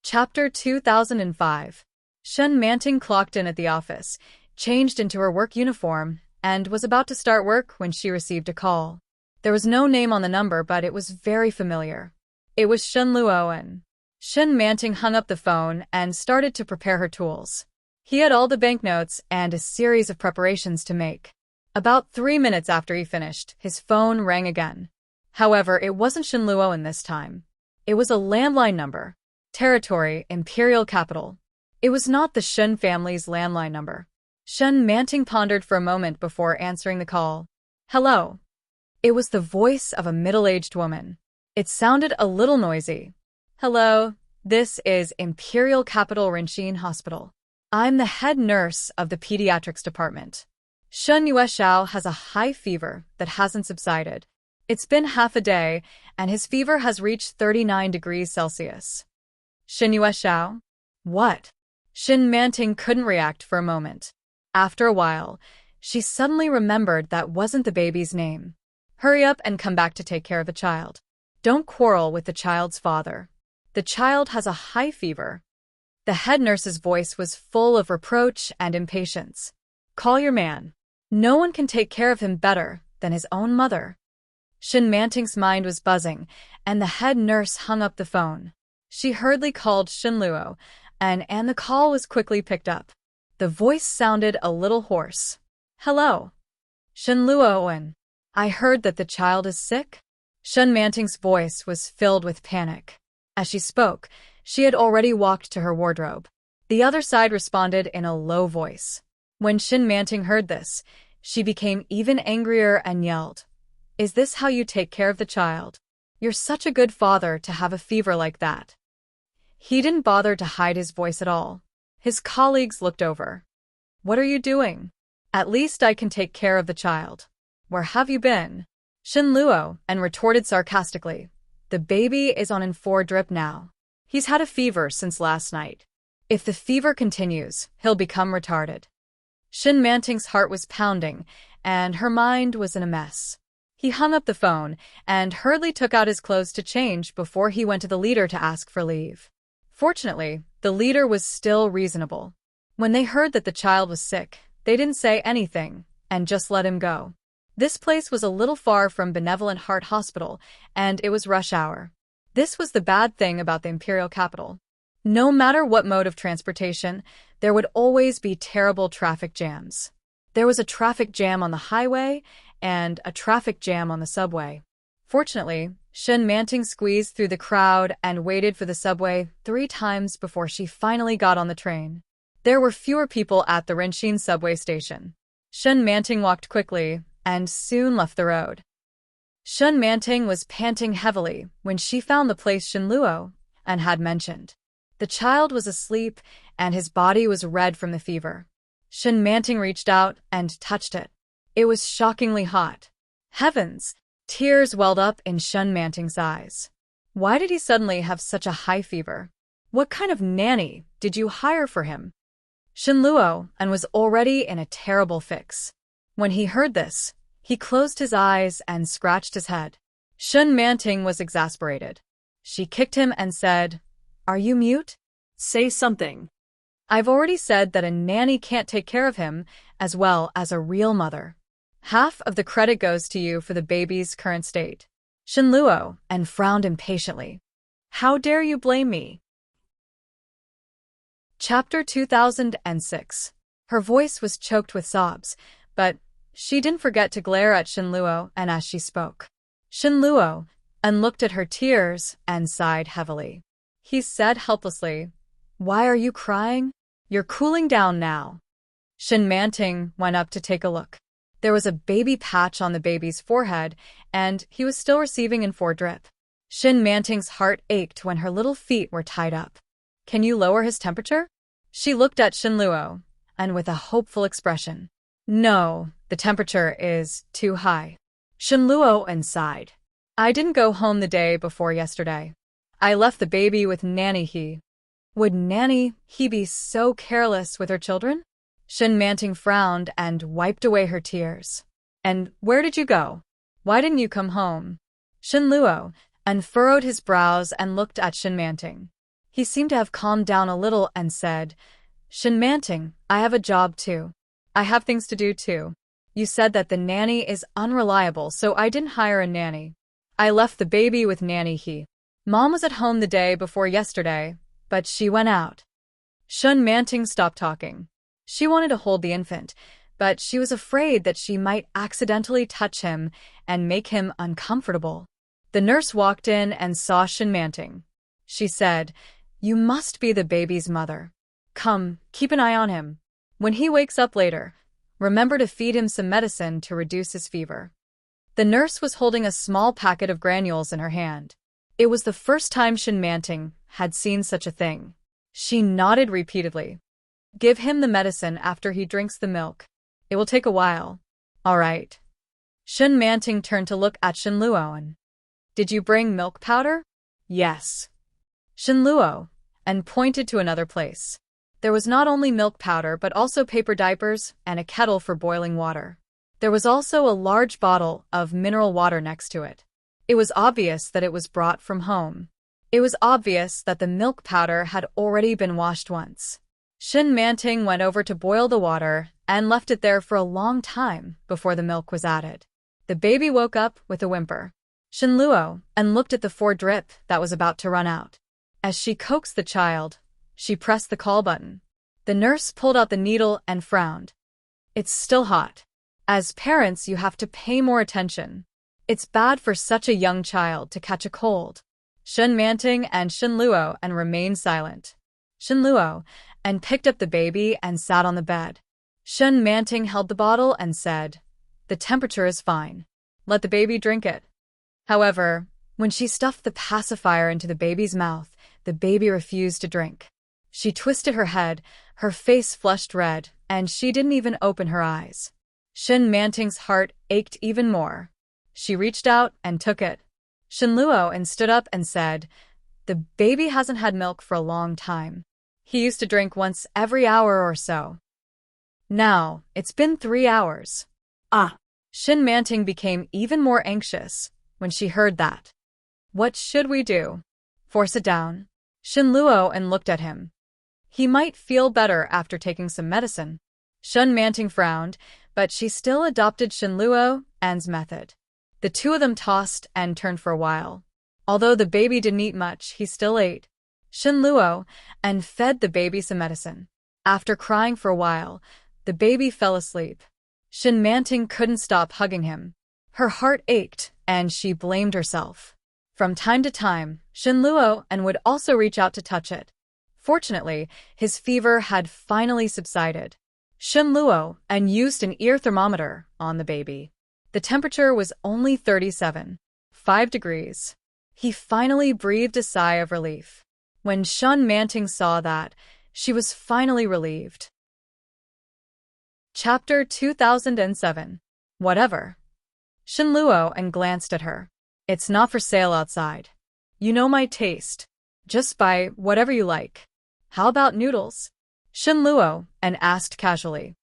Chapter 2005. Shen Manting clocked in at the office, changed into her work uniform, and was about to start work when she received a call. There was no name on the number, but it was very familiar. It was Shen Luoan. Shen Manting hung up the phone and started to prepare her tools. He had all the banknotes and a series of preparations to make. About 3 minutes after he finished, his phone rang again. However, it wasn't Shen Luoan this time. It was a landline number. Territory, Imperial Capital. It was not the Shen family's landline number. Shen Manting pondered for a moment before answering the call. Hello. It was the voice of a middle-aged woman. It sounded a little noisy. Hello, this is Imperial Capital Rinxin Hospital. I'm the head nurse of the pediatrics department. Shen Yueshao has a high fever that hasn't subsided. It's been half a day, and his fever has reached 39 degrees Celsius. Shen Yueshao? What? Shen Manting couldn't react for a moment. After a while, she suddenly remembered that wasn't the baby's name. Hurry up and come back to take care of the child. Don't quarrel with the child's father. The child has a high fever. The head nurse's voice was full of reproach and impatience. Call your man. No one can take care of him better than his own mother. Shen Manting's mind was buzzing, and the head nurse hung up the phone. She hurriedly called Shen Luo, and the call was quickly picked up. The voice sounded a little hoarse. Hello. Shen Luoan. I heard that the child is sick? Shen Manting's voice was filled with panic. As she spoke, she had already walked to her wardrobe. The other side responded in a low voice. When Shen Manting heard this, she became even angrier and yelled, Is this how you take care of the child? You're such a good father to have a fever like that. He didn't bother to hide his voice at all. His colleagues looked over. What are you doing? At least I can take care of the child. Where have you been? Shen Luo and retorted sarcastically. The baby is on N4 drip now. He's had a fever since last night. If the fever continues, he'll become retarded. Shen Manting's heart was pounding, and her mind was in a mess. He hung up the phone and hurriedly took out his clothes to change before he went to the leader to ask for leave. Fortunately, the leader was still reasonable. When they heard that the child was sick, they didn't say anything and just let him go. This place was a little far from Benevolent Heart Hospital, and it was rush hour. This was the bad thing about the Imperial Capital. No matter what mode of transportation, there would always be terrible traffic jams. There was a traffic jam on the highway and a traffic jam on the subway. Fortunately, Shen Manting squeezed through the crowd and waited for the subway 3 times before she finally got on the train. There were fewer people at the Rinxin subway station. Shen Manting walked quickly and soon left the road. Shen Manting was panting heavily when she found the place Shen Luo and had mentioned. The child was asleep and his body was red from the fever. Shen Manting reached out and touched it. It was shockingly hot. Heavens! Tears welled up in Shen Manting's eyes. Why did he suddenly have such a high fever? What kind of nanny did you hire for him? Shen Luo and was already in a terrible fix. When he heard this, he closed his eyes and scratched his head. Shen Manting was exasperated. She kicked him and said, Are you mute? Say something. I've already said that a nanny can't take care of him as well as a real mother. Half of the credit goes to you for the baby's current state. Shen Luo and frowned impatiently. How dare you blame me? Chapter 2006. Her voice was choked with sobs, but she didn't forget to glare at Shen Luo and as she spoke. Shen Luo looked at her tears and sighed heavily. He said helplessly, Why are you crying? You're cooling down now. Shen Manting went up to take a look. There was a baby patch on the baby's forehead, and he was still receiving N4 drip. Shen Manting's heart ached when her little feet were tied up. Can you lower his temperature? She looked at Shen Luo, and with a hopeful expression. No, the temperature is too high. Shen Luo sighed. I didn't go home the day before yesterday. I left the baby with Nanny He. Would Nanny He be so careless with her children? Shen Manting frowned and wiped away her tears. And where did you go? Why didn't you come home? Shen Luo unfurrowed his brows and looked at Shen Manting. He seemed to have calmed down a little and said, "Enchanting, I have a job too. I have things to do too. You said that the nanny is unreliable, so I didn't hire a nanny. I left the baby with nanny. Mom was at home the day before yesterday, but she went out." Enchanting stopped talking. She wanted to hold the infant, but she was afraid that she might accidentally touch him and make him uncomfortable. The nurse walked in and saw Enchanting. She said, "You must be the baby's mother. Come, keep an eye on him. When he wakes up later, remember to feed him some medicine to reduce his fever." The nurse was holding a small packet of granules in her hand. It was the first time Enchanting had seen such a thing. She nodded repeatedly. "Give him the medicine after he drinks the milk. It will take a while." "All right." Enchanting turned to look at Shenluo. "Did you bring milk powder?" "Yes." Shenluo, and pointed to another place. There was not only milk powder but also paper diapers and a kettle for boiling water. There was also a large bottle of mineral water next to it. It was obvious that it was brought from home. It was obvious that the milk powder had already been washed once. Enchanting went over to boil the water and left it there for a long time before the milk was added. The baby woke up with a whimper. Shenluo and looked at the 4-drip that was about to run out. As she coaxed the child, she pressed the call button. The nurse pulled out the needle and frowned. "It's still hot. As parents, you have to pay more attention. It's bad for such a young child to catch a cold." Enchanting and Shenluo and remained silent. Shenluo and picked up the baby and sat on the bed. Enchanting held the bottle and said, "The temperature is fine. Let the baby drink it." However, when she stuffed the pacifier into the baby's mouth, the baby refused to drink. She twisted her head, her face flushed red, and she didn't even open her eyes. Enchanting's heart ached even more. She reached out and took it. Shenluo and stood up and said, "The baby hasn't had milk for a long time. He used to drink once every hour or so. Now, it's been 3 hours. Enchanting became even more anxious when she heard that. "What should we do?" "Force it down." Shenluo and looked at him. "He might feel better after taking some medicine." Enchanting frowned, but she still adopted Shenluo and's method. The two of them tossed and turned for a while. Although the baby didn't eat much, he still ate. Shenluo and fed the baby some medicine. After crying for a while, the baby fell asleep. Enchanting couldn't stop hugging him. Her heart ached, and she blamed herself. From time to time, Shenluo and would also reach out to touch it. Fortunately, his fever had finally subsided. Shenluo and used an ear thermometer on the baby. The temperature was only 37.5 degrees. He finally breathed a sigh of relief. When Enchanting saw that, she was finally relieved. Chapter 2007. Whatever. Shenluo and glanced at her. "It's not for sale outside. You know my taste. Just buy whatever you like." "How about noodles?" Shenluo and asked casually.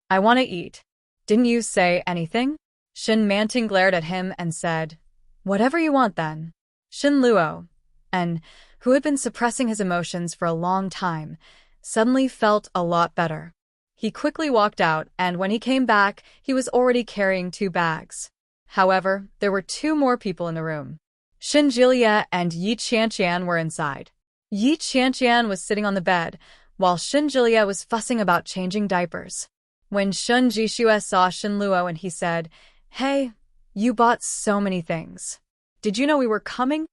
"I want to eat." "Didn't you say anything?" Enchanting glared at him and said, "Whatever you want then." Shenluo, and who had been suppressing his emotions for a long time, suddenly felt a lot better. He quickly walked out, and when he came back, he was already carrying 2 bags. However, there were 2 more people in the room. Shenjilia and Yi Qianqian were inside. Yi Qianqian was sitting on the bed, while Shenjilia was fussing about changing diapers. When Shen Jishue saw Shenluo and he said, "Hey, you bought so many things. Did you know we were coming?"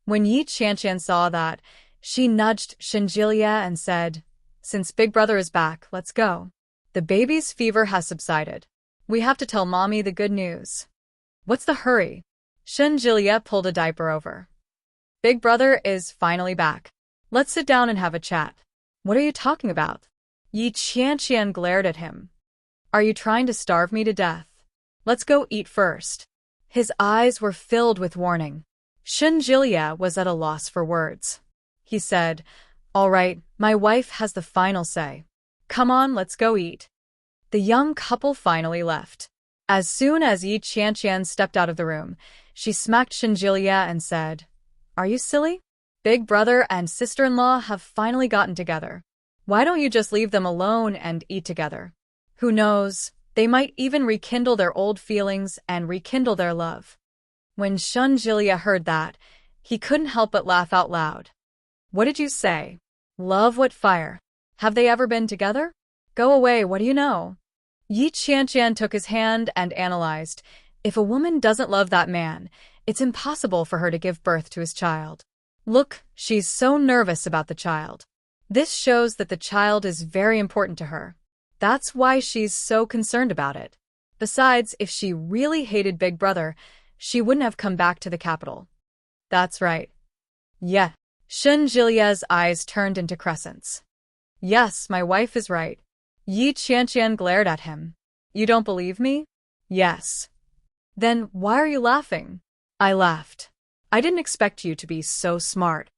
When Yi Qianqian saw that, she nudged Shenjilia and said, "Since Big Brother is back, let's go. The baby's fever has subsided. We have to tell Mommy the good news." "What's the hurry?" Shenjilia pulled a diaper over. "Big Brother is finally back. Let's sit down and have a chat." "What are you talking about?" Yi Qianqian glared at him. "Are you trying to starve me to death? Let's go eat first." His eyes were filled with warning. Shenjilia was at a loss for words. He said, "All right, my wife has the final say. Come on, let's go eat." The young couple finally left. As soon as Yi Qianqian stepped out of the room, she smacked Shenjilia and said, "Are you silly? Big brother and sister-in-law have finally gotten together. Why don't you just leave them alone and eat together? Who knows, they might even rekindle their old feelings and rekindle their love. When Shunjilia heard that, he couldn't help but laugh out loud. What did you say? Love what fire? Have they ever been together? Go away, what do you know? Yi Qianqian took his hand and analyzed. If a woman doesn't love that man, it's impossible for her to give birth to his child. Look, she's so nervous about the child. This shows that the child is very important to her. That's why she's so concerned about it. Besides, if she really hated Big Brother, she wouldn't have come back to the capital. That's right. Yeah. Shunjilia's eyes turned into crescents. Yes, my wife is right. Yi Qianqian glared at him. You don't believe me? Yes. Then why are you laughing? I laughed. I didn't expect you to be so smart.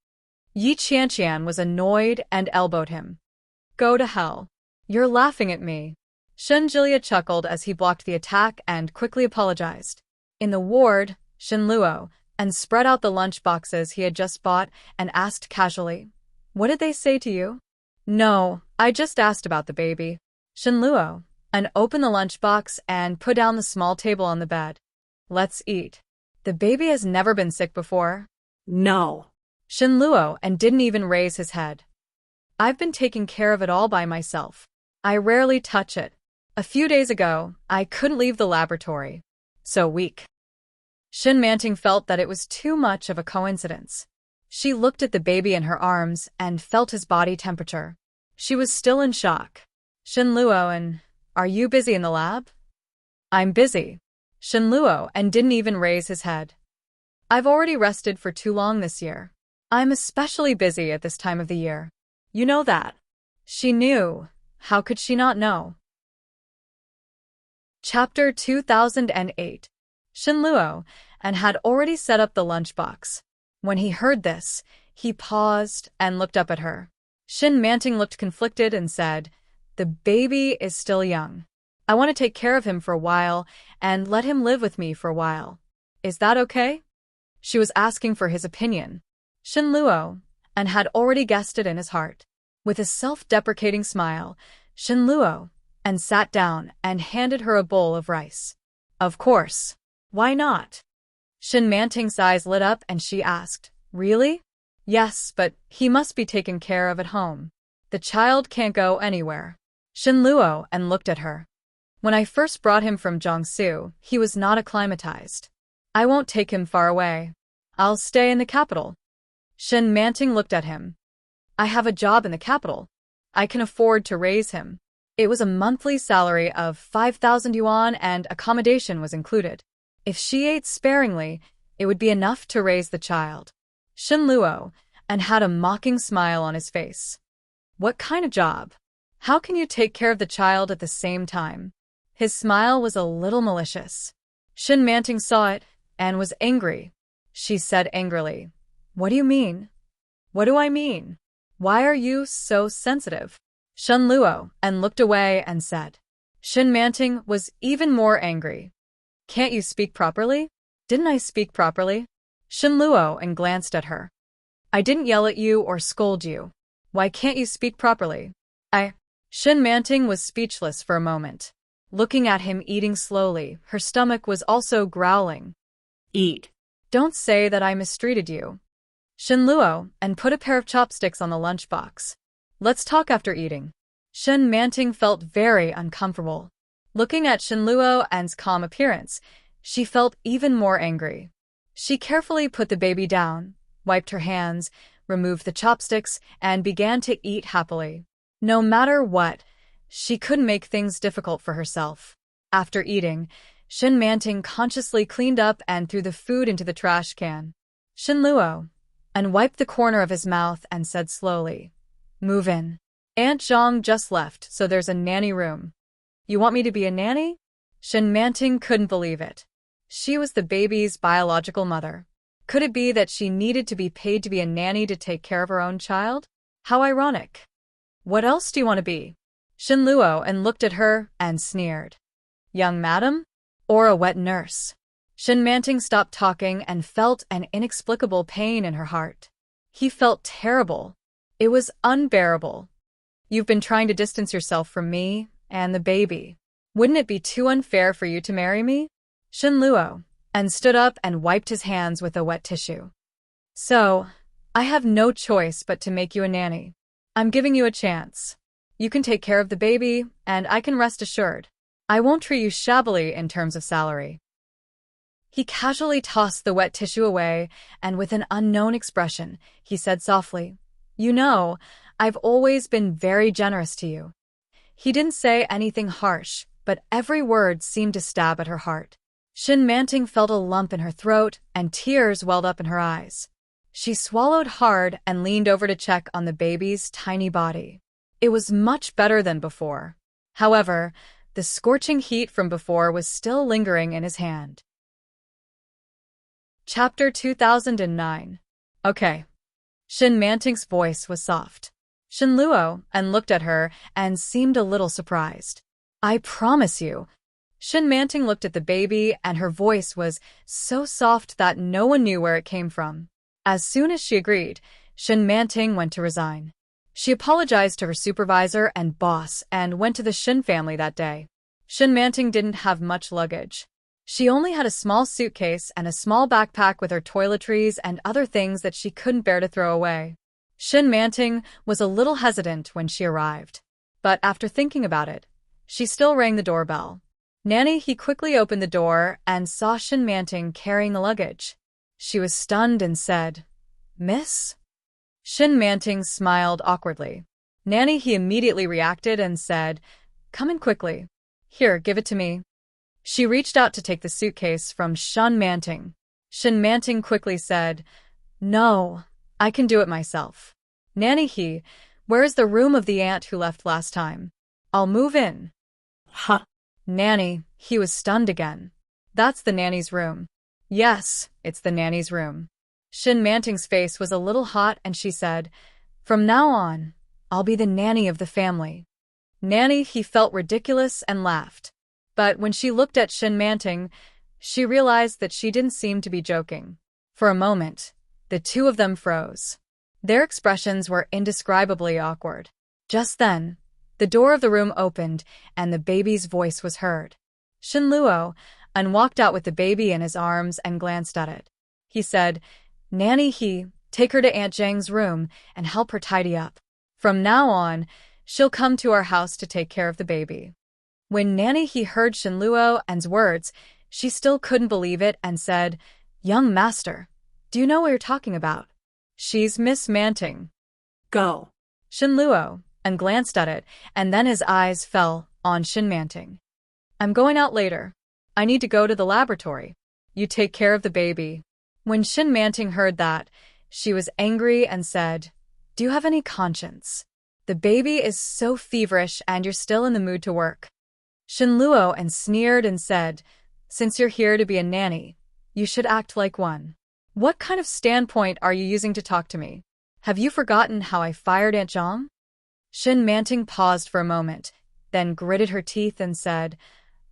Yi Qianqian was annoyed and elbowed him. Go to hell. You're laughing at me. Shunjilia chuckled as he blocked the attack and quickly apologized. In the ward, Shenluo and spread out the lunch boxes he had just bought and asked casually, What did they say to you? No, I just asked about the baby. Shenluo, and opened the lunchbox and put down the small table on the bed. Let's eat. The baby has never been sick before. No. Shenluo and didn't even raise his head. I've been taking care of it all by myself. I rarely touch it. A few days ago, I couldn't leave the laboratory. So weak. Shenmanting felt that it was too much of a coincidence. She looked at the baby in her arms and felt his body temperature. She was still in shock. Shenluo and, are you busy in the lab? I'm busy. Shenluo and didn't even raise his head. I've already rested for too long this year. I'm especially busy at this time of the year. You know that. She knew. How could she not know? Chapter 2008. Shenluo and had already set up the lunchbox. When he heard this, he paused and looked up at her. Shin Manting looked conflicted and said, The baby is still young. I want to take care of him for a while and let him live with me for a while. Is that okay? She was asking for his opinion. Shenluo and had already guessed it in his heart. With a self-deprecating smile, Shenluo and sat down and handed her a bowl of rice. Of course. Why not? Shin Manting's eyes lit up and she asked, Really? Yes, but he must be taken care of at home. The child can't go anywhere. Shenluo and looked at her. When I first brought him from Jiangsu, he was not acclimatized. I won't take him far away. I'll stay in the capital. Shin Manting looked at him. I have a job in the capital. I can afford to raise him. It was a monthly salary of 5,000 yuan and accommodation was included. If she ate sparingly, it would be enough to raise the child. Shenluo and had a mocking smile on his face. What kind of job? How can you take care of the child at the same time? His smile was a little malicious. Shin Manting saw it and was angry. She said angrily, What do you mean? What do I mean? Why are you so sensitive? Shenluo and looked away and said. Shin Manting was even more angry. Can't you speak properly? Didn't I speak properly? Shenluo and glanced at her. I didn't yell at you or scold you. Why can't you speak properly? Shin Manting was speechless for a moment. Looking at him eating slowly, her stomach was also growling. Eat. Don't say that I mistreated you. Shenluo and put a pair of chopsticks on the lunchbox. Let's talk after eating. Shin Manting felt very uncomfortable. Looking at Shenluo and's calm appearance, she felt even more angry. She carefully put the baby down, wiped her hands, removed the chopsticks, and began to eat happily. No matter what, she couldn't make things difficult for herself. After eating, Shin Manting consciously cleaned up and threw the food into the trash can. Shenluo and wiped the corner of his mouth and said slowly, Move in. Aunt Zhang just left, so there's a nanny room. You want me to be a nanny? Shin Manting couldn't believe it. She was the baby's biological mother. Could it be that she needed to be paid to be a nanny to take care of her own child? How ironic. What else do you want to be? Shenluo and looked at her and sneered. Young madam? Or a wet nurse? Shin Manting stopped talking and felt an inexplicable pain in her heart. He felt terrible. It was unbearable. You've been trying to distance yourself from me and the baby. Wouldn't it be too unfair for you to marry me? Shenluo, and stood up and wiped his hands with a wet tissue. So, I have no choice but to make you a nanny. I'm giving you a chance. You can take care of the baby, and I can rest assured. I won't treat you shabbily in terms of salary. He casually tossed the wet tissue away, and with an unknown expression, he said softly, "You know, I've always been very generous to you." He didn't say anything harsh, but every word seemed to stab at her heart. Shenmanting felt a lump in her throat, and tears welled up in her eyes. She swallowed hard and leaned over to check on the baby's tiny body. It was much better than before. However, the scorching heat from before was still lingering in his hand. Chapter 2009. Okay. Shenmanting's voice was soft. Shenluo and looked at her and seemed a little surprised. I promise you. Shenmanting looked at the baby and her voice was so soft that no one knew where it came from. As soon as she agreed, Shenmanting went to resign. She apologized to her supervisor and boss and went to the Shen family that day. Shenmanting didn't have much luggage. She only had a small suitcase and a small backpack with her toiletries and other things that she couldn't bear to throw away. Shenmanting was a little hesitant when she arrived. But after thinking about it, she still rang the doorbell. He quickly opened the door and saw Shenmanting carrying the luggage. She was stunned and said, "Miss?" Shenmanting smiled awkwardly. He immediately reacted and said, "Come in quickly. Here, give it to me." She reached out to take the suitcase from Shenmanting. Shenmanting quickly said, "No, I can do it myself." Where is the room of the aunt who left last time? I'll move in." Huh. He was stunned again. "That's the nanny's room." "Yes, it's the nanny's room." Shenmanting's face was a little hot and she said, "From now on, I'll be the nanny of the family." He felt ridiculous and laughed. But when she looked at Shenmanting, she realized that she didn't seem to be joking. For a moment, the two of them froze. Their expressions were indescribably awkward. Just then, the door of the room opened and the baby's voice was heard. Shenluo walked out with the baby in his arms and glanced at it. He said, "Take her to Aunt Zhang's room and help her tidy up. From now on, she'll come to our house to take care of the baby." When heard Shenluo's words, she still couldn't believe it and said, "Young master, do you know what you're talking about? She's Miss Manting." Go. Shenluo glanced at it, and then his eyes fell on Shenmanting. "I'm going out later. I need to go to the laboratory. You take care of the baby." When Shenmanting heard that, she was angry and said, "Do you have any conscience? The baby is so feverish and you're still in the mood to work." Shenluo sneered and said, "Since you're here to be a nanny, you should act like one. What kind of standpoint are you using to talk to me? Have you forgotten how I fired Aunt Zhang?" Shenmanting paused for a moment, then gritted her teeth and said,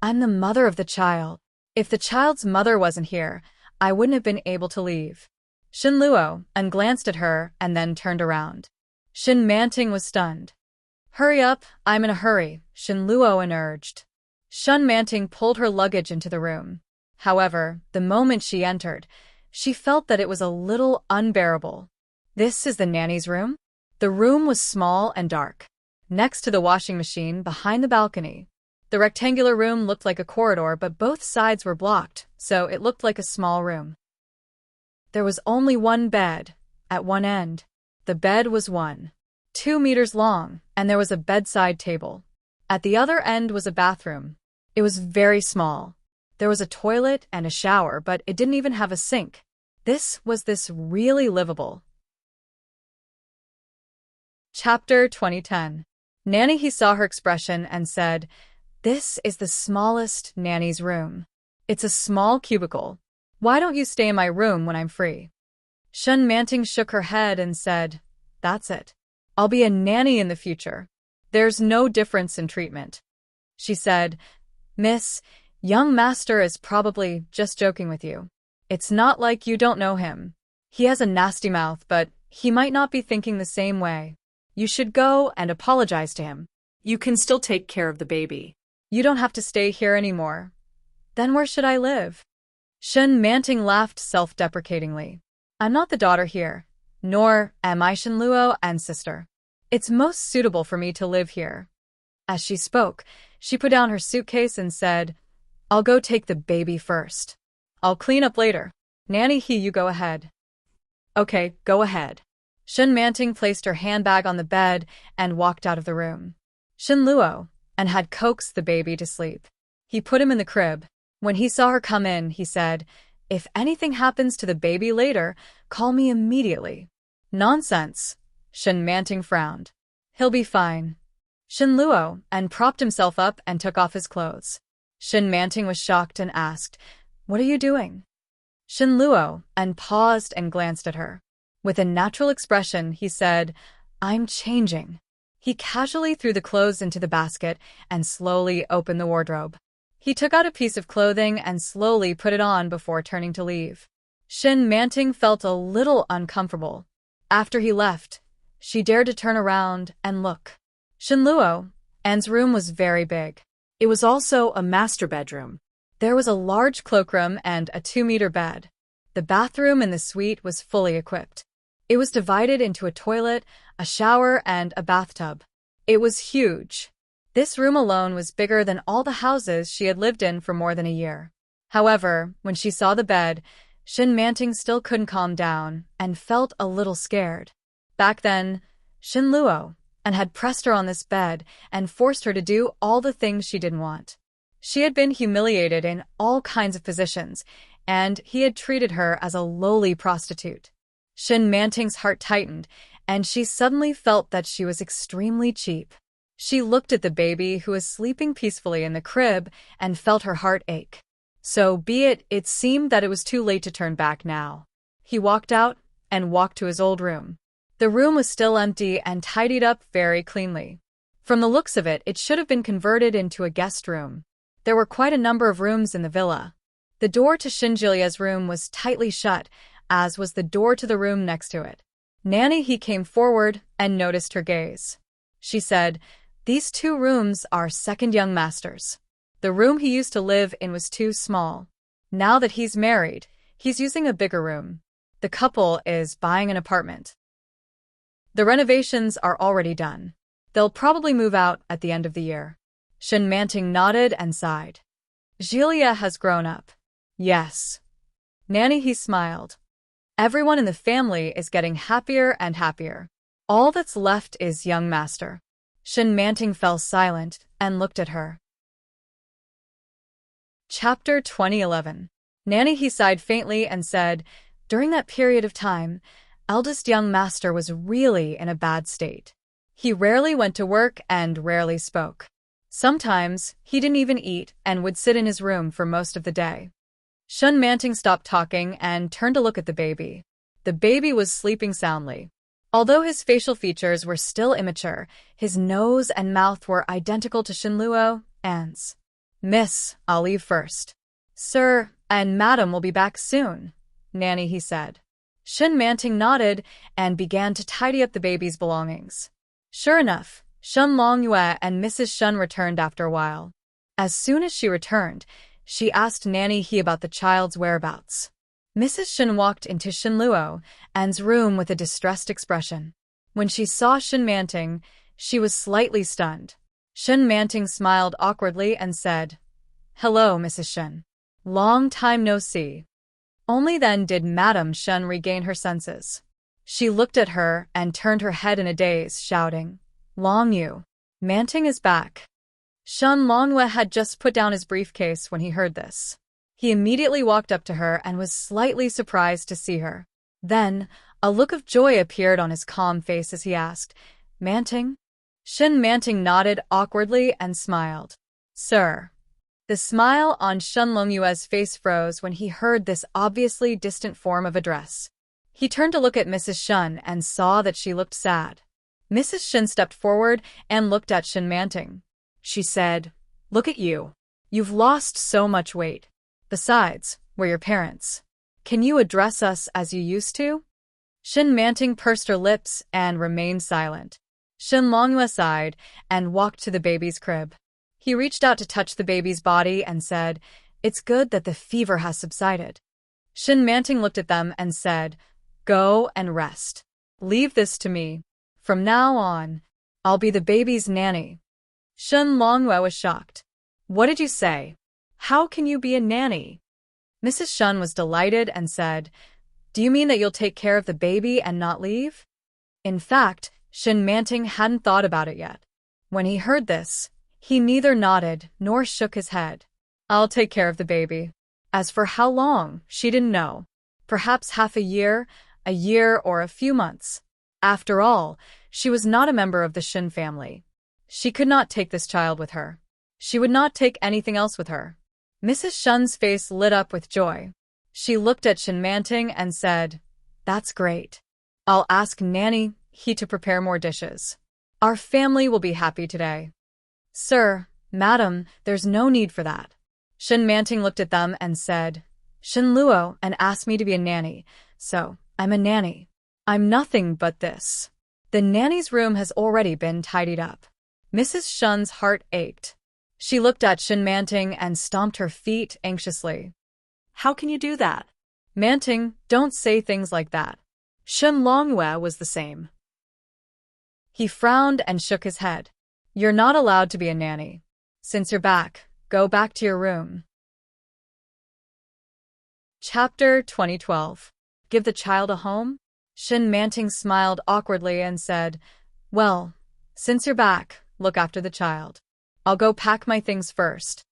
"I'm the mother of the child. If the child's mother wasn't here, I wouldn't have been able to leave." Shenluo glanced at her and then turned around. Shenmanting was stunned. "Hurry up, I'm in a hurry," Shenluo urged. Shenmanting pulled her luggage into the room. However, the moment she entered, she felt that it was a little unbearable. This is the nanny's room? The room was small and dark. Next to the washing machine, behind the balcony. The rectangular room looked like a corridor, but both sides were blocked, so it looked like a small room. There was only one bed, at one end. The bed was 1.2 meters long, and there was a bedside table. At the other end was a bathroom. It was very small. There was a toilet and a shower, but it didn't even have a sink. Was this really livable? Chapter 2010. He saw her expression and said, "This is the smallest nanny's room. It's a small cubicle. Why don't you stay in my room when I'm free?" Shenmanting shook her head and said, "That's it. I'll be a nanny in the future. There's no difference in treatment." She said, "Miss, young master is probably just joking with you. It's not like you don't know him. He has a nasty mouth, but He might not be thinking the same way. You should go and apologize to him. You can still take care of the baby. You don't have to stay here anymore. Then where should I live? Shen Manting laughed self-deprecatingly. I'm not the daughter here, nor am I Shenluo and sister. It's most suitable for me to live here. As she spoke, she put down her suitcase and said, I'll go take the baby first. I'll clean up later. Nanny He, you go ahead. Okay, go ahead. Shen Manting placed her handbag on the bed and walked out of the room. Shenluo and had coaxed the baby to sleep. He put him in the crib. When he saw her come in, he said, If anything happens to the baby later, call me immediately. Nonsense. Shen Manting frowned. He'll be fine. Shenluo and propped himself up and took off his clothes. Shen Manting was shocked and asked, What are you doing? Shenluo and paused and glanced at her. With a natural expression, he said, I'm changing. He casually threw the clothes into the basket and slowly opened the wardrobe. He took out a piece of clothing and slowly put it on before turning to leave. Shen Manting felt a little uncomfortable. After he left, she dared to turn around and look. Shenluo An's room was very big. It was also a master bedroom. There was a large cloakroom and a 2-meter bed. The bathroom in the suite was fully equipped. It was divided into a toilet, a shower, and a bathtub. It was huge. This room alone was bigger than all the houses she had lived in for more than a year. However, when she saw the bed, Shen Manting still couldn't calm down and felt a little scared. Back then, Shenluo and had pressed her on this bed and forced her to do all the things she didn't want. She had been humiliated in all kinds of positions, and he had treated her as a lowly prostitute. Shen Manting's heart tightened, and she suddenly felt that she was extremely cheap. She looked at the baby who was sleeping peacefully in the crib and felt her heart ache. So be it, it seemed that it was too late to turn back now. He walked out and walked to his old room. The room was still empty and tidied up very cleanly. From the looks of it, it should have been converted into a guest room. There were quite a number of rooms in the villa. The door to Shinjilia's room was tightly shut, as was the door to the room next to it. Nanny He came forward and noticed her gaze. She said, These 2 rooms are second young master's. The room he used to live in was too small. Now that he's married, he's using a bigger room. The couple is buying an apartment. The renovations are already done. They'll probably move out at the end of the year. Shen Manting nodded and sighed. Jilia has grown up. Yes. Nanny He smiled. Everyone in the family is getting happier and happier. All that's left is young master. Shen Manting fell silent and looked at her. Chapter 2011. Nanny He sighed faintly and said, During that period of time, eldest young master was really in a bad state. He rarely went to work and rarely spoke. Sometimes, he didn't even eat and would sit in his room for most of the day. Shen Manting stopped talking and turned to look at the baby. The baby was sleeping soundly. Although his facial features were still immature, his nose and mouth were identical to Shenluo An's. Miss, I'll leave first. Sir and Madam will be back soon, Nanny He said. Shen Manting nodded and began to tidy up the baby's belongings. Sure enough, Shen Longyue and Mrs. Shen returned after a while. As soon as she returned, she asked Nanny He about the child's whereabouts. Mrs. Shen walked into Shenluo An's room with a distressed expression. When she saw Shen Manting, she was slightly stunned. Shen Manting smiled awkwardly and said, Hello, Mrs. Shen. Long time no see. Only then did Madame Shen regain her senses. She looked at her and turned her head in a daze, shouting, Longyu, Manting is back. Shen Longyue had just put down his briefcase when he heard this. He immediately walked up to her and was slightly surprised to see her. Then, a look of joy appeared on his calm face as he asked, Manting? Shen Manting nodded awkwardly and smiled. Sir. The smile on Shen Longyue's face froze when he heard this obviously distant form of address. He turned to look at Mrs. Shen and saw that she looked sad. Mrs. Shen stepped forward and looked at Shen Manting. She said, Look at you. You've lost so much weight. Besides, we're your parents. Can you address us as you used to? Shin Manting pursed her lips and remained silent. Shin Longyue sighed and walked to the baby's crib. He reached out to touch the baby's body and said, "It's good that the fever has subsided." Shin Manting looked at them and said, "Go and rest. Leave this to me. From now on, I'll be the baby's nanny." Shin Longyue was shocked. "What did you say? How can you be a nanny?" Mrs. Shun was delighted and said, "Do you mean that you'll take care of the baby and not leave?" In fact, Shin Manting hadn't thought about it yet. When he heard this, he neither nodded nor shook his head. "I'll take care of the baby." As for how long, she didn't know. Perhaps half a year, or a few months. After all, she was not a member of the Shin family. She could not take this child with her. She would not take anything else with her. Mrs. Shun's face lit up with joy. She looked at Shin Manting and said, "That's great. I'll ask Nanny He to prepare more dishes. Our family will be happy today." "Sir, madam, there's no need for that." Shin Manting looked at them and said, "Shin Luo and asked me to be a nanny, so I'm a nanny. I'm nothing but this." The nanny's room has already been tidied up. Mrs. Shun's heart ached. She looked at Shin Manting and stomped her feet anxiously. How can you do that? "Manting, don't say things like that." Shin Longyue was the same. He frowned and shook his head. "You're not allowed to be a nanny. Since you're back, go back to your room." Chapter 2012. Give the child a home? Shin Manting smiled awkwardly and said, "Well, since you're back, look after the child. I'll go pack my things first."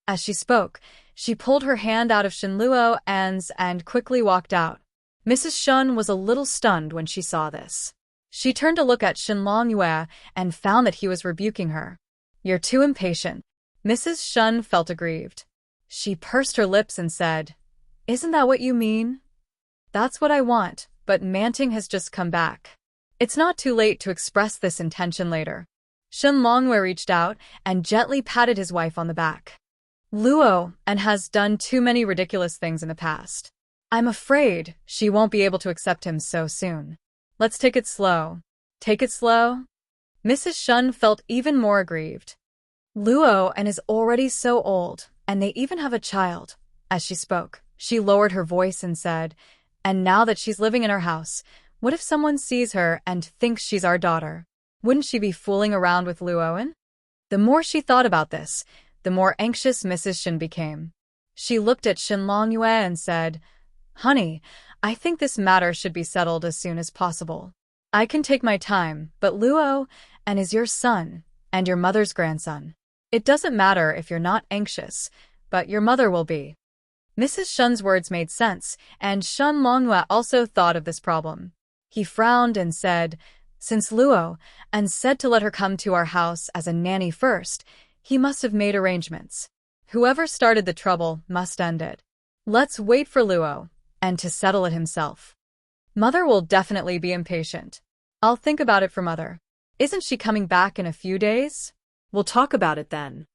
As she spoke, she pulled her hand out of Shin Luo's and quickly walked out. Mrs. Shun was a little stunned when she saw this. She turned to look at Shin Longyue and found that he was rebuking her. "You're too impatient." Mrs. Shun felt aggrieved. She pursed her lips and said, "Isn't that what you mean?" "That's what I want, but Manting has just come back. It's not too late to express this intention later." Shin Longyue reached out and gently patted his wife on the back. "Luo and has done too many ridiculous things in the past. I'm afraid she won't be able to accept him so soon. Let's take it slow." "Take it slow?" Mrs. Shun felt even more aggrieved. "Luo and is already so old, and they even have a child." As she spoke, she lowered her voice and said, "And now that she's living in our house, what if someone sees her and thinks she's our daughter? Wouldn't she be fooling around with Luoan?" The more she thought about this, the more anxious Mrs. Shin became. She looked at Shin Longyue and said, "Honey, I think this matter should be settled as soon as possible. I can take my time, but Luo and is your son and your mother's grandson. It doesn't matter if you're not anxious, but your mother will be." Mrs. Shun's words made sense, and Shin Longyue also thought of this problem. He frowned and said, "Since Luo and said to let her come to our house as a nanny first, he must have made arrangements. Whoever started the trouble must end it. Let's wait for Luo and to settle it himself. Mother will definitely be impatient. I'll think about it for Mother. Isn't she coming back in a few days?" We'll talk about it then.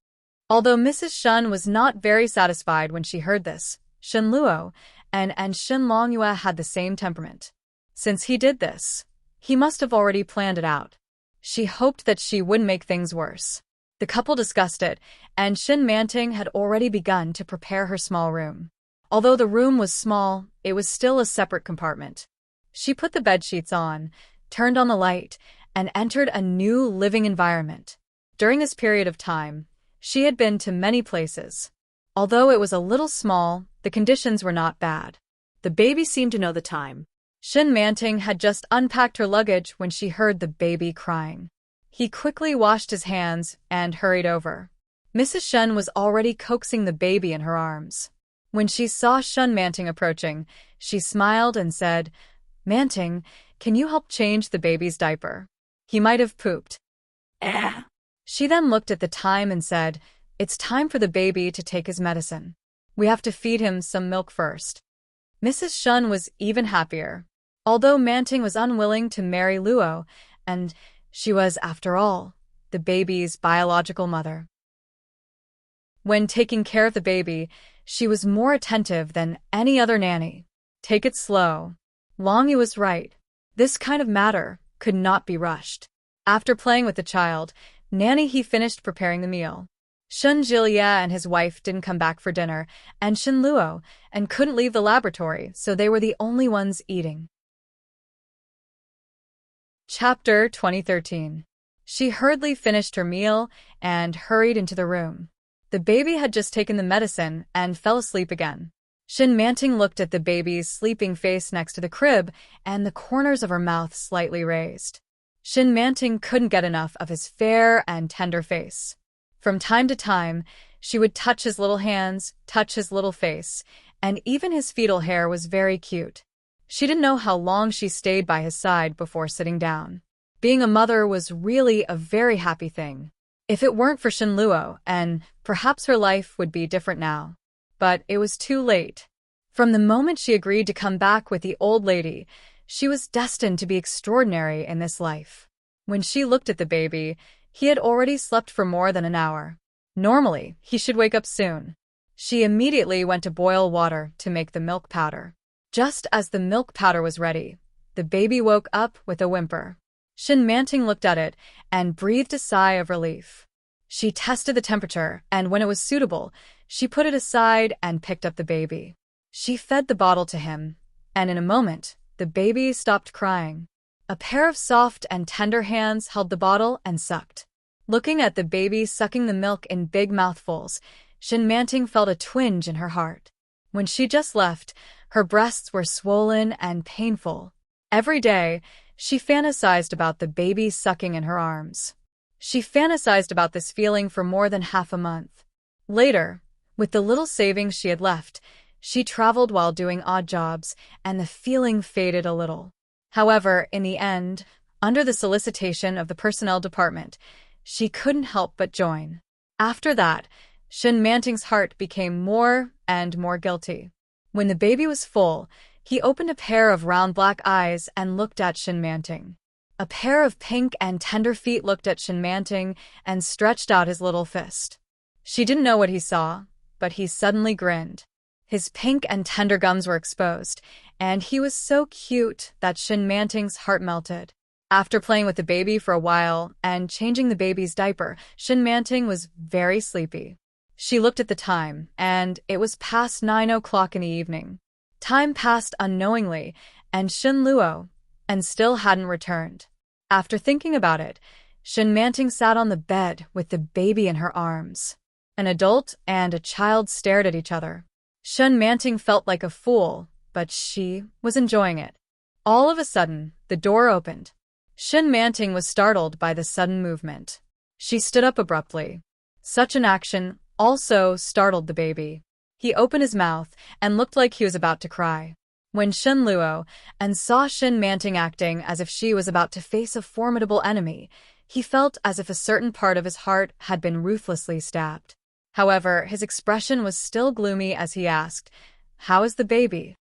Although Mrs. Shun was not very satisfied when she heard this, Shin Luo and Shin Longyue had the same temperament. Since he did this, he must have already planned it out. She hoped that she wouldn't make things worse. The couple discussed it, and Shin Manting had already begun to prepare her small room. Although the room was small, it was still a separate compartment. She put the bedsheets on, turned on the light, and entered a new living environment. During this period of time, she had been to many places. Although it was a little small, the conditions were not bad. The baby seemed to know the time. Shin Manting had just unpacked her luggage when she heard the baby crying. He quickly washed his hands and hurried over. Mrs. Shun was already coaxing the baby in her arms. When she saw Shin Manting approaching, she smiled and said, "Manting, can you help change the baby's diaper? He might have pooped." She then looked at the time and said, "It's time for the baby to take his medicine. We have to feed him some milk first." Mrs. Shun was even happier. Although Manting was unwilling to marry Luo, and she was, after all, the baby's biological mother. When taking care of the baby, she was more attentive than any other nanny. "Take it slow." Longyue was right. This kind of matter could not be rushed. After playing with the child, he finished preparing the meal. Shun Jilia and his wife didn't come back for dinner, and Shin Luo and couldn't leave the laboratory, so they were the only ones eating. Chapter 2013. She hurriedly finished her meal and hurried into the room. The baby had just taken the medicine and fell asleep again. Shin Manting looked at the baby's sleeping face next to the crib and the corners of her mouth slightly raised. Shin Manting couldn't get enough of his fair and tender face. From time to time, she would touch his little hands, touch his little face, and even his fetal hair was very cute. She didn't know how long she stayed by his side before sitting down. Being a mother was really a very happy thing. If it weren't for Shin Luo, and perhaps her life would be different now. But it was too late. From the moment she agreed to come back with the old lady, she was destined to be extraordinary in this life. When she looked at the baby, he had already slept for more than an hour. Normally, he should wake up soon. She immediately went to boil water to make the milk powder. Just as the milk powder was ready, the baby woke up with a whimper. Shin Manting looked at it and breathed a sigh of relief. She tested the temperature, and when it was suitable, she put it aside and picked up the baby. She fed the bottle to him, and in a moment, the baby stopped crying. A pair of soft and tender hands held the bottle and sucked. Looking at the baby sucking the milk in big mouthfuls, Shin Manting felt a twinge in her heart. When she just left, her breasts were swollen and painful. Every day, she fantasized about the baby sucking in her arms. She fantasized about this feeling for more than half a month. Later, with the little savings she had left, she traveled while doing odd jobs, and the feeling faded a little. However, in the end, under the solicitation of the personnel department, she couldn't help but join. After that, Shin Manting's heart became more and more guilty. When the baby was full, he opened a pair of round black eyes and looked at Shin Manting. A pair of pink and tender feet looked at Shin Manting and stretched out his little fist. She didn't know what he saw, but he suddenly grinned. His pink and tender gums were exposed, and he was so cute that Shin Manting's heart melted. After playing with the baby for a while and changing the baby's diaper, Shin Manting was very sleepy. She looked at the time, and it was past 9 o'clock in the evening. Time passed unknowingly, and Shin Luo and still hadn't returned. After thinking about it, Shin Manting sat on the bed with the baby in her arms. An adult and a child stared at each other. Shin Manting felt like a fool, but she was enjoying it. All of a sudden, the door opened. Shin Manting was startled by the sudden movement. She stood up abruptly. Such an action also startled the baby. He opened his mouth and looked like he was about to cry. When Shin Luo and saw Shin Manting acting as if she was about to face a formidable enemy, he felt as if a certain part of his heart had been ruthlessly stabbed. However, his expression was still gloomy as he asked, "How is the baby?"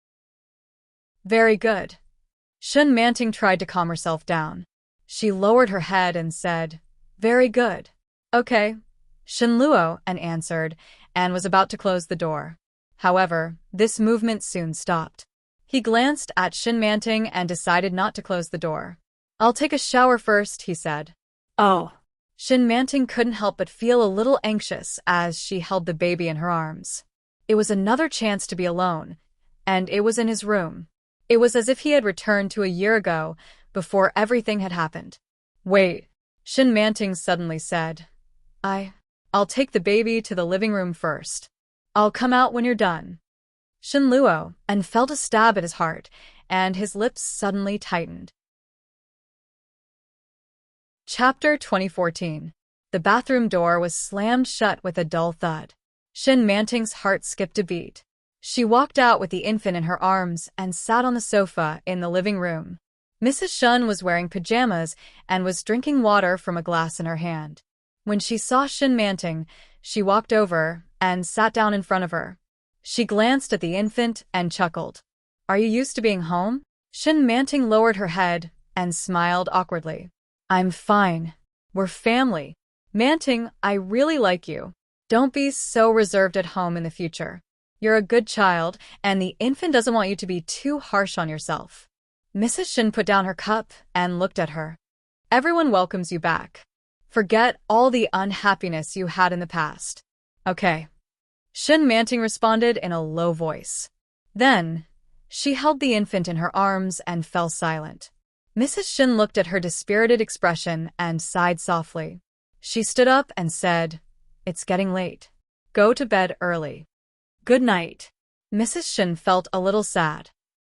"Very good." Shin Manting tried to calm herself down. She lowered her head and said, "Very good." "Okay." Shin Luo answered and was about to close the door. However, this movement soon stopped. He glanced at Shin Manting and decided not to close the door. "I'll take a shower first," he said. Oh. Shin Manting couldn't help but feel a little anxious as she held the baby in her arms. It was another chance to be alone, and it was in his room. It was as if he had returned to a year ago, before everything had happened. "Wait," Shin Manting suddenly said. I'll take the baby to the living room first. I'll come out when you're done." Shin Luo felt a stab at his heart, and his lips suddenly tightened. Chapter 2014. The bathroom door was slammed shut with a dull thud. Shin Manting's heart skipped a beat. She walked out with the infant in her arms and sat on the sofa in the living room. Mrs. Shun was wearing pajamas and was drinking water from a glass in her hand. When she saw Shin Manting, she walked over and sat down in front of her. She glanced at the infant and chuckled. "Are you used to being home?" Shin Manting lowered her head and smiled awkwardly. "I'm fine. We're family. Manting, I really like you. Don't be so reserved at home in the future. You're a good child, and the infant doesn't want you to be too harsh on yourself." Mrs. Shin put down her cup and looked at her. Everyone welcomes you back. Forget all the unhappiness you had in the past. Okay. Shin Manting responded in a low voice. Then, she held the infant in her arms and fell silent. Mrs. Shin looked at her dispirited expression and sighed softly. She stood up and said, "It's getting late. Go to bed early." "Good night." Mrs. Shin felt a little sad.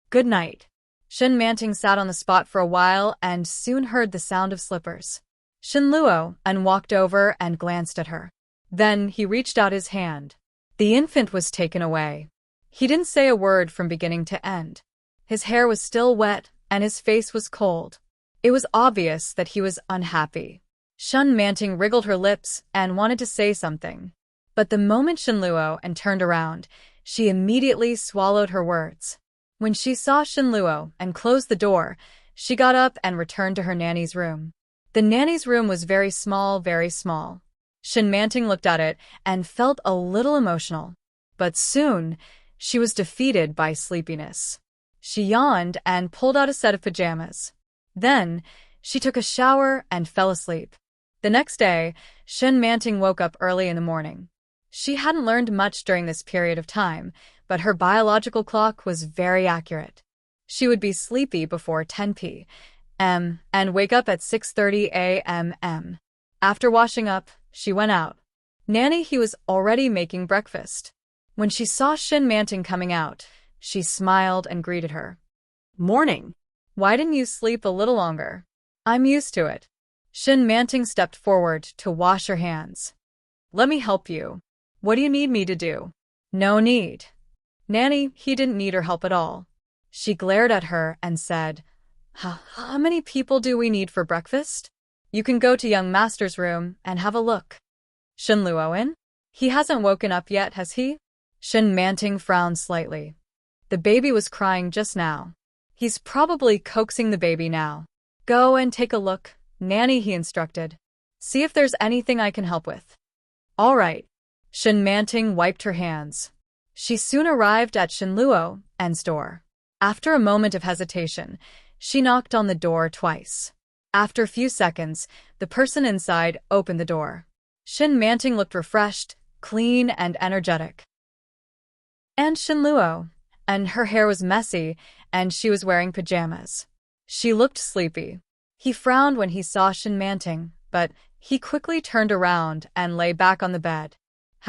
"Good night." Shin Manting sat on the spot for a while and soon heard the sound of slippers. Shin Luo walked over and glanced at her. Then he reached out his hand. The infant was taken away. He didn't say a word from beginning to end. His hair was still wet and his face was cold. It was obvious that he was unhappy. Shin Manting wriggled her lips and wanted to say something. But the moment Shin Luo turned around, she immediately swallowed her words. When she saw Shin Luo closed the door, she got up and returned to her nanny's room. The nanny's room was very small, very small. Shin Manting looked at it and felt a little emotional. But soon, she was defeated by sleepiness. She yawned and pulled out a set of pajamas. Then, she took a shower and fell asleep. The next day, Shin Manting woke up early in the morning. She hadn't learned much during this period of time, but her biological clock was very accurate. She would be sleepy before 10 p.m. and wake up at 6:30 a.m. After washing up, she went out. Nanny he was already making breakfast. When she saw Shin Manting coming out, she smiled and greeted her. "Morning." "Why didn't you sleep a little longer?" "I'm used to it." Shin Manting stepped forward to wash her hands. "Let me help you. What do you need me to do?" "No need." Nanny, he didn't need her help at all. She glared at her and said, How many people do we need for breakfast? You can go to young master's room and have a look." "Shin Luo in? He hasn't woken up yet, has he?" Shin Manting frowned slightly. "The baby was crying just now. He's probably coaxing the baby now." "Go and take a look, Nanny," he instructed. "See if there's anything I can help with." "All right." Shin Manting wiped her hands. She soon arrived at Shin Luo's door. After a moment of hesitation, she knocked on the door twice. After a few seconds, the person inside opened the door. Shin Manting looked refreshed, clean, and energetic. And Shin Luo, and her hair was messy, and she was wearing pajamas. She looked sleepy. He frowned when he saw Shin Manting, but he quickly turned around and lay back on the bed.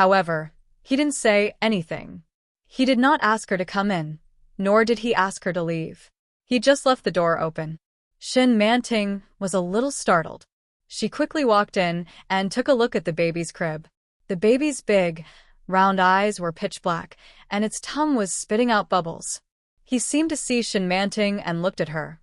However, he didn't say anything. He did not ask her to come in, nor did he ask her to leave. He just left the door open. Shin Manting was a little startled. She quickly walked in and took a look at the baby's crib. The baby's big, round eyes were pitch black, and its tongue was spitting out bubbles. He seemed to see Shin Manting and looked at her.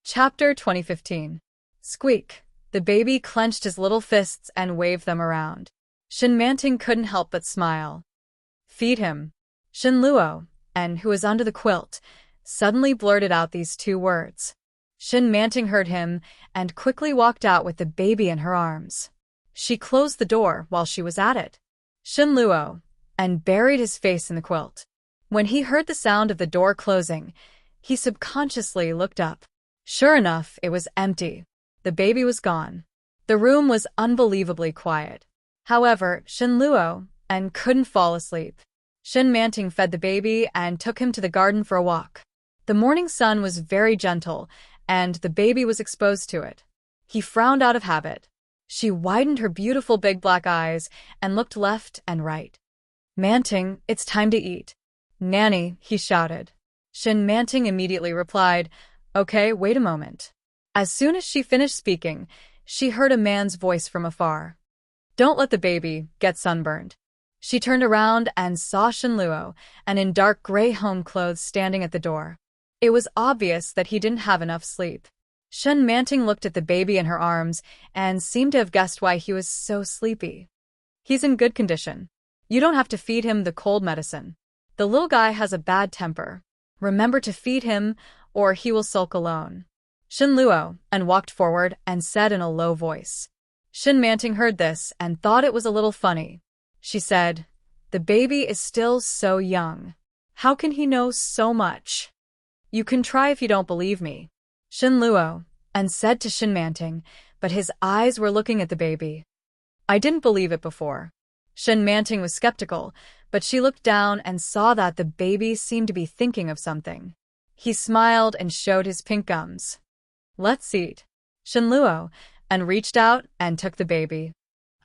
Chapter 2015. Squeak. The baby clenched his little fists and waved them around. Shin Manting couldn't help but smile. "Feed him." Shin Luo, who was under the quilt, suddenly blurted out these two words. Shin Manting heard him and quickly walked out with the baby in her arms. She closed the door while she was at it. Shin Luo buried his face in the quilt. When he heard the sound of the door closing, he subconsciously looked up. Sure enough, it was empty. The baby was gone. The room was unbelievably quiet. However, Shin Luo couldn't fall asleep. Shin Manting fed the baby and took him to the garden for a walk. The morning sun was very gentle, and the baby was exposed to it. He frowned out of habit. She widened her beautiful big black eyes and looked left and right. "Manting, it's time to eat." "Nanny," he shouted. Shin Manting immediately replied, "Okay, wait a moment." As soon as she finished speaking, she heard a man's voice from afar. "Don't let the baby get sunburned." She turned around and saw Shin Luo, in dark gray home clothes, standing at the door. It was obvious that he didn't have enough sleep. Shin Manting looked at the baby in her arms and seemed to have guessed why he was so sleepy. "He's in good condition. You don't have to feed him the cold medicine. The little guy has a bad temper. Remember to feed him, or he will sulk alone." Shin Luo walked forward and said in a low voice. Shin Manting heard this and thought it was a little funny. She said, "The baby is still so young. How can he know so much? You can try if you don't believe me. Shen Luo, and said to Shen Manting, but his eyes were looking at the baby. I didn't believe it before. Shen Manting was skeptical, but she looked down and saw that the baby seemed to be thinking of something. He smiled and showed his pink gums. Let's eat. Shen Luo, and reached out and took the baby.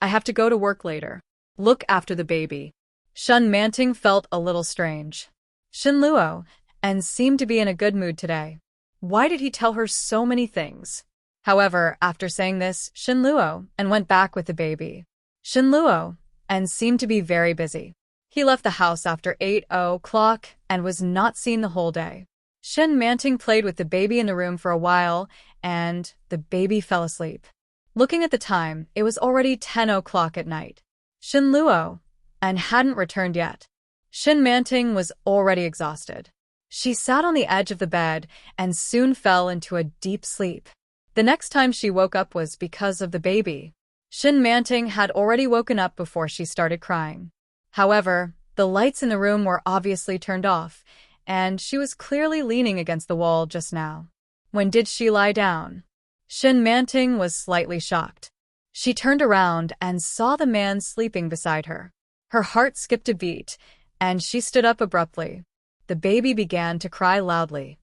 I have to go to work later. Look after the baby. Shen Manting felt a little strange. Shen Luo, and seemed to be in a good mood today. Why did he tell her so many things? However, after saying this, Shen Luo and went back with the baby. Shen Luo and seemed to be very busy. He left the house after 8 o'clock and was not seen the whole day. Shen Manting played with the baby in the room for a while, and the baby fell asleep. Looking at the time, it was already 10 o'clock at night. Shen Luo and hadn't returned yet. Shen Manting was already exhausted. She sat on the edge of the bed and soon fell into a deep sleep. The next time she woke up was because of the baby. Shen Manting had already woken up before she started crying. However, the lights in the room were obviously turned off, and she was clearly leaning against the wall just now. When did she lie down? Shen Manting was slightly shocked. She turned around and saw the man sleeping beside her. Her heart skipped a beat, and she stood up abruptly. The baby began to cry loudly.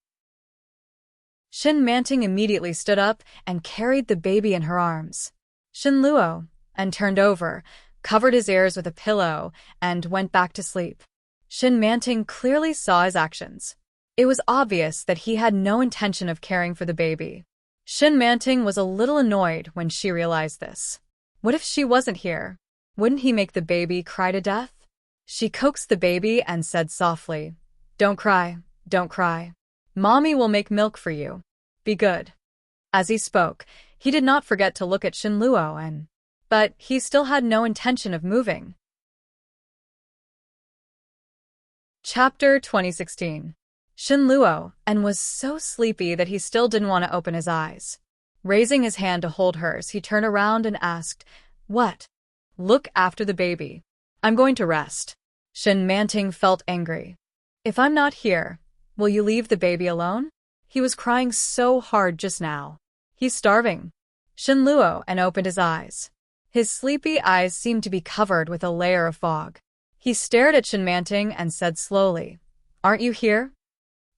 Shen Manting immediately stood up and carried the baby in her arms. Shen Luo and turned over, covered his ears with a pillow, and went back to sleep. Shen Manting clearly saw his actions. It was obvious that he had no intention of caring for the baby. Shen Manting was a little annoyed when she realized this. What if she wasn't here? Wouldn't he make the baby cry to death? She coaxed the baby and said softly, "Don't cry, don't cry. Mommy will make milk for you. Be good." As he spoke, he did not forget to look at Shen Luo but he still had no intention of moving. Chapter 2016. Shen Luo was so sleepy that he still didn't want to open his eyes. Raising his hand to hold hers, he turned around and asked, "What?" "Look after the baby. I'm going to rest." Shen Manting felt angry. "If I'm not here, will you leave the baby alone? He was crying so hard just now. He's starving." Shen Luo opened his eyes. His sleepy eyes seemed to be covered with a layer of fog. He stared at Shen Manting and said slowly, "Aren't you here?"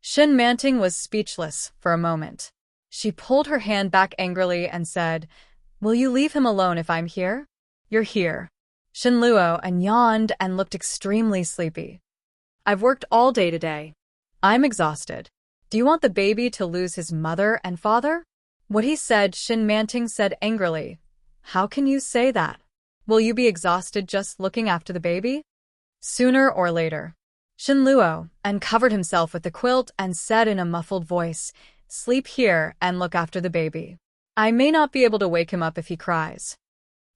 Shen Manting was speechless for a moment. She pulled her hand back angrily and said, "Will you leave him alone if I'm here?" "You're here." Shen Luo yawned and looked extremely sleepy. "I've worked all day today. I'm exhausted. Do you want the baby to lose his mother and father?" What he said, Shen Manting said angrily. "How can you say that? Will you be exhausted just looking after the baby?" "Sooner or later." Shen Luo covered himself with the quilt and said in a muffled voice, "Sleep here and look after the baby. I may not be able to wake him up if he cries."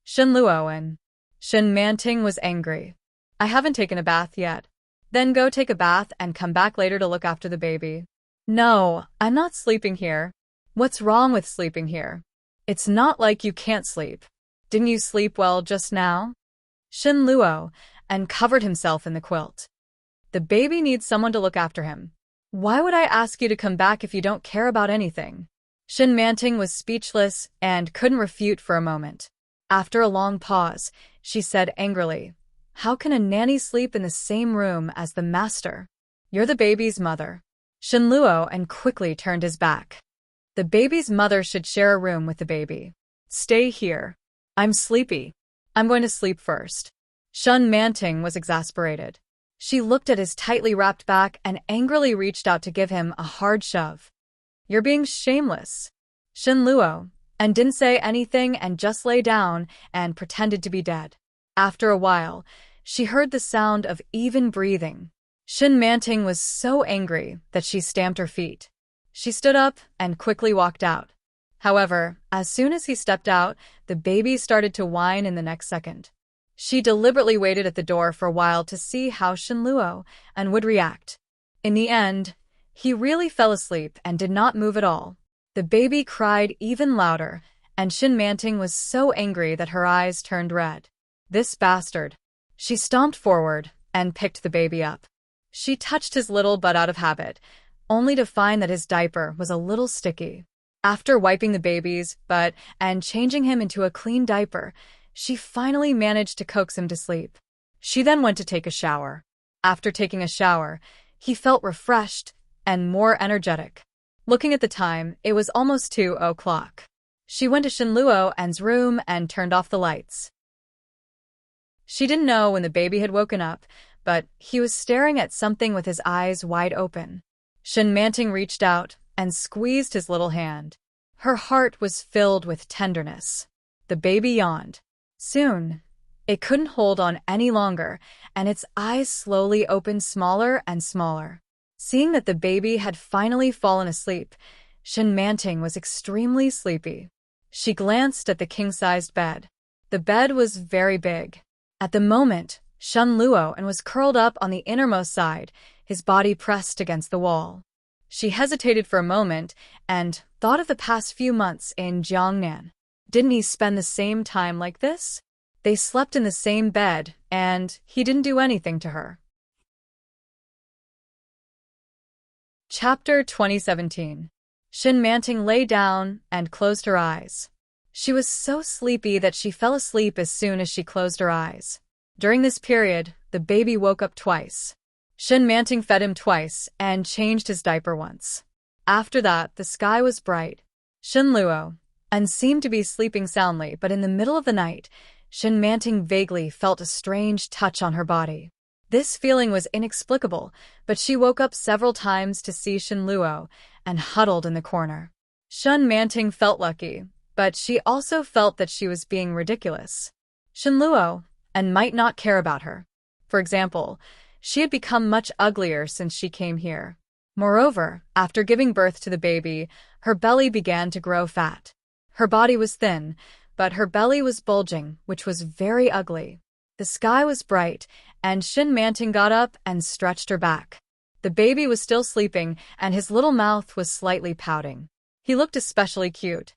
Shen Luo Shen Manting was angry. "I haven't taken a bath yet." "Then go take a bath and come back later to look after the baby." "No, I'm not sleeping here." "What's wrong with sleeping here? It's not like you can't sleep. Didn't you sleep well just now?" Shen Luo covered himself in the quilt. "The baby needs someone to look after him. Why would I ask you to come back if you don't care about anything?" Shen Manting was speechless and couldn't refute for a moment. After a long pause, she said angrily, "How can a nanny sleep in the same room as the master? You're the baby's mother." Shen Luo quickly turned his back. "The baby's mother should share a room with the baby. Stay here. I'm sleepy. I'm going to sleep first." Shen Manting was exasperated. She looked at his tightly wrapped back and angrily reached out to give him a hard shove. "You're being shameless." Shen Luo didn't say anything and just lay down and pretended to be dead. After a while, she heard the sound of even breathing. Shen Manting was so angry that she stamped her feet. She stood up and quickly walked out. However, as soon as he stepped out, the baby started to whine in the next second. She deliberately waited at the door for a while to see how Shen Luo would react. In the end, he really fell asleep and did not move at all. The baby cried even louder, and Shen Manting was so angry that her eyes turned red. "This bastard." She stomped forward and picked the baby up. She touched his little butt out of habit, only to find that his diaper was a little sticky. After wiping the baby's butt and changing him into a clean diaper, she finally managed to coax him to sleep. She then went to take a shower. After taking a shower, he felt refreshed and more energetic. Looking at the time, it was almost 2 o'clock. She went to Shenluo's room and turned off the lights. She didn't know when the baby had woken up, but he was staring at something with his eyes wide open. Enchanting reached out and squeezed his little hand. Her heart was filled with tenderness. The baby yawned. Soon, it couldn't hold on any longer, and its eyes slowly opened smaller and smaller. Seeing that the baby had finally fallen asleep, Enchanting was extremely sleepy. She glanced at the king-sized bed. The bed was very big. At the moment, Shenluo was curled up on the innermost side, his body pressed against the wall. She hesitated for a moment and thought of the past few months in Jiangnan. Didn't he spend the same time like this? They slept in the same bed, and he didn't do anything to her. Chapter 2017. Enchanting lay down and closed her eyes. She was so sleepy that she fell asleep as soon as she closed her eyes. During this period, the baby woke up twice. Enchanting fed him twice and changed his diaper once. After that, the sky was bright. Shenluo seemed to be sleeping soundly, but in the middle of the night, Enchanting vaguely felt a strange touch on her body. This feeling was inexplicable, but she woke up several times to see Shenluo and huddled in the corner. Enchanting felt lucky, but she also felt that she was being ridiculous. Shenluo might not care about her. For example, she had become much uglier since she came here. Moreover, after giving birth to the baby, her belly began to grow fat. Her body was thin, but her belly was bulging, which was very ugly. The sky was bright, and Enchanting got up and stretched her back. The baby was still sleeping, and his little mouth was slightly pouting. He looked especially cute.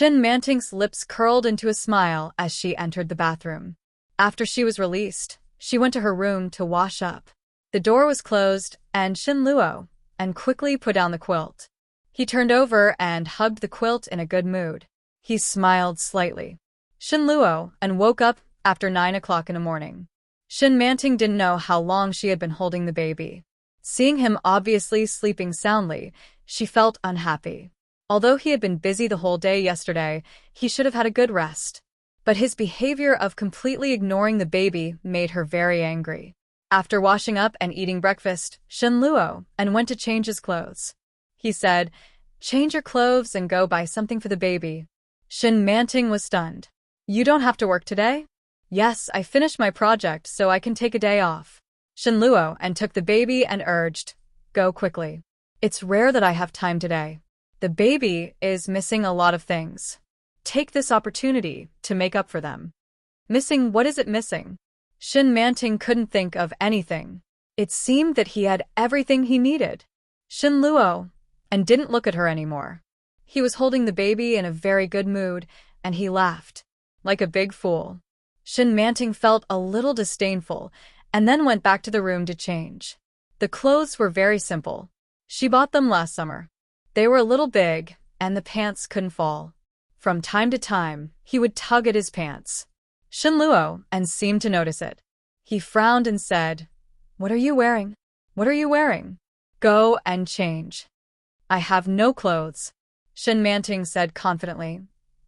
Enchanting's lips curled into a smile as she entered the bathroom. After she was released, she went to her room to wash up. The door was closed, and Shenluo quickly put down the quilt. He turned over and hugged the quilt in a good mood. He smiled slightly. Shenluo woke up after 9 o'clock in the morning. Enchanting didn't know how long she had been holding the baby. Seeing him obviously sleeping soundly, she felt unhappy. Although he had been busy the whole day yesterday, he should have had a good rest. But his behavior of completely ignoring the baby made her very angry. After washing up and eating breakfast, Shenluo went to change his clothes. He said, "Change your clothes and go buy something for the baby." Enchanting was stunned. "You don't have to work today?" "Yes, I finished my project so I can take a day off." Shenluo took the baby and urged, "Go quickly. It's rare that I have time today. The baby is missing a lot of things. Take this opportunity to make up for them." "Missing? What is it missing?" Enchanting couldn't think of anything. It seemed that he had everything he needed. Shenluo didn't look at her anymore. He was holding the baby in a very good mood, and he laughed. Like a big fool. Enchanting felt a little disdainful, and then went back to the room to change. The clothes were very simple. She bought them last summer. They were a little big, and the pants couldn't fall. From time to time, he would tug at his pants. Shenluo seemed to notice it. He frowned and said, "What are you wearing? What are you wearing? Go and change." "I have no clothes," Enchanting said confidently.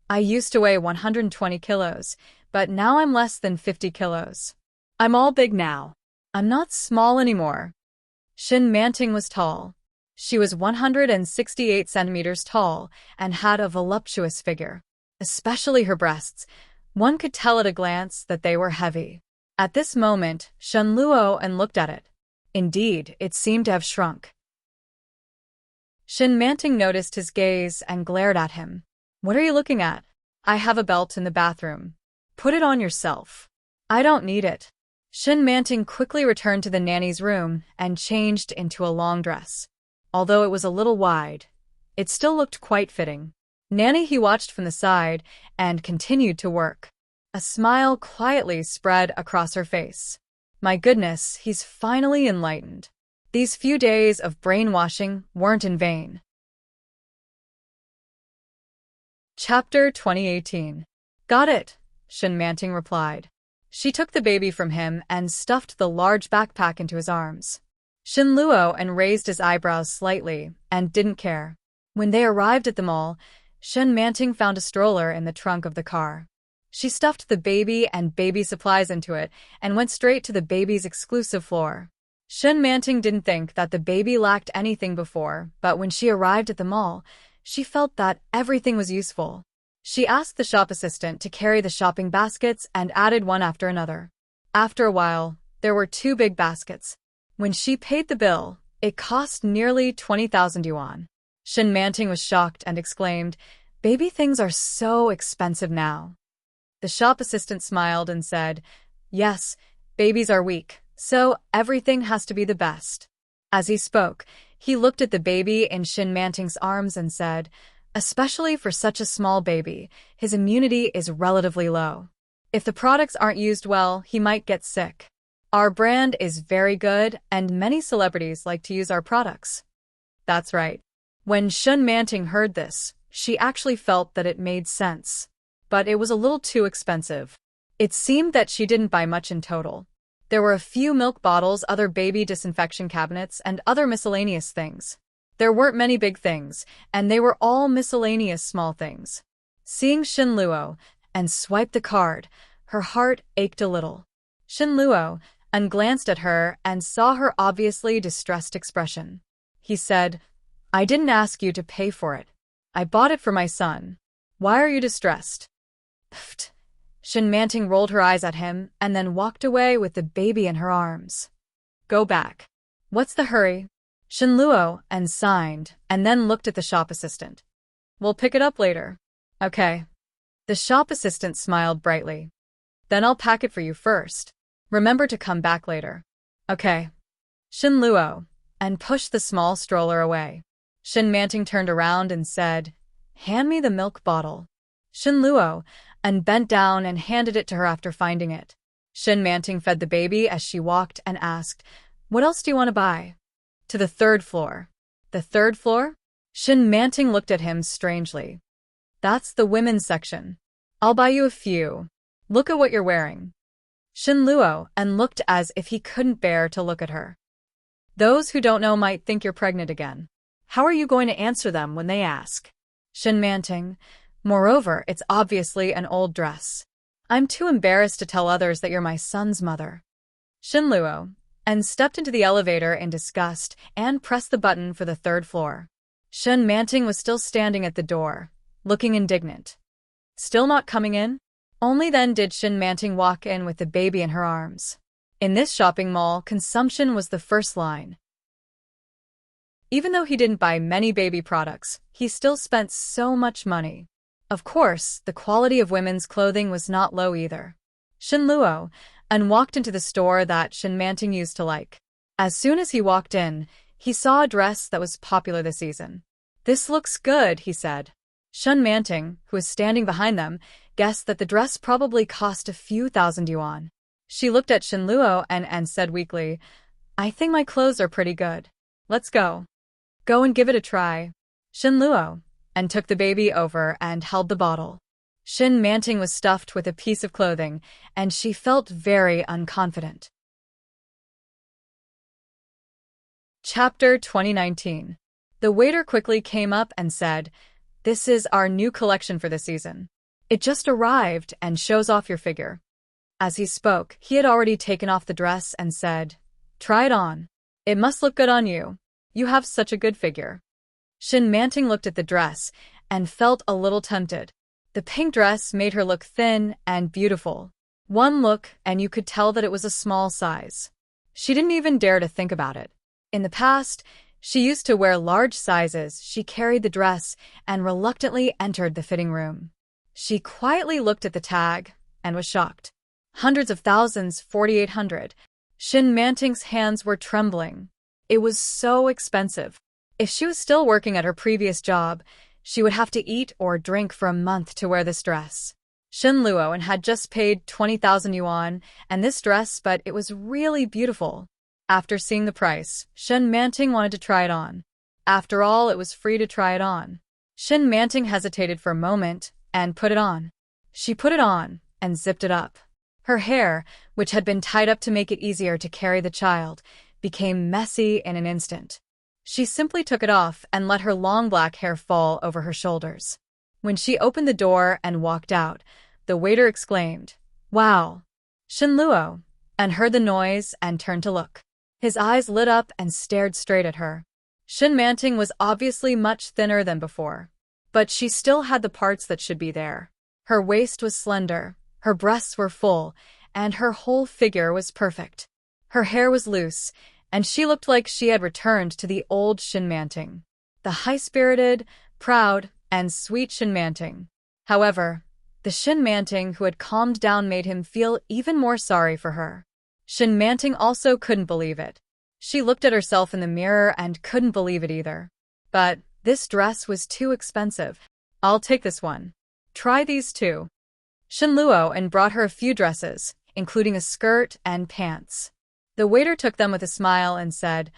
"I used to weigh 120 kilos, but now I'm less than 50 kilos. I'm all big now. I'm not small anymore." Enchanting was tall. She was 168 centimeters tall and had a voluptuous figure. Especially her breasts. One could tell at a glance that they were heavy. At this moment, Shenluo looked at it. Indeed, it seemed to have shrunk. Enchanting noticed his gaze and glared at him. "What are you looking at?" "I have a belt in the bathroom. Put it on yourself." "I don't need it." Enchanting quickly returned to the nanny's room and changed into a long dress. Although it was a little wide, it still looked quite fitting. Nanny he watched from the side and continued to work. A smile quietly spread across her face. "My goodness, he's finally enlightened." These few days of brainwashing weren't in vain. Chapter 2018. Got it, Enchanting replied. She took the baby from him and stuffed the large backpack into his arms. Shenluo and raised his eyebrows slightly and didn't care. When they arrived at the mall, Enchanting found a stroller in the trunk of the car. She stuffed the baby and baby supplies into it and went straight to the baby's exclusive floor. Enchanting didn't think that the baby lacked anything before, but when she arrived at the mall, she felt that everything was useful. She asked the shop assistant to carry the shopping baskets and added one after another. After a while, there were 2 big baskets. When she paid the bill, it cost nearly 20,000 yuan. Enchanting was shocked and exclaimed, "Baby things are so expensive now." The shop assistant smiled and said, "Yes, babies are weak, so everything has to be the best." As he spoke, he looked at the baby in Enchanting's arms and said, "Especially for such a small baby, his immunity is relatively low. If the products aren't used well, he might get sick. Our brand is very good, and many celebrities like to use our products." That's right. When Enchanting heard this, she actually felt that it made sense. But it was a little too expensive. It seemed that she didn't buy much in total. There were a few milk bottles, other baby disinfection cabinets, and other miscellaneous things. There weren't many big things, and they were all miscellaneous small things. Seeing Shenluo and swiped the card, her heart ached a little. Shenluo glanced at her and saw her obviously distressed expression. He said, "I didn't ask you to pay for it. I bought it for my son. Why are you distressed?" Pfft. Enchanting rolled her eyes at him and then walked away with the baby in her arms. "Go back. What's the hurry?" Shenluo signed and then looked at the shop assistant. "We'll pick it up later." "Okay." The shop assistant smiled brightly. "Then I'll pack it for you first. Remember to come back later." "Okay." Shenluo pushed the small stroller away. Enchanting turned around and said, "Hand me the milk bottle." Shenluo bent down and handed it to her after finding it. Enchanting fed the baby as she walked and asked, "What else do you want to buy?" "To the 3rd floor." "The 3rd floor?" Enchanting looked at him strangely. "That's the women's section. I'll buy you a few. Look at what you're wearing." Shenluo looked as if he couldn't bear to look at her. "Those who don't know might think you're pregnant again. How are you going to answer them when they ask?" Enchanting, "Moreover, it's obviously an old dress. I'm too embarrassed to tell others that you're my son's mother." Shenluo stepped into the elevator in disgust and pressed the button for the 3rd floor. Enchanting was still standing at the door, looking indignant. "Still not coming in?" Only then did Enchanting walk in with the baby in her arms. In this shopping mall, consumption was the first line. Even though he didn't buy many baby products, he still spent so much money. Of course, the quality of women's clothing was not low either. Shenluo walked into the store that Enchanting used to like. As soon as he walked in, he saw a dress that was popular this season. "This looks good," he said. Enchanting, who was standing behind them, guessed that the dress probably cost a few thousand yuan. She looked at Shenluo and said weakly, "I think my clothes are pretty good. Let's go." "Go and give it a try." Shenluo took the baby over and held the bottle. Enchanting was stuffed with a piece of clothing, and she felt very unconfident. Chapter 2019. The waiter quickly came up and said, "This is our new collection for the season. It just arrived and shows off your figure." As he spoke, he had already taken off the dress and said, "Try it on. It must look good on you. You have such a good figure." Enchanting looked at the dress and felt a little tempted. The pink dress made her look thin and beautiful. One look and you could tell that it was a small size. She didn't even dare to think about it. In the past, she used to wear large sizes. She carried the dress and reluctantly entered the fitting room. She quietly looked at the tag and was shocked. Hundreds of thousands, 4,800. Enchanting's hands were trembling. It was so expensive. If she was still working at her previous job, she would have to eat or drink for a month to wear this dress. Shenluo had just paid 20,000 yuan and this dress, but it was really beautiful. After seeing the price, Shen Manting wanted to try it on. After all, it was free to try it on. Shen Manting hesitated for a moment and put it on. She put it on and zipped it up. Her hair, which had been tied up to make it easier to carry the child, became messy in an instant. She simply took it off and let her long black hair fall over her shoulders. When she opened the door and walked out, the waiter exclaimed, "Wow!" Shen Luo, and heard the noise and turned to look. His eyes lit up and stared straight at her. Shen Manting was obviously much thinner than before, but she still had the parts that should be there. Her waist was slender, her breasts were full, and her whole figure was perfect. Her hair was loose, and she looked like she had returned to the old Shen Manting, the high-spirited, proud, and sweet Shen Manting. However, the Shen Manting who had calmed down made him feel even more sorry for her. Shen Manting also couldn't believe it. She looked at herself in the mirror and couldn't believe it either. But this dress was too expensive. "I'll take this one. Try these too." Shen Luo and brought her a few dresses, including a skirt and pants. The waiter took them with a smile and said,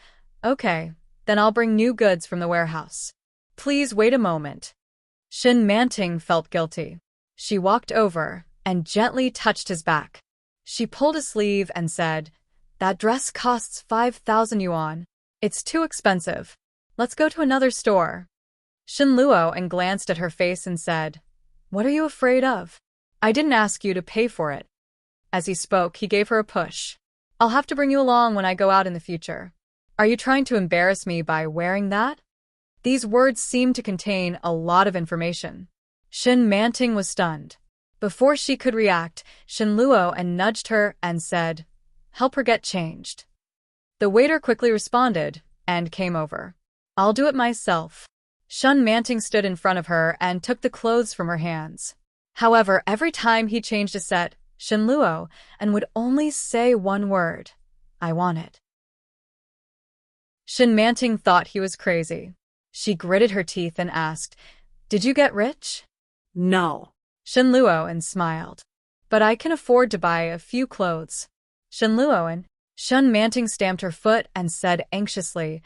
"Okay, then I'll bring new goods from the warehouse. Please wait a moment." Shen Manting felt guilty. She walked over and gently touched his back. She pulled a sleeve and said, "That dress costs 5,000 yuan. It's too expensive. Let's go to another store." Shen Luo and glanced at her face and said, "What are you afraid of? I didn't ask you to pay for it." As he spoke, he gave her a push. "I'll have to bring you along when I go out in the future. Are you trying to embarrass me by wearing that?" These words seemed to contain a lot of information. Shen Manting was stunned. Before she could react, Shen Luo and nudged her and said, "Help her get changed." The waiter quickly responded and came over. "I'll do it myself." Shen Manting stood in front of her and took the clothes from her hands. However, every time he changed a set, Shen Luo and would only say one word, "I want it." Shen Manting thought he was crazy. She gritted her teeth and asked, "Did you get rich?" No. Shen Luo and smiled. "But I can afford to buy a few clothes." Shen Luo and Shen Manting stamped her foot and said anxiously,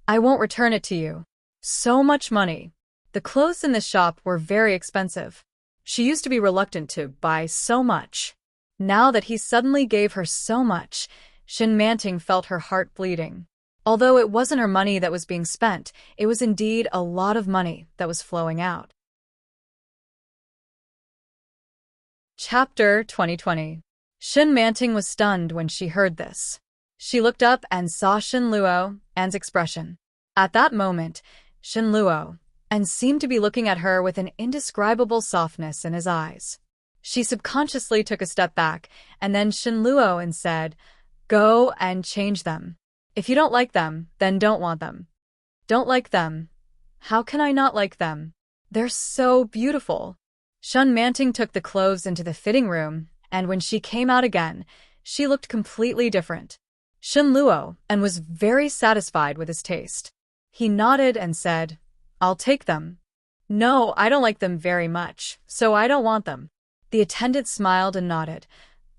"I won't return it to you. So much money." The clothes in this shop were very expensive. She used to be reluctant to buy so much. Now that he suddenly gave her so much, Shen Manting felt her heart bleeding. Although it wasn't her money that was being spent, it was indeed a lot of money that was flowing out. Chapter 2020. Shen Manting was stunned when she heard this. She looked up and saw Shen Luo and's expression. At that moment, Shen Luo and seemed to be looking at her with an indescribable softness in his eyes. She subconsciously took a step back, and then Shen Luo and said, "Go and change them. If you don't like them, then don't want them." "Don't like them? How can I not like them? They're so beautiful." Shen Manting took the clothes into the fitting room, and when she came out again, she looked completely different. Shen Luo and was very satisfied with his taste. He nodded and said, "I'll take them." "No, I don't like them very much, so I don't want them." The attendant smiled and nodded.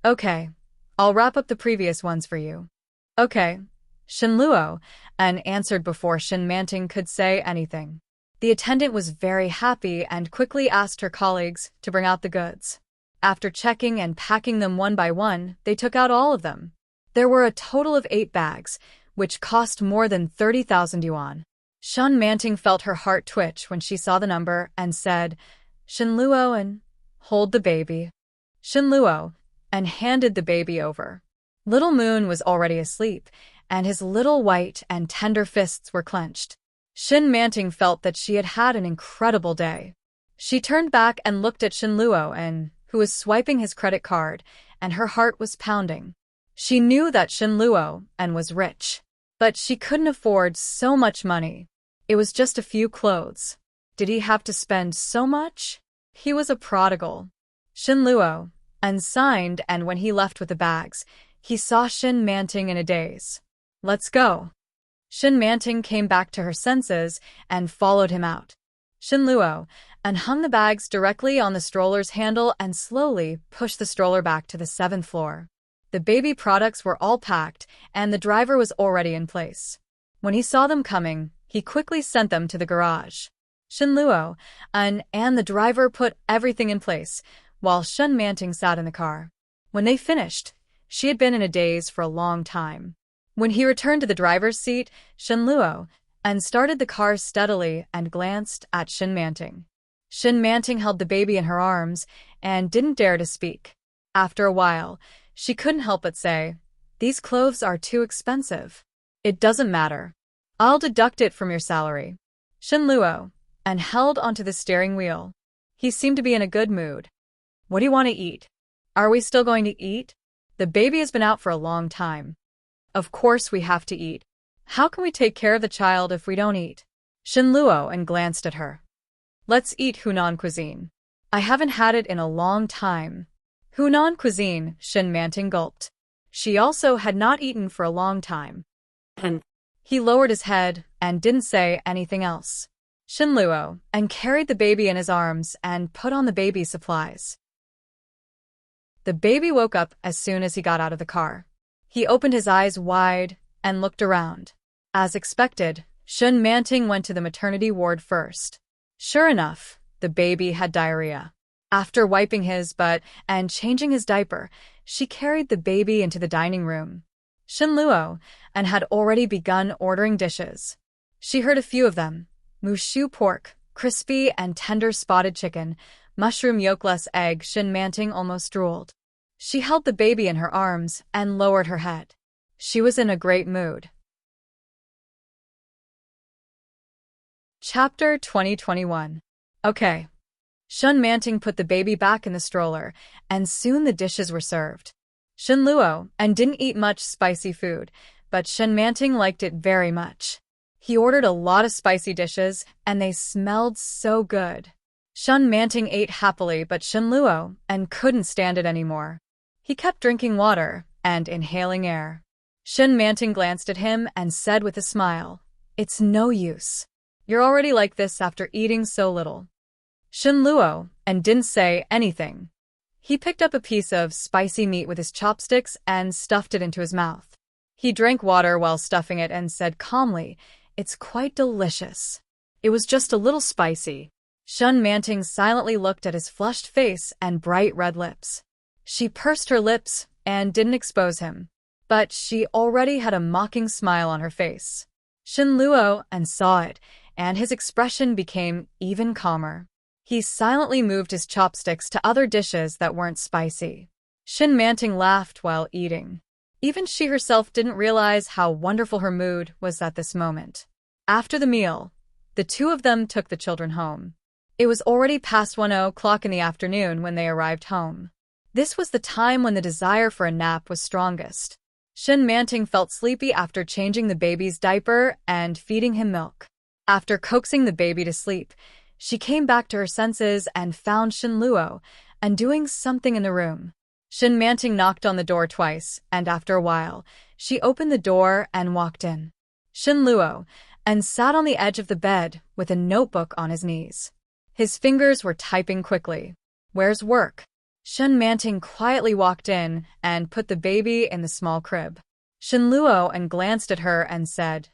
"Okay, I'll wrap up the previous ones for you." "Okay." Shen Luo answered before Shen Manting could say anything. The attendant was very happy and quickly asked her colleagues to bring out the goods. After checking and packing them one by one, they took out all of them. There were a total of 8 bags, which cost more than 30,000 yuan. Shen Manting felt her heart twitch when she saw the number and said, "Shen Luo and hold the baby." Shen Luo and handed the baby over. Little Moon was already asleep, and his little white and tender fists were clenched. Shen Manting felt that she had had an incredible day. She turned back and looked at Shen Luo who was swiping his credit card, and her heart was pounding. She knew that Shen Luo was rich, but she couldn't afford so much money. It was just a few clothes. Did he have to spend so much? He was a prodigal. Shen Luo signed, and when he left with the bags, he saw Shen Manting in a daze. "Let's go." Shen Manting came back to her senses and followed him out. Shen Luo hung the bags directly on the stroller's handle and slowly pushed the stroller back to the 7th floor. The baby products were all packed, and the driver was already in place. When he saw them coming, he quickly sent them to the garage. Shenluo and the driver put everything in place, while Shen Manting sat in the car. When they finished, she had been in a daze for a long time. When he returned to the driver's seat, Shenluo started the car steadily and glanced at Shen Manting. Shen Manting held the baby in her arms and didn't dare to speak. After a while, she couldn't help but say, "These clothes are too expensive." "It doesn't matter. I'll deduct it from your salary." Shenluo held onto the steering wheel. He seemed to be in a good mood. "What do you want to eat?" "Are we still going to eat? The baby has been out for a long time." "Of course we have to eat. How can we take care of the child if we don't eat?" Shenluo glanced at her. "Let's eat Hunan cuisine. I haven't had it in a long time." Hunan cuisine, Shen Manting gulped. She also had not eaten for a long time. He lowered his head and didn't say anything else. Shenluo carried the baby in his arms and put on the baby's supplies. The baby woke up as soon as he got out of the car. He opened his eyes wide and looked around. As expected, Shen Manting went to the maternity ward first. Sure enough, the baby had diarrhea. After wiping his butt and changing his diaper, she carried the baby into the dining room. Shenluo had already begun ordering dishes. She heard a few of them: mushu pork, crispy and tender spotted chicken, mushroom yolkless egg. Shen Manting almost drooled. She held the baby in her arms and lowered her head. She was in a great mood. Chapter 2021. Okay. Shen Manting put the baby back in the stroller, and soon the dishes were served. Shenluo didn't eat much spicy food, but Shen Manting liked it very much. He ordered a lot of spicy dishes, and they smelled so good. Shen Manting ate happily, but Shenluo couldn't stand it anymore. He kept drinking water and inhaling air. Shen Manting glanced at him and said with a smile, "It's no use. You're already like this after eating so little." Shenluo didn't say anything. He picked up a piece of spicy meat with his chopsticks and stuffed it into his mouth. He drank water while stuffing it and said calmly, "It's quite delicious. It was just a little spicy." Shen Manting silently looked at his flushed face and bright red lips. She pursed her lips and didn't expose him, but she already had a mocking smile on her face. Shenluo saw it, and his expression became even calmer. He silently moved his chopsticks to other dishes that weren't spicy. Shen Manting laughed while eating. Even she herself didn't realize how wonderful her mood was at this moment. After the meal, the two of them took the children home. It was already past 1:00 in the afternoon when they arrived home. This was the time when the desire for a nap was strongest. Shen Manting felt sleepy after changing the baby's diaper and feeding him milk. After coaxing the baby to sleep, she came back to her senses and found Shenluo doing something in the room. Shen Manting knocked on the door twice, and after a while, she opened the door and walked in. Shenluo sat on the edge of the bed with a notebook on his knees. His fingers were typing quickly. "Where's work?" Shen Manting quietly walked in and put the baby in the small crib. Shenluo glanced at her and said,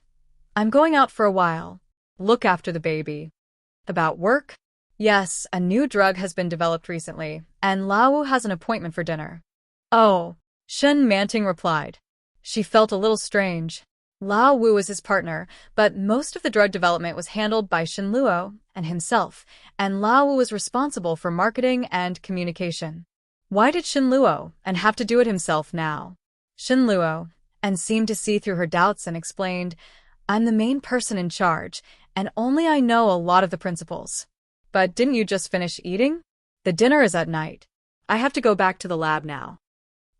"I'm going out for a while. Look after the baby." "About work?" "Yes, a new drug has been developed recently, and Lao has an appointment for dinner." "Oh," Shen Manting replied. She felt a little strange. Lao Wu was his partner, but most of the drug development was handled by Shenluo himself, and Lao Wu was responsible for marketing and communication. Why did Shenluo have to do it himself now? Shenluo seemed to see through her doubts and explained, "I'm the main person in charge, and only I know a lot of the principles." "But didn't you just finish eating?" "The dinner is at night. I have to go back to the lab now."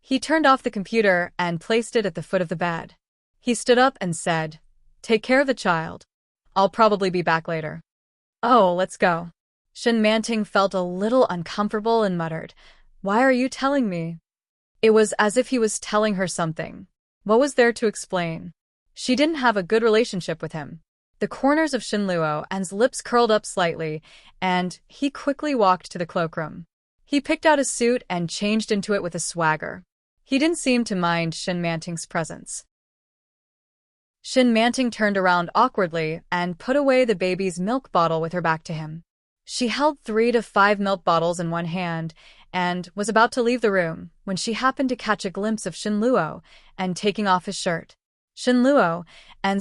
He turned off the computer and placed it at the foot of the bed. He stood up and said, "Take care of the child. I'll probably be back later." "Oh, let's go." Shen Manting felt a little uncomfortable and muttered, "Why are you telling me?" It was as if he was telling her something. What was there to explain? She didn't have a good relationship with him. The corners of Shenluo's lips curled up slightly, and he quickly walked to the cloakroom. He picked out a suit and changed into it with a swagger. He didn't seem to mind Shin Manting's presence. Shin Manting turned around awkwardly and put away the baby's milk bottle with her back to him. She held 3 to 5 milk bottles in one hand and was about to leave the room when she happened to catch a glimpse of Shin Luo and taking off his shirt. Shin Luo's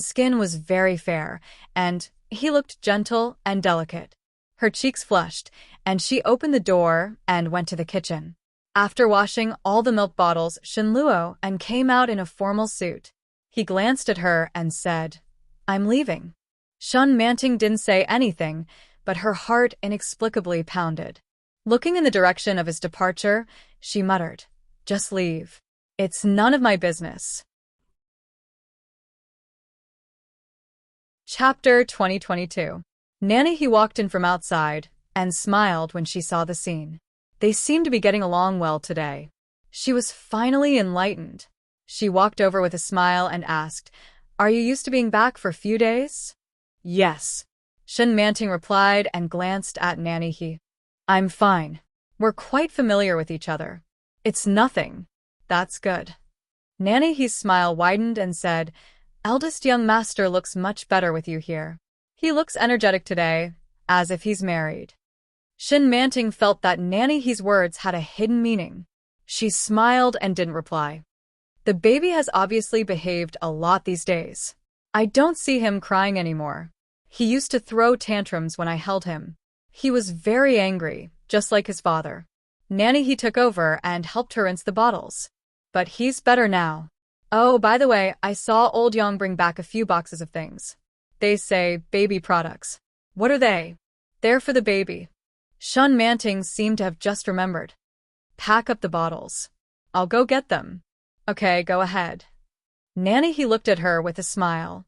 skin was very fair, and he looked gentle and delicate. Her cheeks flushed, and she opened the door and went to the kitchen. After washing all the milk bottles, Shin Luo came out in a formal suit. He glanced at her and said, "I'm leaving." Shin Manting didn't say anything, but her heart inexplicably pounded. Looking in the direction of his departure, she muttered, "Just leave. It's none of my business." Chapter 2022. Nanny he walked in from outside and smiled when she saw the scene. They seemed to be getting along well today. She was finally enlightened. She walked over with a smile and asked, "Are you used to being back for a few days?" "Yes," Shin Manting replied and glanced at Nanny he. "I'm fine. We're quite familiar with each other." "It's nothing." "That's good." Nanny he's smile widened and said, "Eldest young master looks much better with you here. He looks energetic today, as if he's married." Shin Manting felt that Nanny he's words had a hidden meaning. She smiled and didn't reply. "The baby has obviously behaved a lot these days. I don't see him crying anymore. He used to throw tantrums when I held him. He was very angry, just like his father." Nanny he took over and helped her rinse the bottles. "But he's better now. Oh, by the way, I saw old Yang bring back a few boxes of things. They say baby products." "What are they?" "They're for the baby." Shin Manting seemed to have just remembered. "Pack up the bottles. I'll go get them." "Okay, go ahead." Nanny he looked at her with a smile.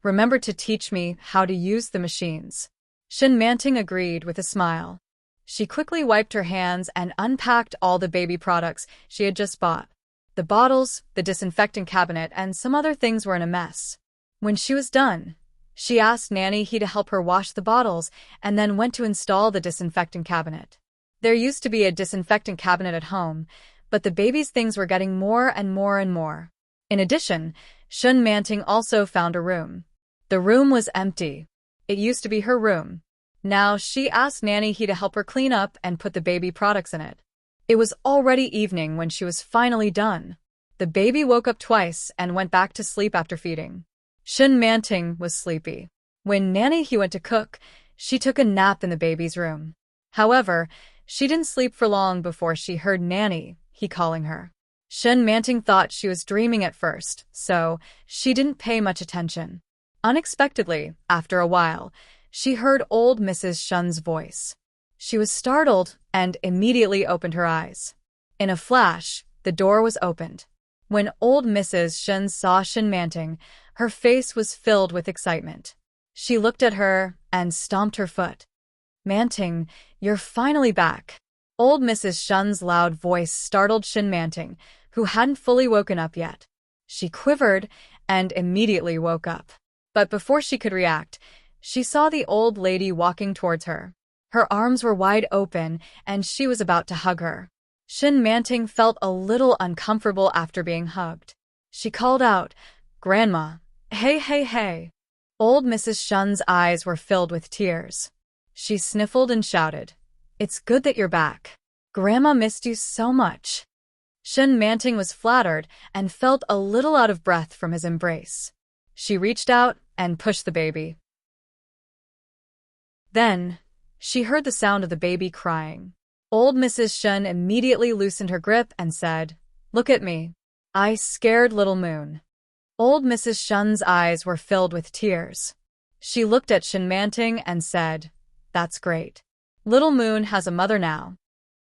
"Remember to teach me how to use the machines." Shin Manting agreed with a smile. She quickly wiped her hands and unpacked all the baby products she had just bought. The bottles, the disinfectant cabinet, and some other things were in a mess. When she was done, she asked Nanny he to help her wash the bottles and then went to install the disinfectant cabinet. There used to be a disinfectant cabinet at home, but the baby's things were getting more and more and more. In addition, Shin Manting also found a room. The room was empty. It used to be her room. Now she asked Nanny he to help her clean up and put the baby products in it. It was already evening when she was finally done. The baby woke up twice and went back to sleep after feeding. Shin Manting was sleepy. When Nanny he went to cook, she took a nap in the baby's room. However, she didn't sleep for long before she heard Nanny he calling her. Shin Manting thought she was dreaming at first, so she didn't pay much attention. Unexpectedly, after a while, she heard old Mrs. Shin's voice. She was startled and immediately opened her eyes. In a flash, the door was opened. When old Mrs. Shin saw Shin Manting, her face was filled with excitement. She looked at her and stomped her foot. "Manting, you're finally back." Old Mrs. Shin's loud voice startled Shin Manting, who hadn't fully woken up yet. She quivered and immediately woke up. But before she could react, she saw the old lady walking towards her. Her arms were wide open, and she was about to hug her. Shin Manting felt a little uncomfortable after being hugged. She called out, "Grandma, hey, hey, hey." Old Mrs. Shin's eyes were filled with tears. She sniffled and shouted, "It's good that you're back. Grandma missed you so much." Shin Manting was flattered and felt a little out of breath from his embrace. She reached out and pushed the baby. Then, she heard the sound of the baby crying. Old Mrs. Shin immediately loosened her grip and said, "Look at me. I scared little Moon." Old Mrs. Shin's eyes were filled with tears. She looked at Shin Manting and said, "That's great. Little Moon has a mother now."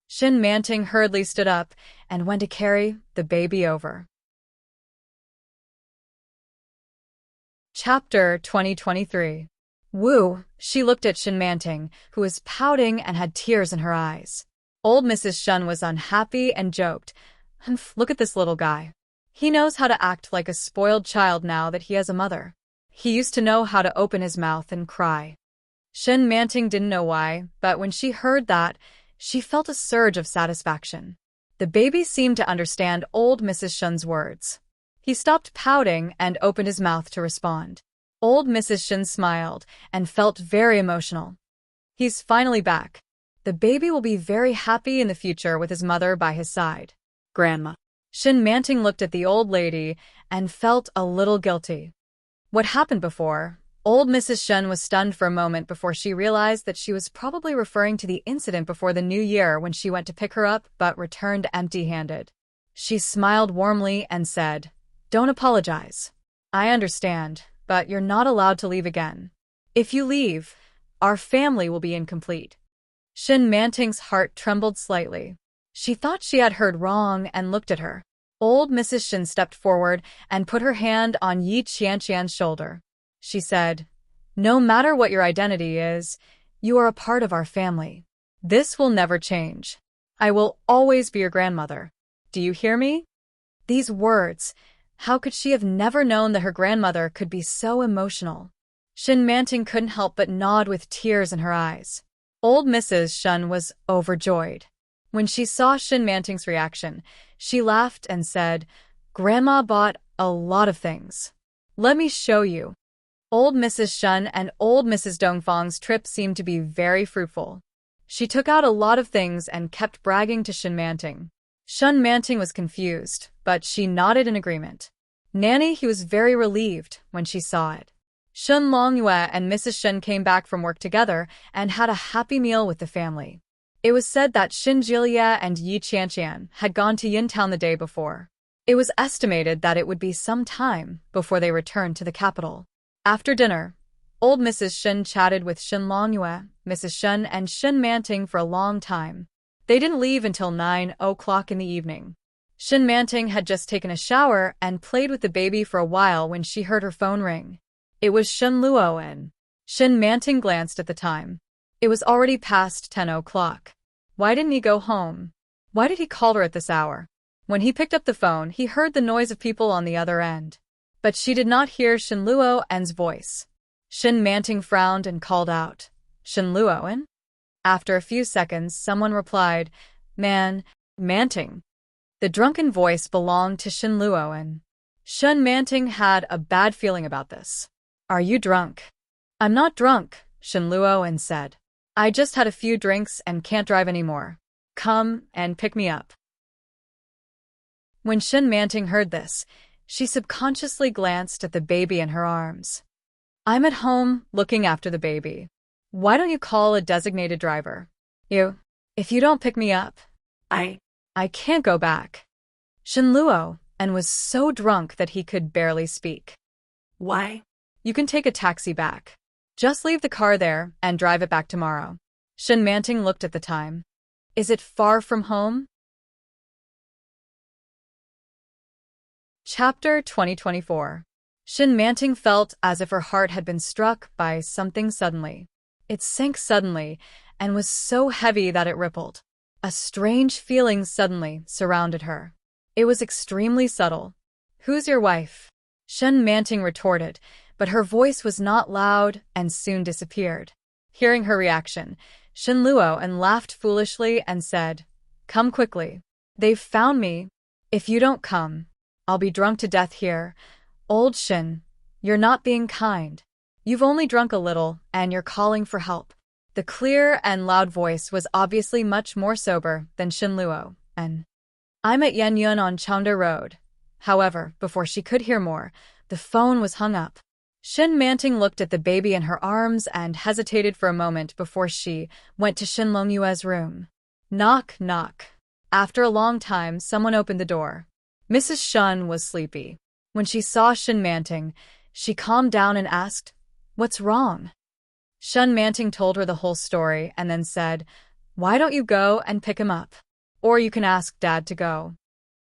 Shin Manting hurriedly stood up and went to carry the baby over. Chapter 2023. Woo, she looked at Shin Manting, who was pouting and had tears in her eyes. Old Mrs. Shin was unhappy and joked, "Humph, look at this little guy. He knows how to act like a spoiled child now that he has a mother. He used to know how to open his mouth and cry." Shin Manting didn't know why, but when she heard that, she felt a surge of satisfaction. The baby seemed to understand old Mrs. Shun's words. He stopped pouting and opened his mouth to respond. Old Mrs. Shun smiled and felt very emotional. He's finally back. The baby will be very happy in the future with his mother by his side. Grandma. Shin-Manting looked at the old lady and felt a little guilty. What happened before? Old Mrs. Shun was stunned for a moment before she realized that she was probably referring to the incident before the new year when she went to pick her up but returned empty-handed. She smiled warmly and said, "Don't apologize. I understand, but you're not allowed to leave again. If you leave, our family will be incomplete." Shin-Manting's heart trembled slightly. She thought she had heard wrong and looked at her. Old Mrs. Shin stepped forward and put her hand on Yi Qianqian's shoulder. She said, "No matter what your identity is, you are a part of our family. This will never change. I will always be your grandmother. Do you hear me?" These words, how could she have never known that her grandmother could be so emotional? Shin-Manting couldn't help but nod with tears in her eyes. Old Mrs. Shun was overjoyed. When she saw Shin-Manting's reaction, she laughed and said, "Grandma bought a lot of things. Let me show you." Old Mrs. Shun and old Mrs. Dongfang's trip seemed to be very fruitful. She took out a lot of things and kept bragging to Shin-Manting. Shin-Manting was confused, but she nodded in agreement. Nanny, he was very relieved when she saw it. Shun Longyue and Mrs. Shen came back from work together and had a happy meal with the family. It was said that Shin Jilie and Yi Qianqian had gone to Yintown the day before. It was estimated that it would be some time before they returned to the capital. After dinner, old Mrs. Shin chatted with Shin Longyue, Mrs. Shen, and Shin-Manting for a long time. They didn't leave until 9 o'clock in the evening. Shin-Manting had just taken a shower and played with the baby for a while when she heard her phone ring. It was Shin Luoan. Shin-Manting glanced at the time. It was already past 10 o'clock. Why didn't he go home? Why did he call her at this hour? When he picked up the phone, he heard the noise of people on the other end. But she did not hear Shin Luoan's voice. Shin-Manting frowned and called out, "Shin Luoan?" After a few seconds, someone replied, "Manting." The drunken voice belonged to Shin Luoan. Shin-Manting had a bad feeling about this. "Are you drunk?" "I'm not drunk," Shin Luoan said. "I just had a few drinks and can't drive anymore. Come and pick me up." When Shin-Manting heard this, she subconsciously glanced at the baby in her arms. "I'm at home looking after the baby. Why don't you call a designated driver? If you don't pick me up, I can't go back." Shin Luoan was so drunk that he could barely speak. Why? "You can take a taxi back. Just leave the car there and drive it back tomorrow." Shin-Manting looked at the time. "Is it far from home?" Chapter 2024. Shin-Manting felt as if her heart had been struck by something suddenly. It sank suddenly and was so heavy that it rippled. A strange feeling suddenly surrounded her. It was extremely subtle. "Who's your wife?" Shin-Manting retorted, but her voice was not loud and soon disappeared. Hearing her reaction, Shin Luoan laughed foolishly and said, "Come quickly. They've found me. If you don't come, I'll be drunk to death here." "Old Shin, you're not being kind. You've only drunk a little and you're calling for help." The clear and loud voice was obviously much more sober than Shin Luoan. "I'm at Yenyun on Changde Road." However, before she could hear more, the phone was hung up. Shin-Manting looked at the baby in her arms and hesitated for a moment before she went to Shin Longyue's room. Knock, knock. After a long time, someone opened the door. Mrs. Shun was sleepy. When she saw Shin-Manting, she calmed down and asked, "What's wrong?" Shin-Manting told her the whole story and then said, "Why don't you go and pick him up? Or you can ask Dad to go."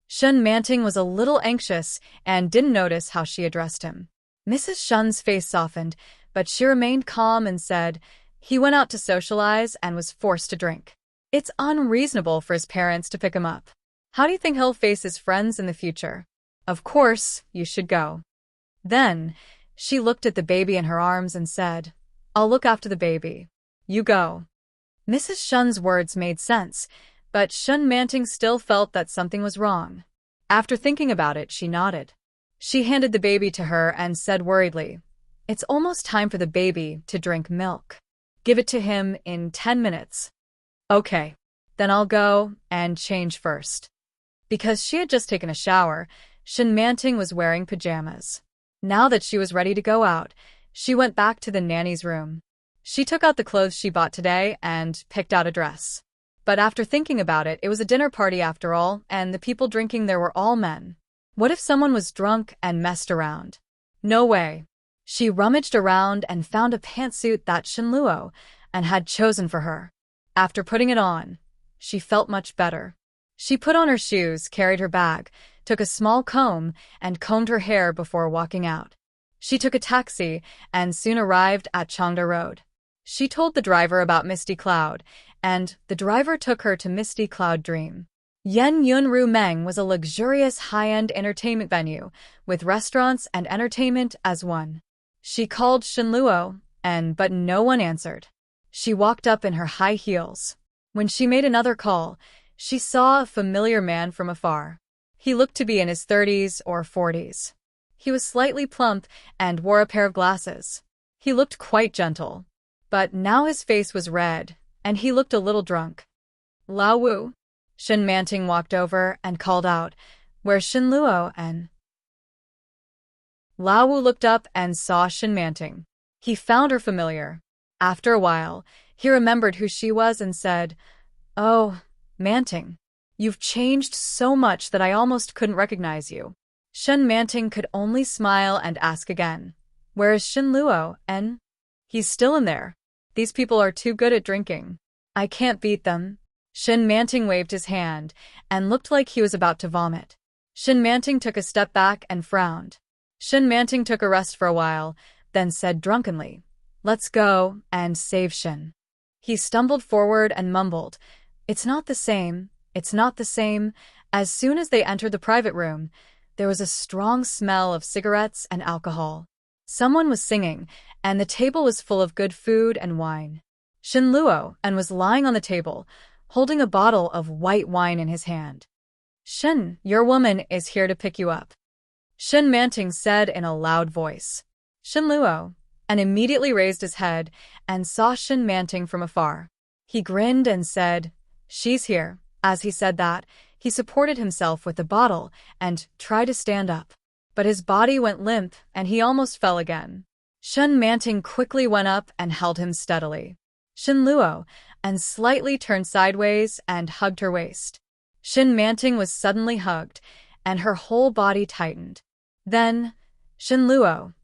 Shin-Manting was a little anxious and didn't notice how she addressed him. Mrs. Shun's face softened, but she remained calm and said, "He went out to socialize and was forced to drink. It's unreasonable for his parents to pick him up. How do you think he'll face his friends in the future? Of course, you should go." Then, she looked at the baby in her arms and said, "I'll look after the baby. You go." Mrs. Shun's words made sense, But Shen Manting still felt that something was wrong. After thinking about it, she nodded. She handed the baby to her and said worriedly, "It's almost time for the baby to drink milk. Give it to him in 10 minutes. Okay, then I'll go and change first." Because she had just taken a shower, Shen Manting was wearing pajamas. Now that she was ready to go out, she went back to the nanny's room. She took out the clothes she bought today and picked out a dress. But after thinking about it, it was a dinner party after all, and the people drinking there were all men. What if someone was drunk and messed around? No way. She rummaged around and found a pantsuit that Shenluo and had chosen for her. After putting it on, she felt much better. She put on her shoes, carried her bag, took a small comb, and combed her hair before walking out. She took a taxi and soon arrived at Changda Road. She told the driver about Misty Cloud, and the driver took her to Misty Cloud Dream. Yen Yun Ru Meng was a luxurious high-end entertainment venue, with restaurants and entertainment as one. She called Shenluo, but no one answered. She walked up in her high heels. When she made another call, she saw a familiar man from afar. He looked to be in his 30s or 40s. He was slightly plump and wore a pair of glasses. He looked quite gentle. But now his face was red, and he looked a little drunk. "Lao Wu." Shen Manting walked over and called out, "Where's Shenluo and—" Lao Wu looked up and saw Shen Manting. He found her familiar. After a while, he remembered who she was and said, "Oh, Manting, you've changed so much that I almost couldn't recognize you." Shen Manting could only smile and ask again, "Where is Shenluo and—" "He's still in there. These people are too good at drinking. I can't beat them." Shen Manting waved his hand and looked like he was about to vomit. Shen Manting took a step back and frowned. Shen Manting took a rest for a while, then said drunkenly, "Let's go and save Shen." He stumbled forward and mumbled, "It's not the same, it's not the same." As soon as they entered the private room, there was a strong smell of cigarettes and alcohol. Someone was singing, and the table was full of good food and wine. Shenluo was lying on the table, holding a bottle of white wine in his hand. "Shen, your woman is here to pick you up," Shen Manting said in a loud voice. Shenluo immediately raised his head and saw Shen Manting from afar. He grinned and said, "She's here." As he said that, he supported himself with the bottle and tried to stand up. But his body went limp and he almost fell again. Shen Manting quickly went up and held him steadily. Shenluo slightly turned sideways and hugged her waist. Shen Manting was suddenly hugged, and her whole body tightened. Then, Shenluo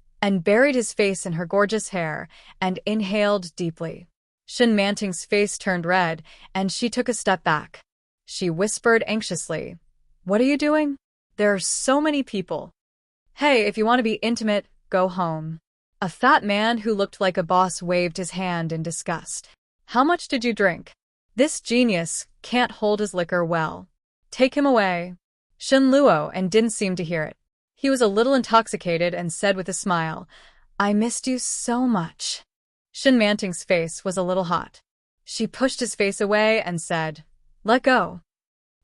buried his face in her gorgeous hair and inhaled deeply. Shen Manting's face turned red, and she took a step back. She whispered anxiously, "What are you doing? There are so many people." "Hey, if you want to be intimate, go home." A fat man who looked like a boss waved his hand in disgust. "How much did you drink? This genius can't hold his liquor well. Take him away." Shenluo didn't seem to hear it. He was a little intoxicated and said with a smile, "I missed you so much." Shen Manting's face was a little hot. She pushed his face away and said, "Let go."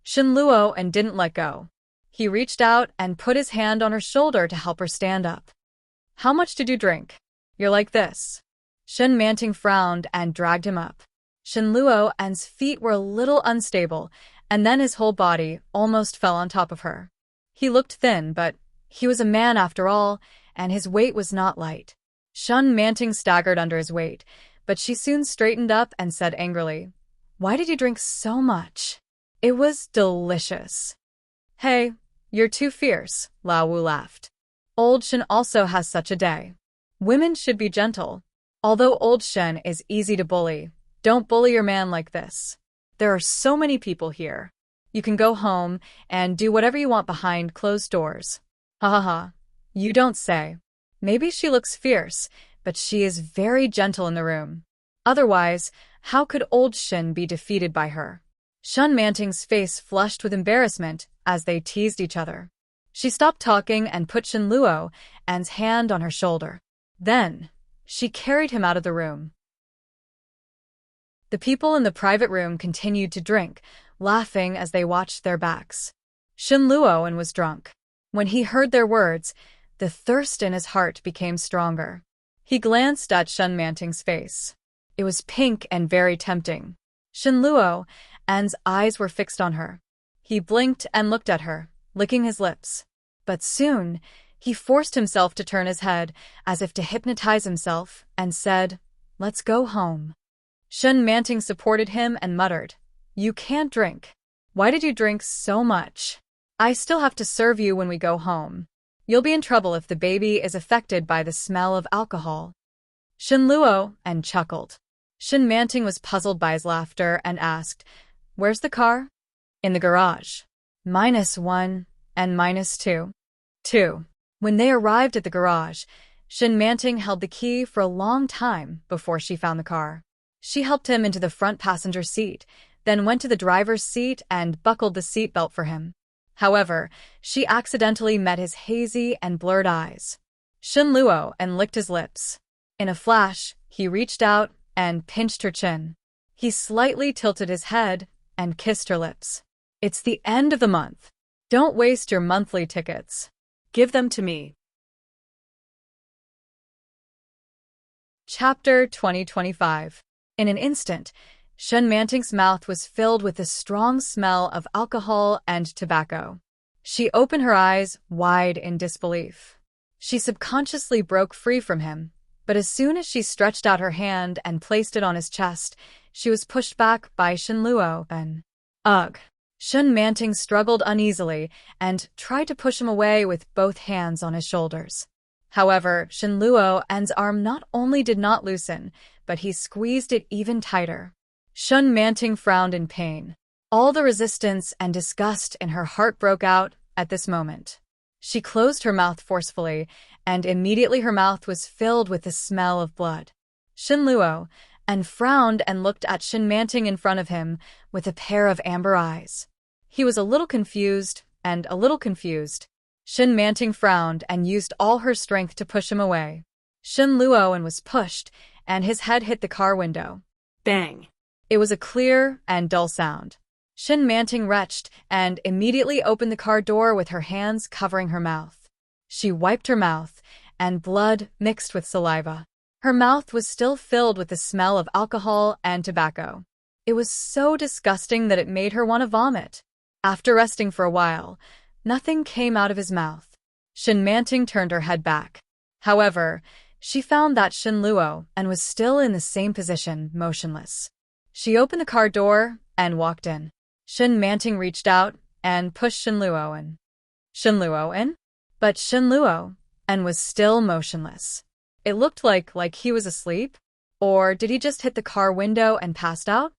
Shenluo didn't let go. He reached out and put his hand on her shoulder to help her stand up. "How much did you drink? You're like this." Shen Manting frowned and dragged him up. Shenluo's feet were a little unstable, and then his whole body almost fell on top of her. He looked thin, but he was a man after all, and his weight was not light. Shen Manting staggered under his weight, but she soon straightened up and said angrily, "Why did you drink so much? It was delicious." "Hey, you're too fierce," Lao Wu laughed. "Old Shen also has such a day. Women should be gentle. Although old Shen is easy to bully, don't bully your man like this. There are so many people here. You can go home and do whatever you want behind closed doors." "Ha ha ha. You don't say." Maybe she looks fierce, but she is very gentle in the room. Otherwise, how could old Shen be defeated by her? Shen Manting's face flushed with embarrassment as they teased each other. She stopped talking and put Shenluo's hand on her shoulder. Then, she carried him out of the room. The people in the private room continued to drink, laughing as they watched their backs. Shen Luoan was drunk. When he heard their words, the thirst in his heart became stronger. He glanced at Shen Manting's face. It was pink and very tempting. Shen Luoan's eyes were fixed on her. He blinked and looked at her, licking his lips. But soon, he forced himself to turn his head, as if to hypnotize himself, and said, "Let's go home." Shen Manting supported him and muttered, "You can't drink. Why did you drink so much? I still have to serve you when we go home. You'll be in trouble if the baby is affected by the smell of alcohol." Shen Luoan chuckled. Shen Manting was puzzled by his laughter and asked, "Where's the car?" "In the garage. -1 and -2. 2. When they arrived at the garage, Shen Manting held the key for a long time before she found the car. She helped him into the front passenger seat, then went to the driver's seat and buckled the seatbelt for him. However, she accidentally met his hazy and blurred eyes. Shen Luoan licked his lips. In a flash, he reached out and pinched her chin. He slightly tilted his head and kissed her lips. "It's the end of the month. Don't waste your monthly tickets. Give them to me." Chapter 2025. In an instant, Shen Manting's mouth was filled with the strong smell of alcohol and tobacco. She opened her eyes wide in disbelief. She subconsciously broke free from him, but as soon as she stretched out her hand and placed it on his chest, she was pushed back by Shen Luoan. "Ugh." Shen Manting struggled uneasily and tried to push him away with both hands on his shoulders. However, Shen Luoan's arm not only did not loosen, but he squeezed it even tighter. Shen Manting frowned in pain. All the resistance and disgust in her heart broke out at this moment. She closed her mouth forcefully, and immediately her mouth was filled with the smell of blood. Shen Luoan frowned and looked at Shen Manting in front of him with a pair of amber eyes. He was a little confused and a little confused. Shen Manting frowned and used all her strength to push him away. Shen Luoan was pushed, and his head hit the car window. Bang! It was a clear and dull sound. Shen Manting retched and immediately opened the car door with her hands covering her mouth. She wiped her mouth, and blood mixed with saliva. Her mouth was still filled with the smell of alcohol and tobacco. It was so disgusting that it made her want to vomit. After resting for a while, nothing came out of his mouth. Shen Manting turned her head back. However, she found that Shen Luoan was still in the same position, motionless. She opened the car door and walked in. Shen Manting reached out and pushed Shen Luoan. Shen Luoan? But Shen Luoan was still motionless. It looked like he was asleep. Or did he just hit the car window and passed out?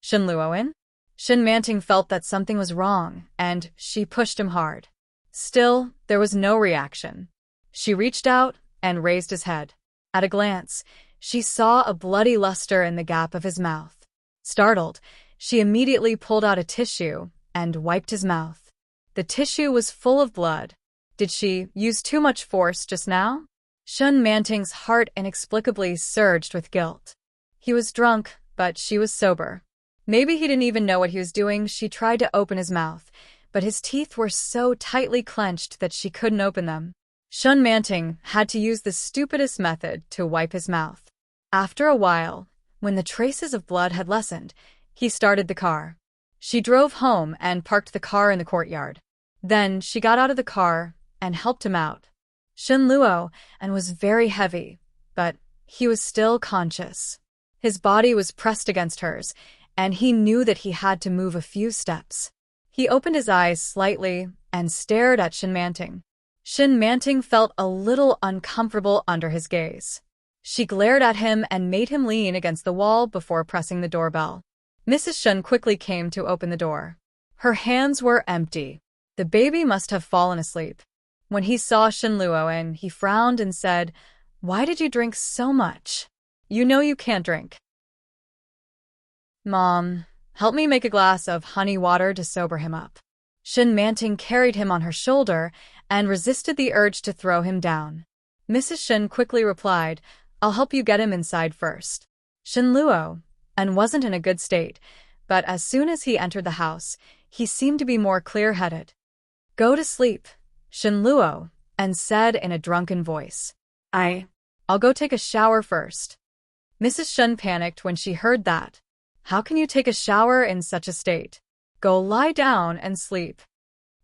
Shen Luoan? Shen Manting felt that something was wrong, and she pushed him hard. Still, there was no reaction. She reached out and raised his head. At a glance, she saw a bloody luster in the gap of his mouth. Startled, she immediately pulled out a tissue and wiped his mouth. The tissue was full of blood. Did she use too much force just now? Shen Manting's heart inexplicably surged with guilt. He was drunk, but she was sober. Maybe he didn't even know what he was doing. She tried to open his mouth, but his teeth were so tightly clenched that she couldn't open them. Shen Manting had to use the stupidest method to wipe his mouth. After a while, when the traces of blood had lessened, he started the car. She drove home and parked the car in the courtyard. Then she got out of the car and helped him out. Shen Luoan was very heavy, but he was still conscious. His body was pressed against hers, and he knew that he had to move a few steps. He opened his eyes slightly and stared at Shen Manting. Shen Manting felt a little uncomfortable under his gaze. She glared at him and made him lean against the wall before pressing the doorbell. Mrs. Shen quickly came to open the door. Her hands were empty. The baby must have fallen asleep. When he saw Shen Luoan, he frowned and said, "Why did you drink so much? You know you can't drink." "Mom, help me make a glass of honey water to sober him up." Shen Manting carried him on her shoulder and resisted the urge to throw him down. Mrs. Shen quickly replied, "I'll help you get him inside first." Shen Luoan wasn't in a good state, but as soon as he entered the house, he seemed to be more clear-headed. "Go to sleep," Shen Luo, and said in a drunken voice. I'll go take a shower first." Mrs. Shen panicked when she heard that. "How can you take a shower in such a state? Go lie down and sleep."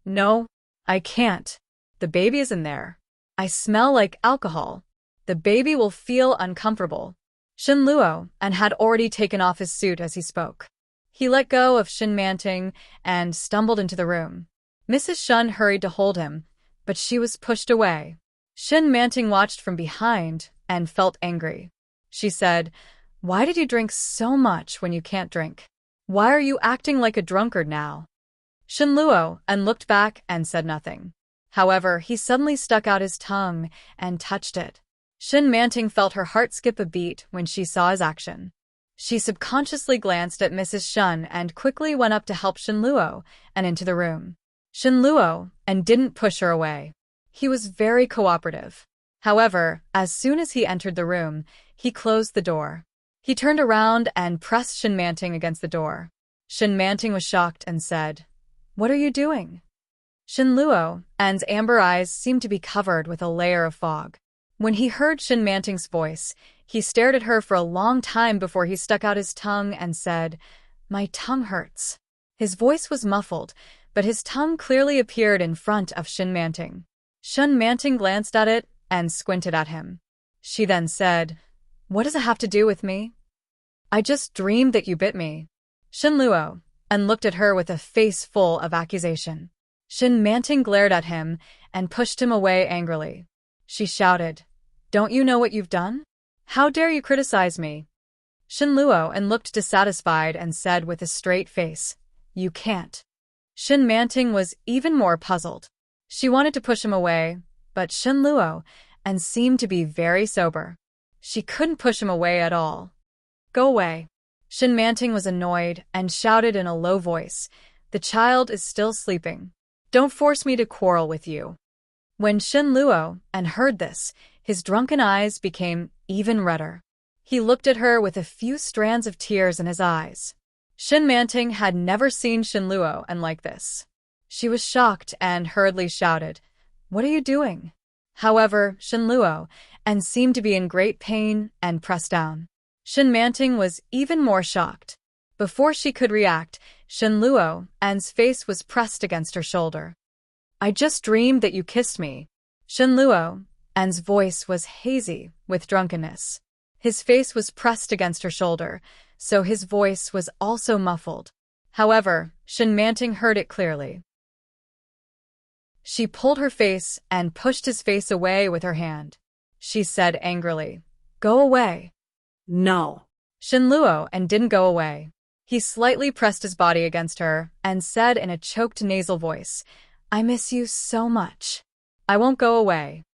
"No, I can't. The baby is in there. I smell like alcohol. The baby will feel uncomfortable." Shen Luo and had already taken off his suit as he spoke. He let go of Shen Manting and stumbled into the room. Mrs. Shen hurried to hold him, but she was pushed away. Shen Manting watched from behind and felt angry. She said, "Why did you drink so much when you can't drink? Why are you acting like a drunkard now?" Shen Luo and looked back and said nothing. However, he suddenly stuck out his tongue and touched it. Shen Manting felt her heart skip a beat when she saw his action. She subconsciously glanced at Mrs. Shen and quickly went up to help Shen Luo and into the room. Shen Luo and didn't push her away. He was very cooperative. However, as soon as he entered the room, he closed the door. He turned around and pressed Shen Manting against the door. Shen Manting was shocked and said, "What are you doing?" Shen Luo and's amber eyes seemed to be covered with a layer of fog. When he heard Shen Manting's voice, he stared at her for a long time before he stuck out his tongue and said, "My tongue hurts." His voice was muffled, but his tongue clearly appeared in front of Shen Manting. Shen Manting glanced at it and squinted at him. She then said, "What does it have to do with me?" "I just dreamed that you bit me." Shen Luo and looked at her with a face full of accusation. Shen Manting glared at him and pushed him away angrily. She shouted, "Don't you know what you've done? How dare you criticize me?" Shen Luo and looked dissatisfied and said with a straight face, "You can't." Shen Manting was even more puzzled. She wanted to push him away, but Shen Luo and seemed to be very sober. She couldn't push him away at all. "Go away." Shen Manting was annoyed and shouted in a low voice, "The child is still sleeping. Don't force me to quarrel with you." When Shen Luo and heard this, his drunken eyes became even redder. He looked at her with a few strands of tears in his eyes. Shen Manting had never seen Shen Luo and like this. She was shocked and hurriedly shouted, "What are you doing?" However, Shen Luo and seemed to be in great pain and pressed down. Shen Manting was even more shocked. Before she could react, Shen Luo and's face was pressed against her shoulder. "I just dreamed that you kissed me." Shen Luo and's voice was hazy with drunkenness. His face was pressed against her shoulder, so his voice was also muffled. However, Shen Manting heard it clearly. She pulled her face and pushed his face away with her hand. She said angrily, "Go away." No. Shen Luo and didn't go away. He slightly pressed his body against her and said in a choked nasal voice, "I miss you so much. I won't go away."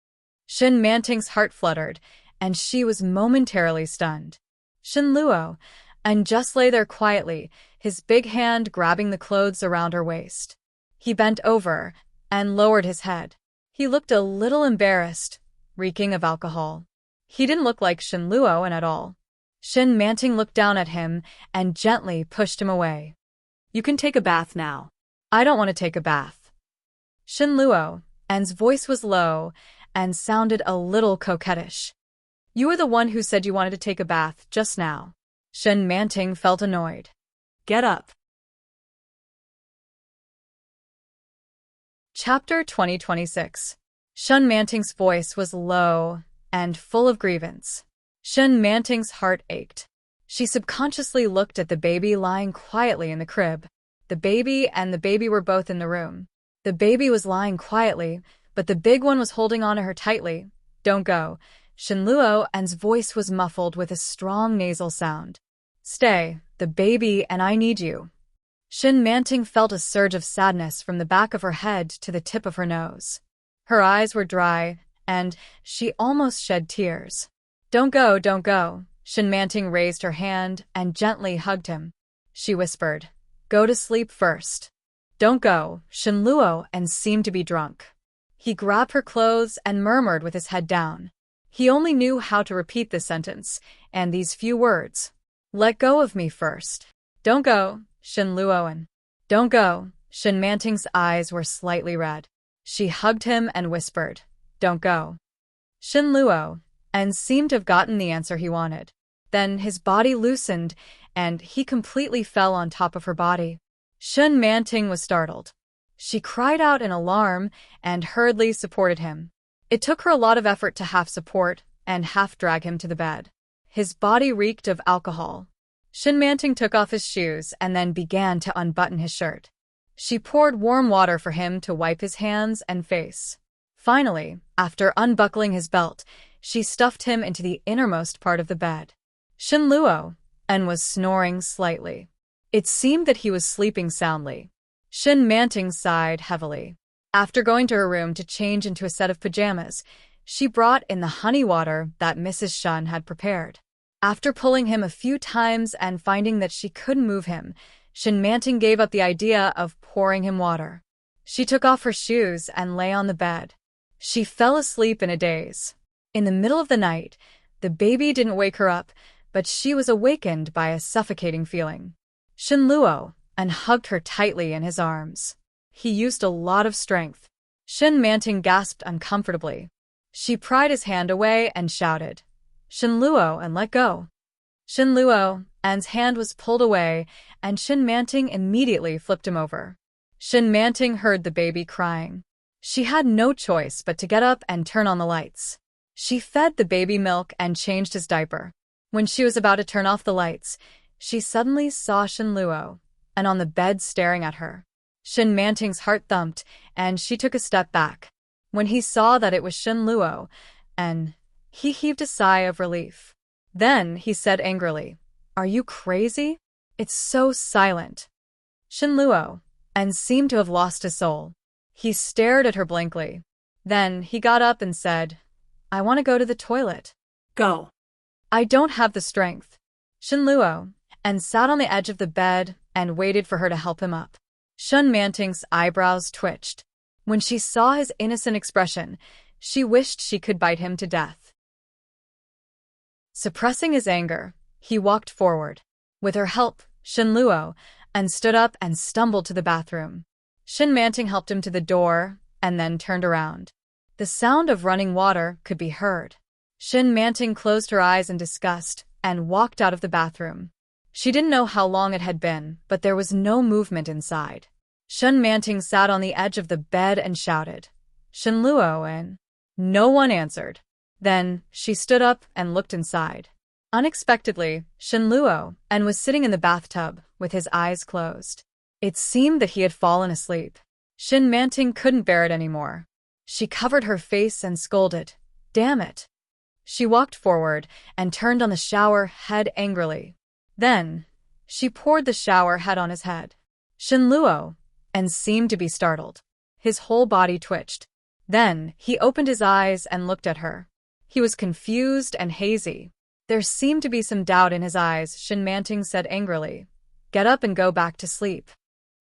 Shen Manting's heart fluttered, and she was momentarily stunned. Shen Luo and just lay there quietly, his big hand grabbing the clothes around her waist. He bent over and lowered his head. He looked a little embarrassed, reeking of alcohol. He didn't look like Shen Luo at all. Shen Manting looked down at him and gently pushed him away. "You can take a bath now." "I don't want to take a bath." Shen Luo and's voice was low and sounded a little coquettish. "You were the one who said you wanted to take a bath just now." Shen Manting felt annoyed. "Get up." Chapter 2026. Shen Manting's voice was low and full of grievance. Shen Manting's heart ached. She subconsciously looked at the baby lying quietly in the crib. The baby and the baby were both in the room. The baby was lying quietly, but the big one was holding on to her tightly. "Don't go." Shen Luo and's voice was muffled with a strong nasal sound. "Stay, the baby and I need you." Shen Manting felt a surge of sadness from the back of her head to the tip of her nose. Her eyes were dry, and she almost shed tears. "Don't go, don't go." Shen Manting raised her hand and gently hugged him. She whispered, "Go to sleep first." "Don't go." Shen Luo and seemed to be drunk. He grabbed her clothes and murmured with his head down. He only knew how to repeat this sentence and these few words. "Let go of me first." "Don't go." Shin Luo. Don't go. Shin Manting's eyes were slightly red. She hugged him and whispered, don't go. Shin Luo and seemed to have gotten the answer he wanted. Then his body loosened, and he completely fell on top of her body. Shin Manting was startled. She cried out in alarm and hurriedly supported him. It took her a lot of effort to half support and half drag him to the bed. His body reeked of alcohol. Shin Manting took off his shoes and then began to unbutton his shirt. She poured warm water for him to wipe his hands and face. Finally, after unbuckling his belt, she stuffed him into the innermost part of the bed. Shin Luo was snoring slightly. It seemed that he was sleeping soundly. Shin Manting sighed heavily. After going to her room to change into a set of pajamas, she brought in the honey water that Mrs. Shun had prepared. After pulling him a few times and finding that she couldn't move him, Shin Manting gave up the idea of pouring him water. She took off her shoes and lay on the bed. She fell asleep in a daze. In the middle of the night, the baby didn't wake her up, but she was awakened by a suffocating feeling. Shin Luo hugged her tightly in his arms. He used a lot of strength. Shin Manting gasped uncomfortably. She pried his hand away and shouted, Shin Luo, and let go. Shin Luo's hand was pulled away, and Shin Manting immediately flipped him over. Shin Manting heard the baby crying. She had no choice but to get up and turn on the lights. She fed the baby milk and changed his diaper. When she was about to turn off the lights, she suddenly saw Shin Luo on the bed staring at her. Shin Manting's heart thumped, and she took a step back. When he saw that it was Shin Luo, he heaved a sigh of relief. Then he said angrily, are you crazy? It's so silent. Shin Luo seemed to have lost his soul. He stared at her blankly. Then he got up and said, I want to go to the toilet. Go. I don't have the strength. Shin Luo sat on the edge of the bed and waited for her to help him up. Shin Manting's eyebrows twitched. When she saw his innocent expression, she wished she could bite him to death. Suppressing his anger, he walked forward. With her help, Shin Luo stood up and stumbled to the bathroom. Shin Manting helped him to the door and then turned around. The sound of running water could be heard. Shin Manting closed her eyes in disgust and walked out of the bathroom. She didn't know how long it had been, but there was no movement inside. Shin Manting sat on the edge of the bed and shouted, Shin Luo, no one answered. Then she stood up and looked inside. Unexpectedly, Shin Luo was sitting in the bathtub with his eyes closed. It seemed that he had fallen asleep. Shin Manting couldn't bear it anymore. She covered her face and scolded, damn it. She walked forward and turned on the shower head angrily. Then she poured the shower head on his head. Shin Luo seemed to be startled. His whole body twitched. Then he opened his eyes and looked at her. He was confused and hazy. There seemed to be some doubt in his eyes. Shin Manting said angrily, get up and go back to sleep.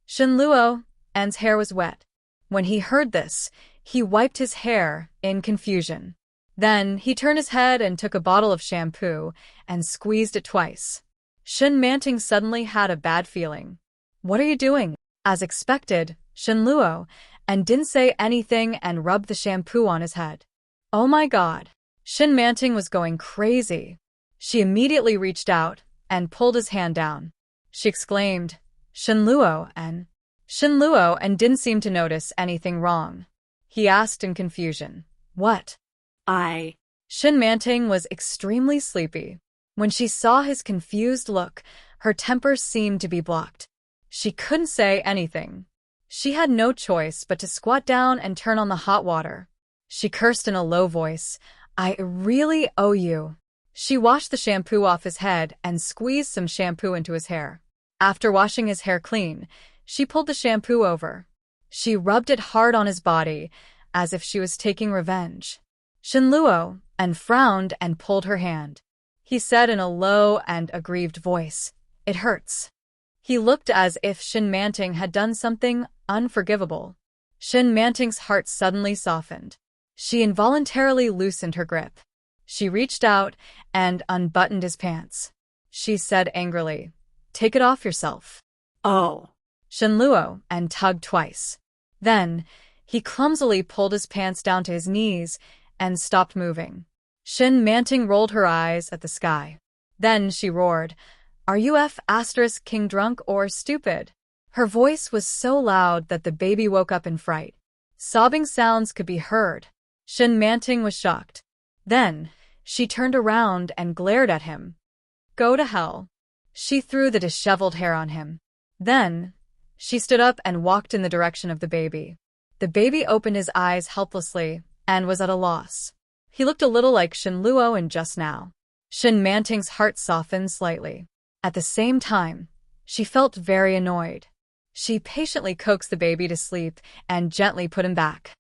Shin Luo's hair was wet. When he heard this, he wiped his hair in confusion. Then he turned his head and took a bottle of shampoo and squeezed it twice. Shin Manting suddenly had a bad feeling. What are you doing? As expected, Shin Luo didn't say anything and rubbed the shampoo on his head. Oh my God. Shin Manting was going crazy. She immediately reached out and pulled his hand down. She exclaimed, Shin Luo didn't seem to notice anything wrong. He asked in confusion, what? Shin Manting was extremely sleepy. When she saw his confused look, her temper seemed to be blocked. She couldn't say anything. She had no choice but to squat down and turn on the hot water. She cursed in a low voice, I really owe you. She washed the shampoo off his head and squeezed some shampoo into his hair. After washing his hair clean, she pulled the shampoo over. She rubbed it hard on his body, as if she was taking revenge. Shin Luo frowned and pulled her hand. He said in a low and aggrieved voice, it hurts. He looked as if Shin Manting had done something unforgivable. Shin Manting's heart suddenly softened. She involuntarily loosened her grip. She reached out and unbuttoned his pants. She said angrily, take it off yourself. Oh. Shen Luo and tugged twice. Then, he clumsily pulled his pants down to his knees and stopped moving. Shen Manting rolled her eyes at the sky. Then she roared, "Are you King drunk or stupid?" Her voice was so loud that the baby woke up in fright. Sobbing sounds could be heard. Shen Manting was shocked. Then, she turned around and glared at him. "Go to hell." She threw the disheveled hair on him. Then, she stood up and walked in the direction of the baby. The baby opened his eyes helplessly and was at a loss. He looked a little like Shen Luo in just now. Shen Manting's heart softened slightly. At the same time, she felt very annoyed. She patiently coaxed the baby to sleep and gently put him back.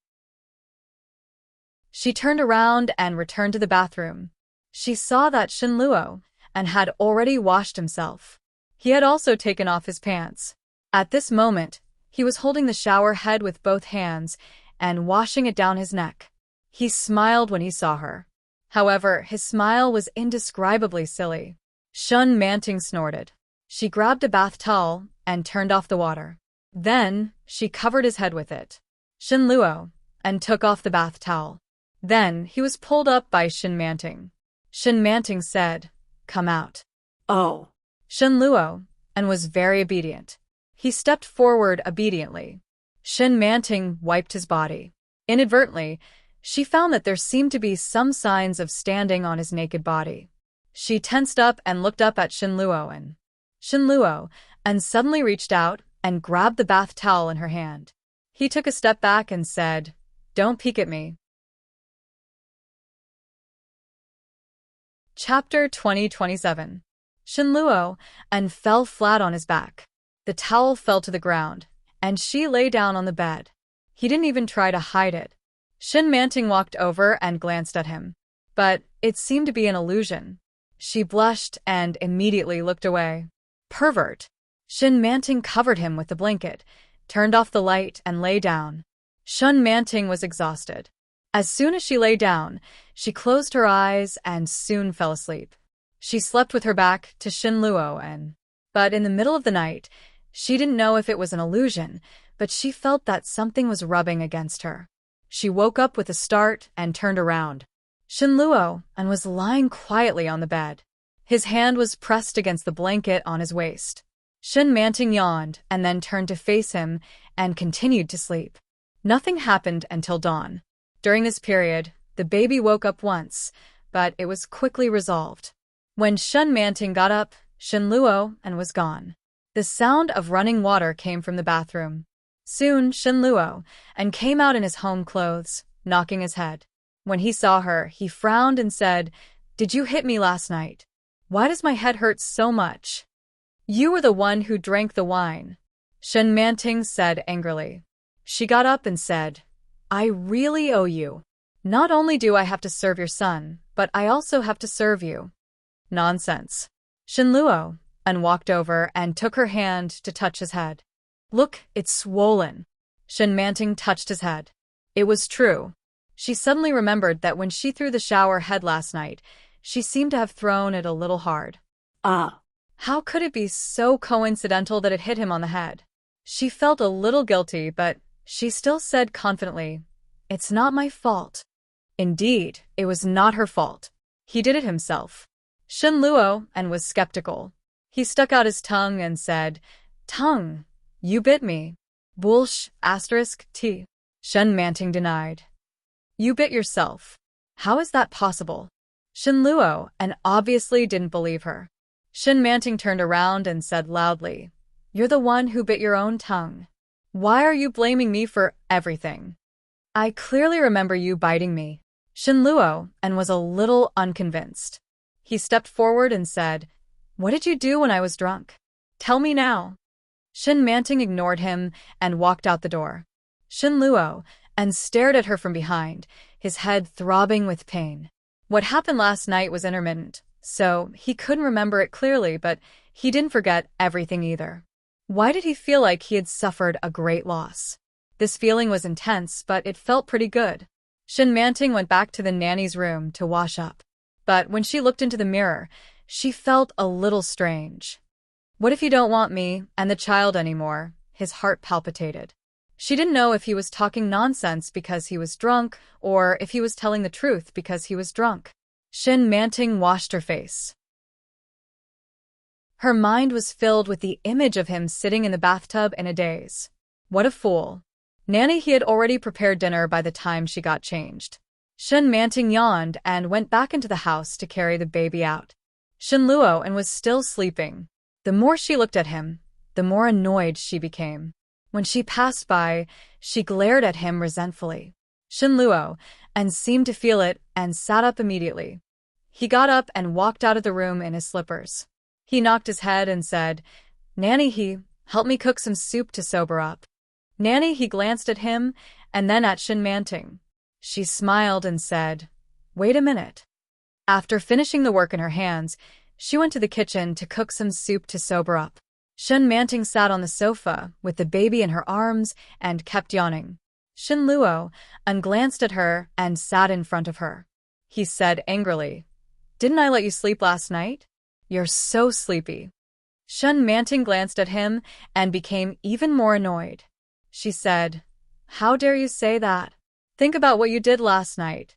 She turned around and returned to the bathroom. She saw that Shen Luo and had already washed himself. He had also taken off his pants. At this moment, he was holding the shower head with both hands and washing it down his neck. He smiled when he saw her. However, his smile was indescribably silly. Shen Manting snorted. She grabbed a bath towel and turned off the water. Then, she covered his head with it. Shen Luo, and took off the bath towel. Then, he was pulled up by Shen Manting. Shen Manting said, "Come out." Oh. Shen Luo, and was very obedient. He stepped forward obediently. Shen Manting wiped his body. Inadvertently, she found that there seemed to be some signs of standing on his naked body. She tensed up and looked up at Shen Luo, and suddenly reached out and grabbed the bath towel in her hand. He took a step back and said, "Don't peek at me." Chapter 2027. Shen Luo and fell flat on his back. The towel fell to the ground, and she lay down on the bed. He didn't even try to hide it. Shen Manting walked over and glanced at him. But it seemed to be an illusion. She blushed and immediately looked away. Pervert. Shen Manting covered him with the blanket, turned off the light and lay down. Shen Manting was exhausted. As soon as she lay down, she closed her eyes and soon fell asleep. She slept with her back to Shen Luo but in the middle of the night, she didn't know if it was an illusion, but she felt that something was rubbing against her. She woke up with a start and turned around. Shen Luo was lying quietly on the bed. His hand was pressed against the blanket on his waist. Shen Manting yawned and then turned to face him and continued to sleep. Nothing happened until dawn. During this period, the baby woke up once, but it was quickly resolved. When Shen Manting got up, Shen Luo was gone. The sound of running water came from the bathroom. Soon, Shen Luo came out in his home clothes, knocking his head. When he saw her, he frowned and said, "Did you hit me last night? Why does my head hurt so much?" "You were the one who drank the wine," Shen Manting said angrily. She got up and said, "I really owe you. Not only do I have to serve your son, but I also have to serve you." "Nonsense." Shen Luo walked over and took her hand to touch his head. "Look, it's swollen." Shen Manting touched his head. It was true. She suddenly remembered that when she threw the shower head last night, she seemed to have thrown it a little hard. How could it be so coincidental that it hit him on the head? She felt a little guilty, but she still said confidently, "It's not my fault." Indeed, it was not her fault. He did it himself. Shen Luo was skeptical. He stuck out his tongue and said, "Tongue, you bit me." T. Shen Manting denied. "You bit yourself. How is that possible?" Shen Luo obviously didn't believe her. Shen Manting turned around and said loudly, "You're the one who bit your own tongue. Why are you blaming me for everything?" "I clearly remember you biting me." Shen Luo was a little unconvinced. He stepped forward and said, "What did you do when I was drunk? Tell me now." Shen Manting ignored him and walked out the door. Shen Luo stared at her from behind, his head throbbing with pain. What happened last night was intermittent, so he couldn't remember it clearly, but he didn't forget everything either. Why did he feel like he had suffered a great loss? This feeling was intense, but it felt pretty good. Shen Manting went back to the nanny's room to wash up. But when she looked into the mirror, she felt a little strange. What if you don't want me and the child anymore? His heart palpitated. She didn't know if he was talking nonsense because he was drunk or if he was telling the truth because he was drunk. Shin Manting washed her face. Her mind was filled with the image of him sitting in the bathtub in a daze. What a fool. Nanny, he had already prepared dinner by the time she got changed. Shin Manting yawned and went back into the house to carry the baby out. Shin Luo and was still sleeping. The more she looked at him, the more annoyed she became. When she passed by, she glared at him resentfully. Shin Luo, and seemed to feel it, and sat up immediately. He got up and walked out of the room in his slippers. He knocked his head and said, Nanny, help me cook some soup to sober up. Nanny, he glanced at him, and then at Shin Manting. She smiled and said, Wait a minute. After finishing the work in her hands, she went to the kitchen to cook some soup to sober up. Shin Manting sat on the sofa with the baby in her arms and kept yawning. Shin Luo glanced at her and sat in front of her. He said angrily, Didn't I let you sleep last night? You're so sleepy. Shin Manting glanced at him and became even more annoyed. She said, How dare you say that? Think about what you did last night.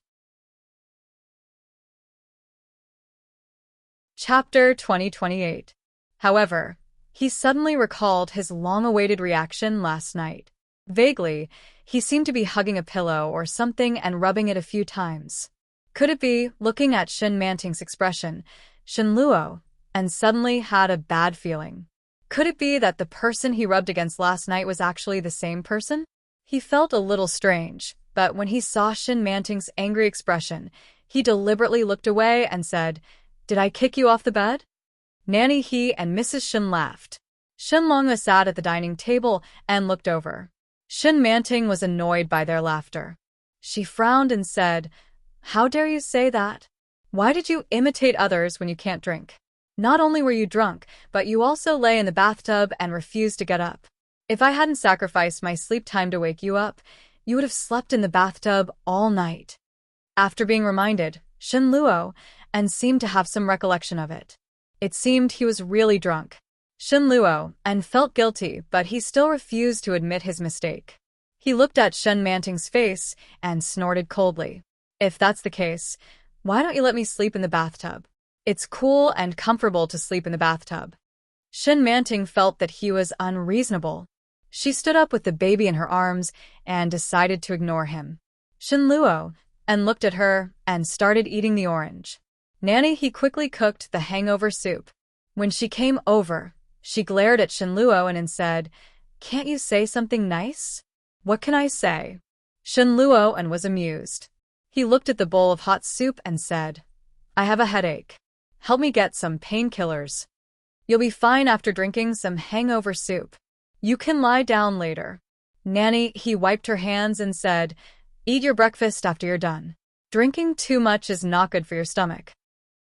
Chapter 2028. However, he suddenly recalled his long-awaited reaction last night. Vaguely, he seemed to be hugging a pillow or something and rubbing it a few times. Could it be, looking at Shin Manting's expression, Shin Luo, and suddenly had a bad feeling? Could it be that the person he rubbed against last night was actually the same person? He felt a little strange, but when he saw Shin Manting's angry expression, he deliberately looked away and said, Did I kick you off the bed? Nanny, he and Mrs. Shin laughed. Shin Longa sat at the dining table and looked over. Shin Manting was annoyed by their laughter. She frowned and said, How dare you say that? Why did you imitate others when you can't drink? Not only were you drunk, but you also lay in the bathtub and refused to get up. If I hadn't sacrificed my sleep time to wake you up, you would have slept in the bathtub all night. After being reminded, Shin Luo and seemed to have some recollection of it. It seemed he was really drunk. Shin Luo and felt guilty, but he still refused to admit his mistake. He looked at Shin Manting's face and snorted coldly. If that's the case, why don't you let me sleep in the bathtub? It's cool and comfortable to sleep in the bathtub. Shin Manting felt that he was unreasonable. She stood up with the baby in her arms and decided to ignore him. Shin Luo and looked at her and started eating the orange. Nanny, he quickly cooked the hangover soup. When she came over, she glared at Shin Luo and said, Can't you say something nice? What can I say? Shin Luo was amused. He looked at the bowl of hot soup and said, I have a headache. Help me get some painkillers. You'll be fine after drinking some hangover soup. You can lie down later. Nanny, he wiped her hands and said, Eat your breakfast after you're done. Drinking too much is not good for your stomach.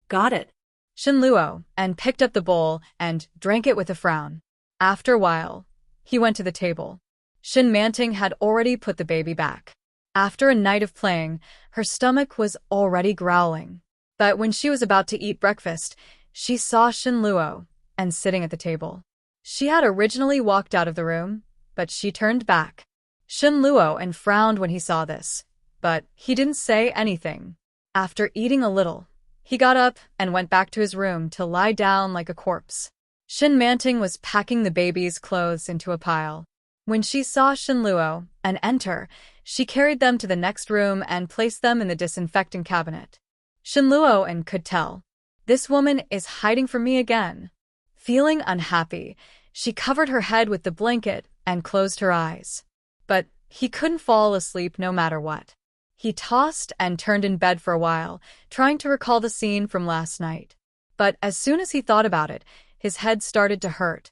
Got it. Shin Luo picked up the bowl and drank it with a frown. After a while, he went to the table. Shin Manting had already put the baby back. After a night of playing, her stomach was already growling. But when she was about to eat breakfast, she saw Shin Luo sitting at the table. She had originally walked out of the room, but she turned back. Shin Luo frowned when he saw this, but he didn't say anything. After eating a little, he got up and went back to his room to lie down like a corpse. Shin Manting was packing the baby's clothes into a pile. When she saw Shin Luo enter, she carried them to the next room and placed them in the disinfecting cabinet. Shin Luo could tell. This woman is hiding from me again. Feeling unhappy, she covered her head with the blanket and closed her eyes. But he couldn't fall asleep no matter what. He tossed and turned in bed for a while, trying to recall the scene from last night. But as soon as he thought about it, his head started to hurt.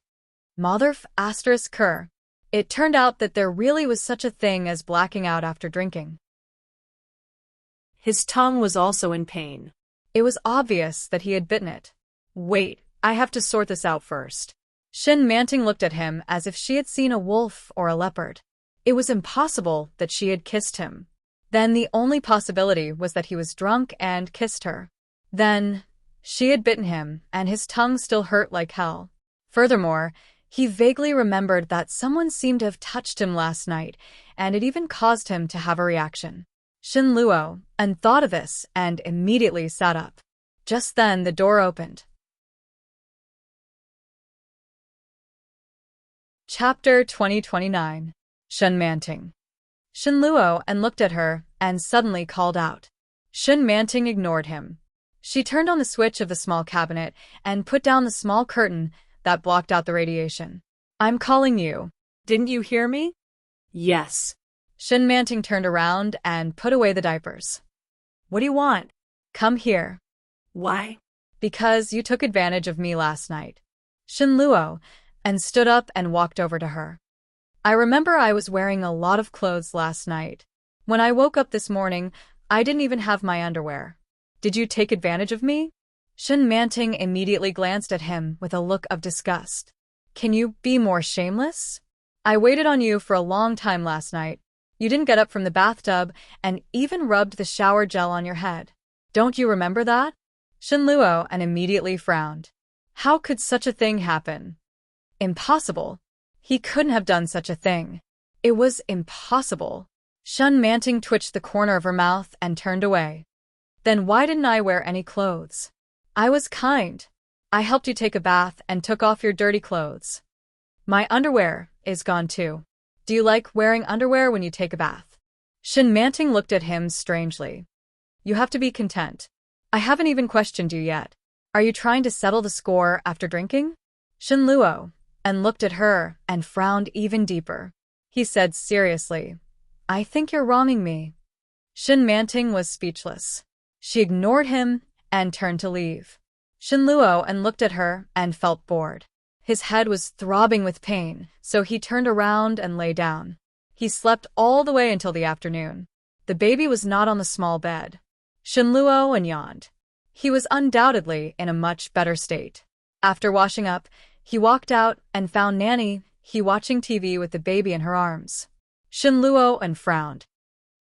Motherf ***. It turned out that there really was such a thing as blacking out after drinking. His tongue was also in pain. It was obvious that he had bitten it. Wait, I have to sort this out first. Shin Manting looked at him as if she had seen a wolf or a leopard. It was impossible that she had kissed him. Then the only possibility was that he was drunk and kissed her. Then she had bitten him, and his tongue still hurt like hell. Furthermore, he vaguely remembered that someone seemed to have touched him last night, and it even caused him to have a reaction. Shin Luo and thought of this and immediately sat up. Just then the door opened. Chapter 2029. Enchanting. Shin Luo and looked at her and suddenly called out. Enchanting ignored him. She turned on the switch of the small cabinet and put down the small curtain that blocked out the radiation. I'm calling you. Didn't you hear me? Yes. Enchanting turned around and put away the diapers. What do you want? Come here. Why? Because you took advantage of me last night. Shin Luo and stood up and walked over to her. I remember I was wearing a lot of clothes last night. When I woke up this morning, I didn't even have my underwear. Did you take advantage of me? Enchanting immediately glanced at him with a look of disgust. Can you be more shameless? I waited on you for a long time last night. You didn't get up from the bathtub and even rubbed the shower gel on your head. Don't you remember that? Shin Luo and immediately frowned. How could such a thing happen? Impossible. He couldn't have done such a thing. It was impossible. Enchanting twitched the corner of her mouth and turned away. Then why didn't I wear any clothes? I was kind. I helped you take a bath and took off your dirty clothes. My underwear is gone too. Do you like wearing underwear when you take a bath? Enchanting looked at him strangely. You have to be content. I haven't even questioned you yet. Are you trying to settle the score after drinking? Shin Luo and looked at her and frowned even deeper. He said seriously, I think you're wronging me. Enchanting was speechless. She ignored him and turned to leave. Shin Luo and looked at her and felt bored. His head was throbbing with pain, so he turned around and lay down. He slept all the way until the afternoon. The baby was not on the small bed. Shin Luo and yawned. He was undoubtedly in a much better state. After washing up, he walked out and found Nanny watching TV with the baby in her arms. Shin Luo and frowned.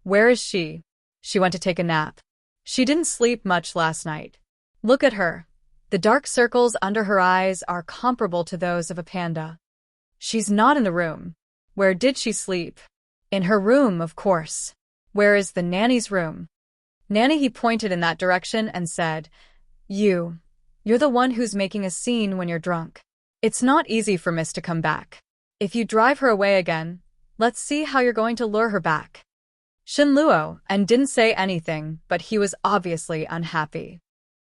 Where is she? She went to take a nap. She didn't sleep much last night. Look at her. The dark circles under her eyes are comparable to those of a panda. She's not in the room. Where did she sleep? In her room, of course. Where is the nanny's room? Nanny, he pointed in that direction and said, You're the one who's making a scene when you're drunk. It's not easy for Miss to come back. If you drive her away again, let's see how you're going to lure her back. Shin Luo and didn't say anything, but he was obviously unhappy.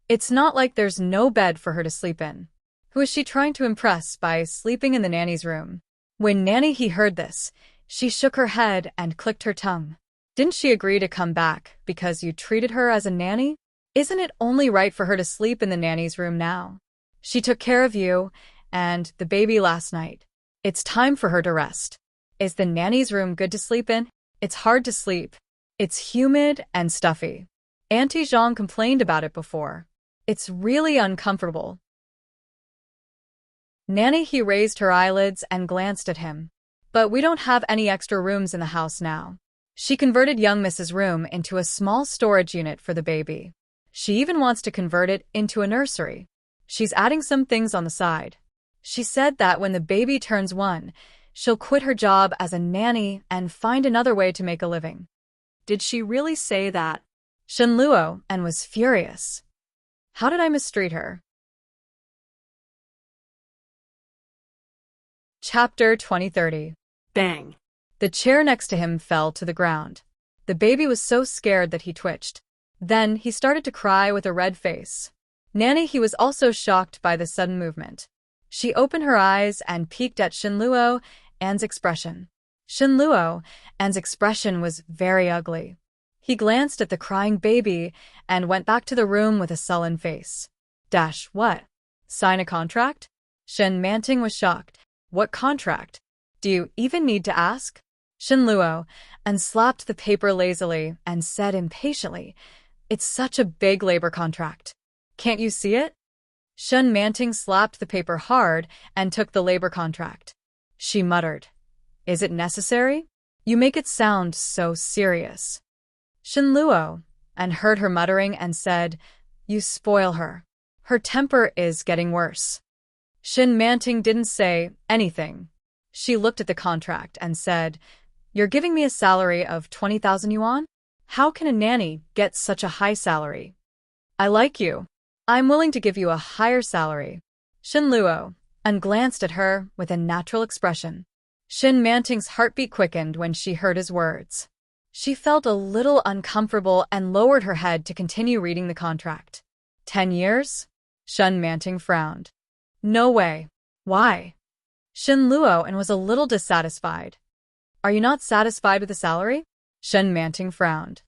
It's not like there's no bed for her to sleep in. Who is she trying to impress by sleeping in the nanny's room? When Nanny heard this, she shook her head and clicked her tongue. Didn't she agree to come back because you treated her as a nanny? Isn't it only right for her to sleep in the nanny's room now? She took care of you and the baby last night. It's time for her to rest. Is the nanny's room good to sleep in? It's hard to sleep. It's humid and stuffy. Auntie Zhang complained about it before. It's really uncomfortable. Nanny raised her eyelids and glanced at him. But we don't have any extra rooms in the house now. She converted young Mrs. Room into a small storage unit for the baby. She even wants to convert it into a nursery. She's adding some things on the side. She said that when the baby turns 1, she'll quit her job as a nanny and find another way to make a living. Did she really say that? Shin Luo and was furious. How did I mistreat her? Chapter 2030. Bang. The chair next to him fell to the ground. The baby was so scared that he twitched. Then he started to cry with a red face. Nanny was also shocked by the sudden movement. She opened her eyes and peeked at Shin Luo and's expression. Shin Luo and's expression was very ugly. He glanced at the crying baby and went back to the room with a sullen face. What? Sign a contract? Enchanting was shocked. What contract? Do you even need to ask? Shin Luo and slapped the paper lazily and said impatiently, It's such a big labor contract. Can't you see it? Enchanting slapped the paper hard and took the labor contract. She muttered, Is it necessary? You make it sound so serious. Shin Luo and heard her muttering and said, You spoil her. Her temper is getting worse. Shin Manting didn't say anything. She looked at the contract and said, "You're giving me a salary of 20,000 yuan? How can a nanny get such a high salary? I like you. I'm willing to give you a higher salary." Shin Luo and glanced at her with a natural expression. Shin Manting's heartbeat quickened when she heard his words. She felt a little uncomfortable and lowered her head to continue reading the contract. 10 years? Shin Manting frowned. No way. Why? Shin Luo and was a little dissatisfied. Are you not satisfied with the salary? Shin Manting frowned.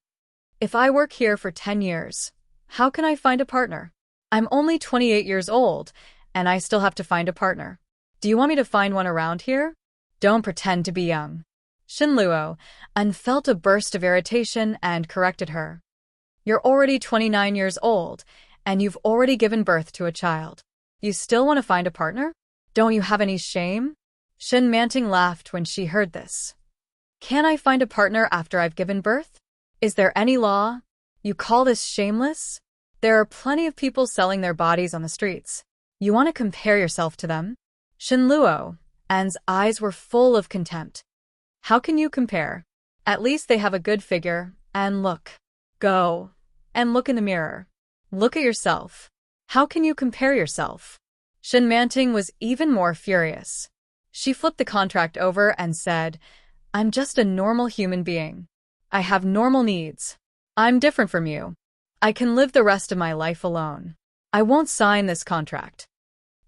If I work here for 10 years, how can I find a partner? I'm only 28 years old, and I still have to find a partner. Do you want me to find one around here? Don't pretend to be young. Shin Luo felt a burst of irritation and corrected her. You're already 29 years old, and you've already given birth to a child. You still want to find a partner? Don't you have any shame? Shin Manting laughed when she heard this. Can I find a partner after I've given birth? Is there any law? You call this shameless? There are plenty of people selling their bodies on the streets. You want to compare yourself to them? Shin Luo's eyes were full of contempt. How can you compare? At least they have a good figure, and look. Go and look in the mirror. Look at yourself. How can you compare yourself? Shin Manting was even more furious. She flipped the contract over and said, I'm just a normal human being. I have normal needs. I'm different from you. I can live the rest of my life alone. I won't sign this contract.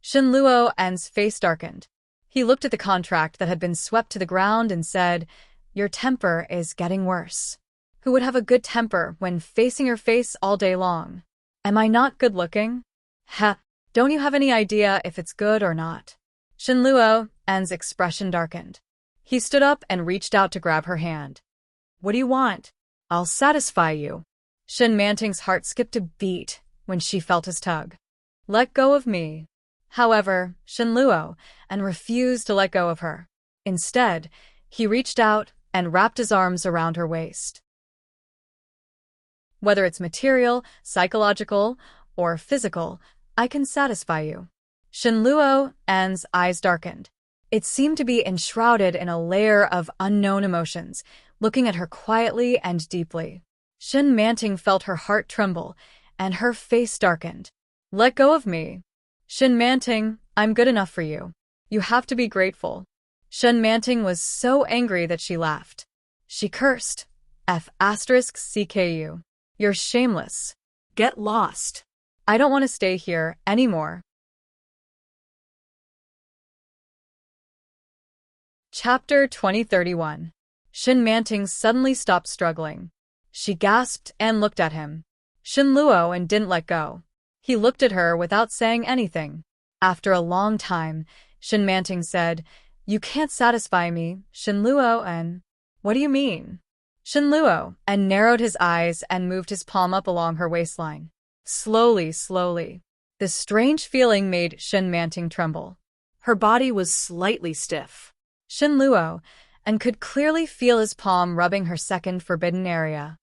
Shin Luo's face darkened. He looked at the contract that had been swept to the ground and said, Your temper is getting worse. Who would have a good temper when facing your face all day long? Am I not good looking? Don't you have any idea if it's good or not? Shin Luo's expression darkened. He stood up and reached out to grab her hand. What do you want? I'll satisfy you. Shin Manting's heart skipped a beat when she felt his tug. Let go of me. However, Shin Luo refused to let go of her. Instead, he reached out and wrapped his arms around her waist. Whether it's material, psychological, or physical, I can satisfy you. Shin Luo's eyes darkened. It seemed to be enshrouded in a layer of unknown emotions, looking at her quietly and deeply. Shin Manting felt her heart tremble, and her face darkened. Let go of me. Shin Manting, I'm good enough for you. You have to be grateful. Shin Manting was so angry that she laughed. She cursed. F***CKU. You're shameless. Get lost. I don't want to stay here anymore. Chapter 2031. Shin Manting suddenly stopped struggling. She gasped and looked at him. Shin Luo didn't let go. He looked at her without saying anything. After a long time, Shin Manting said, You can't satisfy me, Shin Luo. What do you mean? Shin Luo narrowed his eyes and moved his palm up along her waistline. Slowly. The strange feeling made Shin Manting tremble. Her body was slightly stiff. Shin Luo could clearly feel his palm rubbing her second forbidden area.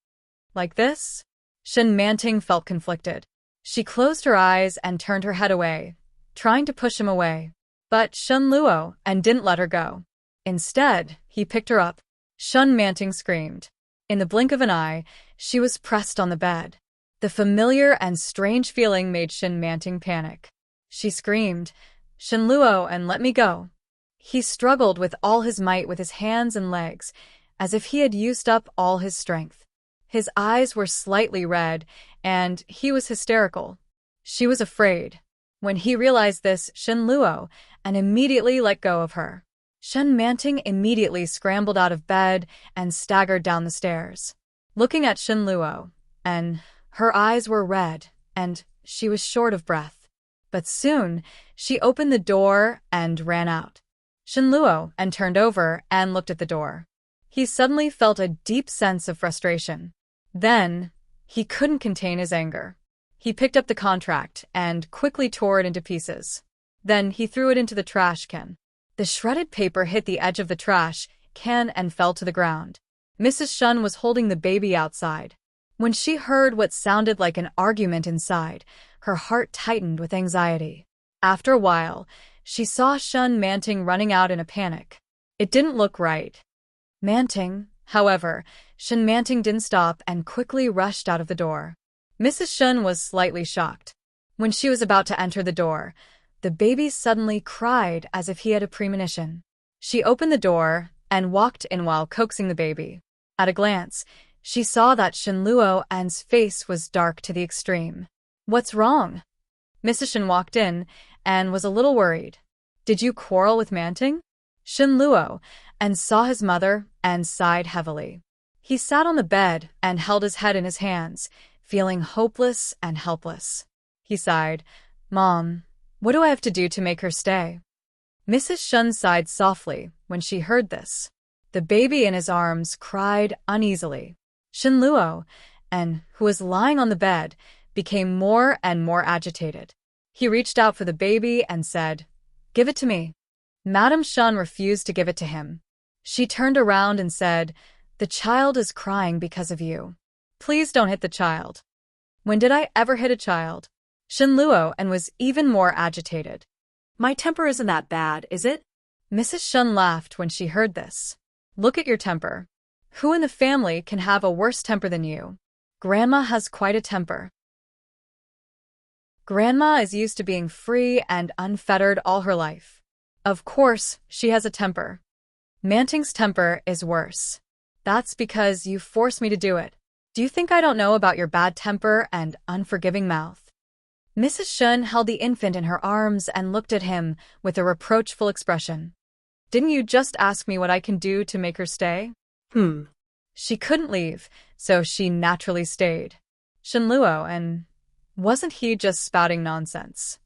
Like this? Shin Manting felt conflicted. She closed her eyes and turned her head away, trying to push him away. But Shin Luo didn't let her go. Instead, he picked her up. Shin Manting screamed. In the blink of an eye, she was pressed on the bed. The familiar and strange feeling made Shin Manting panic. She screamed, Shin Luo, let me go. He struggled with all his might with his hands and legs, as if he had used up all his strength. His eyes were slightly red, and he was hysterical. She was afraid. When he realized this, Shin Luo immediately let go of her. Shin Manting immediately scrambled out of bed and staggered down the stairs. Looking at Shin Luo, her eyes were red, and she was short of breath. But soon, she opened the door and ran out. Shin Luo turned over and looked at the door. He suddenly felt a deep sense of frustration. Then, he couldn't contain his anger. He picked up the contract and quickly tore it into pieces. Then he threw it into the trash can. The shredded paper hit the edge of the trash can and fell to the ground. Mrs. Shun was holding the baby outside. When she heard what sounded like an argument inside, her heart tightened with anxiety. After a while, she saw Shun Manting running out in a panic. It didn't look right. However, Shun Manting didn't stop and quickly rushed out of the door. Mrs. Shun was slightly shocked. When she was about to enter the door, the baby suddenly cried as if he had a premonition. She opened the door and walked in while coaxing the baby. At a glance, she saw that Shun Luo's face was dark to the extreme. "What's wrong?" Mrs. Shun walked in and was a little worried. "Did you quarrel with Manting?" Shun Luo and saw his mother and sighed heavily. He sat on the bed and held his head in his hands, feeling hopeless and helpless. He sighed, "Mom, what do I have to do to make her stay?" Mrs. Shun sighed softly when she heard this. The baby in his arms cried uneasily. Shun Luo, who was lying on the bed, became more and more agitated. He reached out for the baby and said, "Give it to me." Madame Shun refused to give it to him. She turned around and said, "The child is crying because of you. Please don't hit the child." "When did I ever hit a child?" Shun Luo was even more agitated. My temper isn't that bad, is it? Mrs. Shun laughed when she heard this. "Look at your temper. Who in the family can have a worse temper than you? Grandma has quite a temper." Grandma is used to being free and unfettered all her life. Of course, she has a temper. Manting's temper is worse. That's because you forced me to do it. Do you think I don't know about your bad temper and unforgiving mouth? Mrs. Shun held the infant in her arms and looked at him with a reproachful expression. "Didn't you just ask me what I can do to make her stay?" She couldn't leave, so she naturally stayed. Shun Luo, wasn't he just spouting nonsense?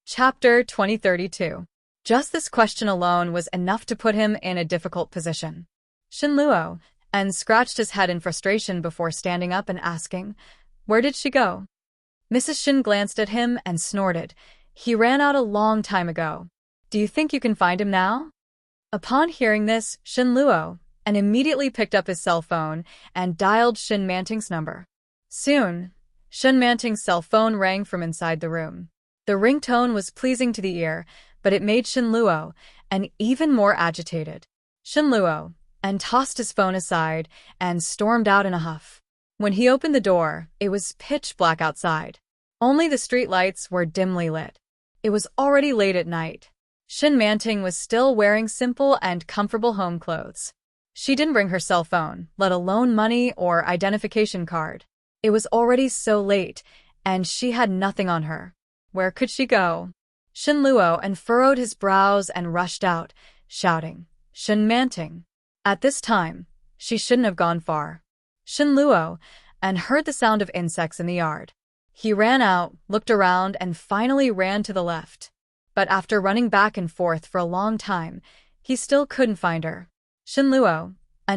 Chapter 2032. Just this question alone was enough to put him in a difficult position. Shun Luo scratched his head in frustration before standing up and asking, "Where did she go?" Mrs. Shun glanced at him and snorted. "He ran out a long time ago. Do you think you can find him now?" Upon hearing this, Shun Luo immediately picked up his cell phone and dialed Shun Manting's number. Soon, Shun Manting's cell phone rang from inside the room. The ringtone was pleasing to the ear, but it made Shun Luo even more agitated. Shun Luo tossed his phone aside and stormed out in a huff. When he opened the door, it was pitch black outside. Only the street lights were dimly lit. It was already late at night. Shun Manting was still wearing simple and comfortable home clothes. She didn't bring her cell phone, let alone money or identification card. It was already so late, and she had nothing on her. Where could she go? Shun Luo furrowed his brows and rushed out, shouting, "Shun Manting!" At this time, she shouldn't have gone far. Shun Luo heard the sound of insects in the yard. He ran out, looked around, and finally ran to the left. But after running back and forth for a long time, he still couldn't find her. Shun Luo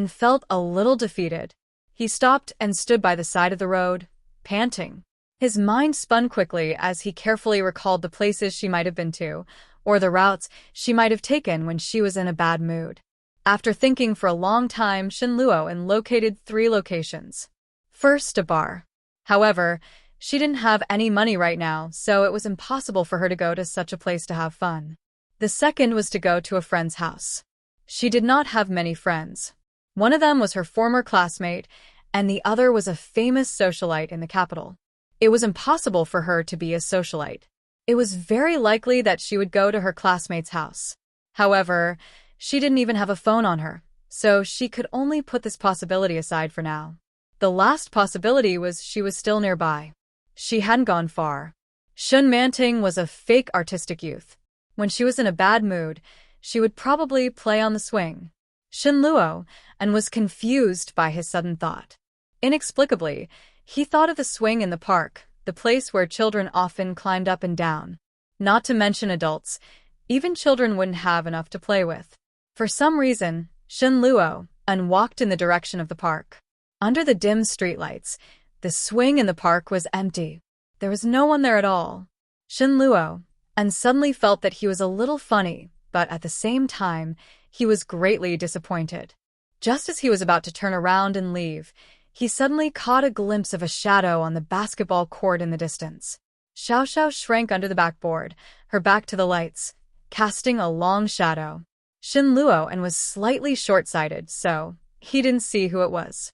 felt a little defeated. He stopped and stood by the side of the road, panting. His mind spun quickly as he carefully recalled the places she might have been to, or the routes she might have taken when she was in a bad mood. After thinking for a long time, Shun Luo located 3 locations. First, a bar. However, she didn't have any money right now, so it was impossible for her to go to such a place to have fun. The second was to go to a friend's house. She did not have many friends. One of them was her former classmate, and the other was a famous socialite in the capital. It was impossible for her to be a socialite. It was very likely that she would go to her classmate's house. However, she didn't even have a phone on her, so she could only put this possibility aside for now. The last possibility was she was still nearby. She hadn't gone far. Shun Manting was a fake artistic youth. When she was in a bad mood, she would probably play on the swing. Shun Luo was confused by his sudden thought. Inexplicably, he thought of the swing in the park, the place where children often climbed up and down. Not to mention adults, even children wouldn't have enough to play with. For some reason, Shun Luo walked in the direction of the park. Under the dim streetlights, the swing in the park was empty. There was no one there at all. Shun Luo suddenly felt that he was a little funny, but at the same time, he was greatly disappointed. Just as he was about to turn around and leave, he suddenly caught a glimpse of a shadow on the basketball court in the distance. Xiao Xiao shrank under the backboard, her back to the lights, casting a long shadow. Shen Luo and was slightly short-sighted, so he didn't see who it was.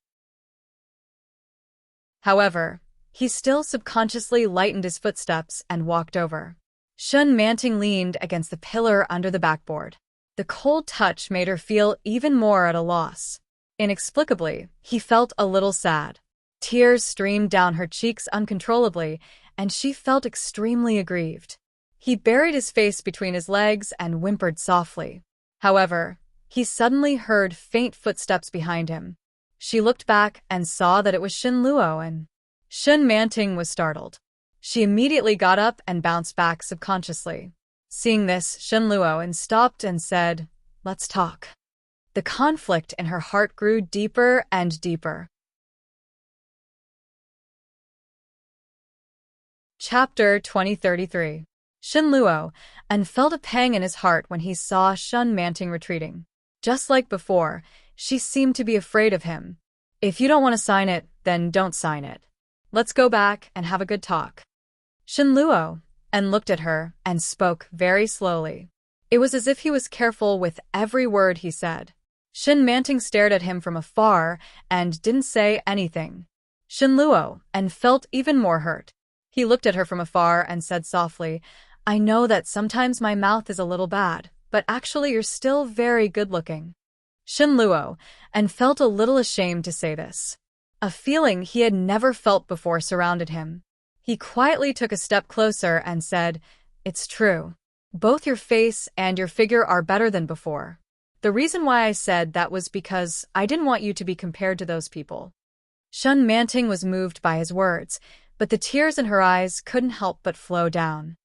However, he still subconsciously lightened his footsteps and walked over. Shen Manting leaned against the pillar under the backboard. The cold touch made her feel even more at a loss. Inexplicably, he felt a little sad. Tears streamed down her cheeks uncontrollably, and she felt extremely aggrieved. He buried his face between his legs and whimpered softly. However, he suddenly heard faint footsteps behind him. She looked back and saw that it was Shen Luo, and Shen Manting was startled. She immediately got up and bounced back subconsciously. Seeing this, Shen Luo stopped and said, "Let's talk." The conflict in her heart grew deeper and deeper. Chapter 2033. Shen Luo felt a pang in his heart when he saw Shen Manting retreating. Just like before, she seemed to be afraid of him. "If you don't want to sign it, then don't sign it. Let's go back and have a good talk." Shen Luo looked at her and spoke very slowly. It was as if he was careful with every word he said. Shen Manting stared at him from afar and didn't say anything. Shen Luo felt even more hurt. He looked at her from afar and said softly, "I know that sometimes my mouth is a little bad, but actually you're still very good-looking." Shen Luo felt a little ashamed to say this. A feeling he had never felt before surrounded him. He quietly took a step closer and said, "It's true. Both your face and your figure are better than before. The reason why I said that was because I didn't want you to be compared to those people." Shen Manting was moved by his words, but the tears in her eyes couldn't help but flow down.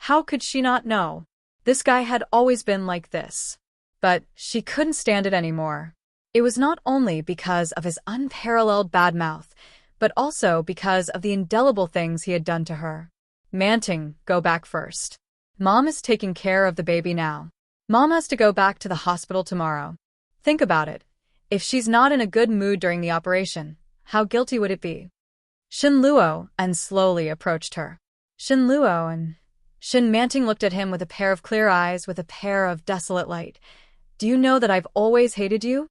How could she not know? This guy had always been like this. But she couldn't stand it anymore. It was not only because of his unparalleled bad mouth, but also because of the indelible things he had done to her. "Manting, go back first. Mom is taking care of the baby now. Mom has to go back to the hospital tomorrow. Think about it. If she's not in a good mood during the operation, how guilty would it be?" Shen Luo slowly approached her. Shen Luo Shen Manting looked at him with a pair of clear eyes with a pair of desolate light. "Do you know that I've always hated you?"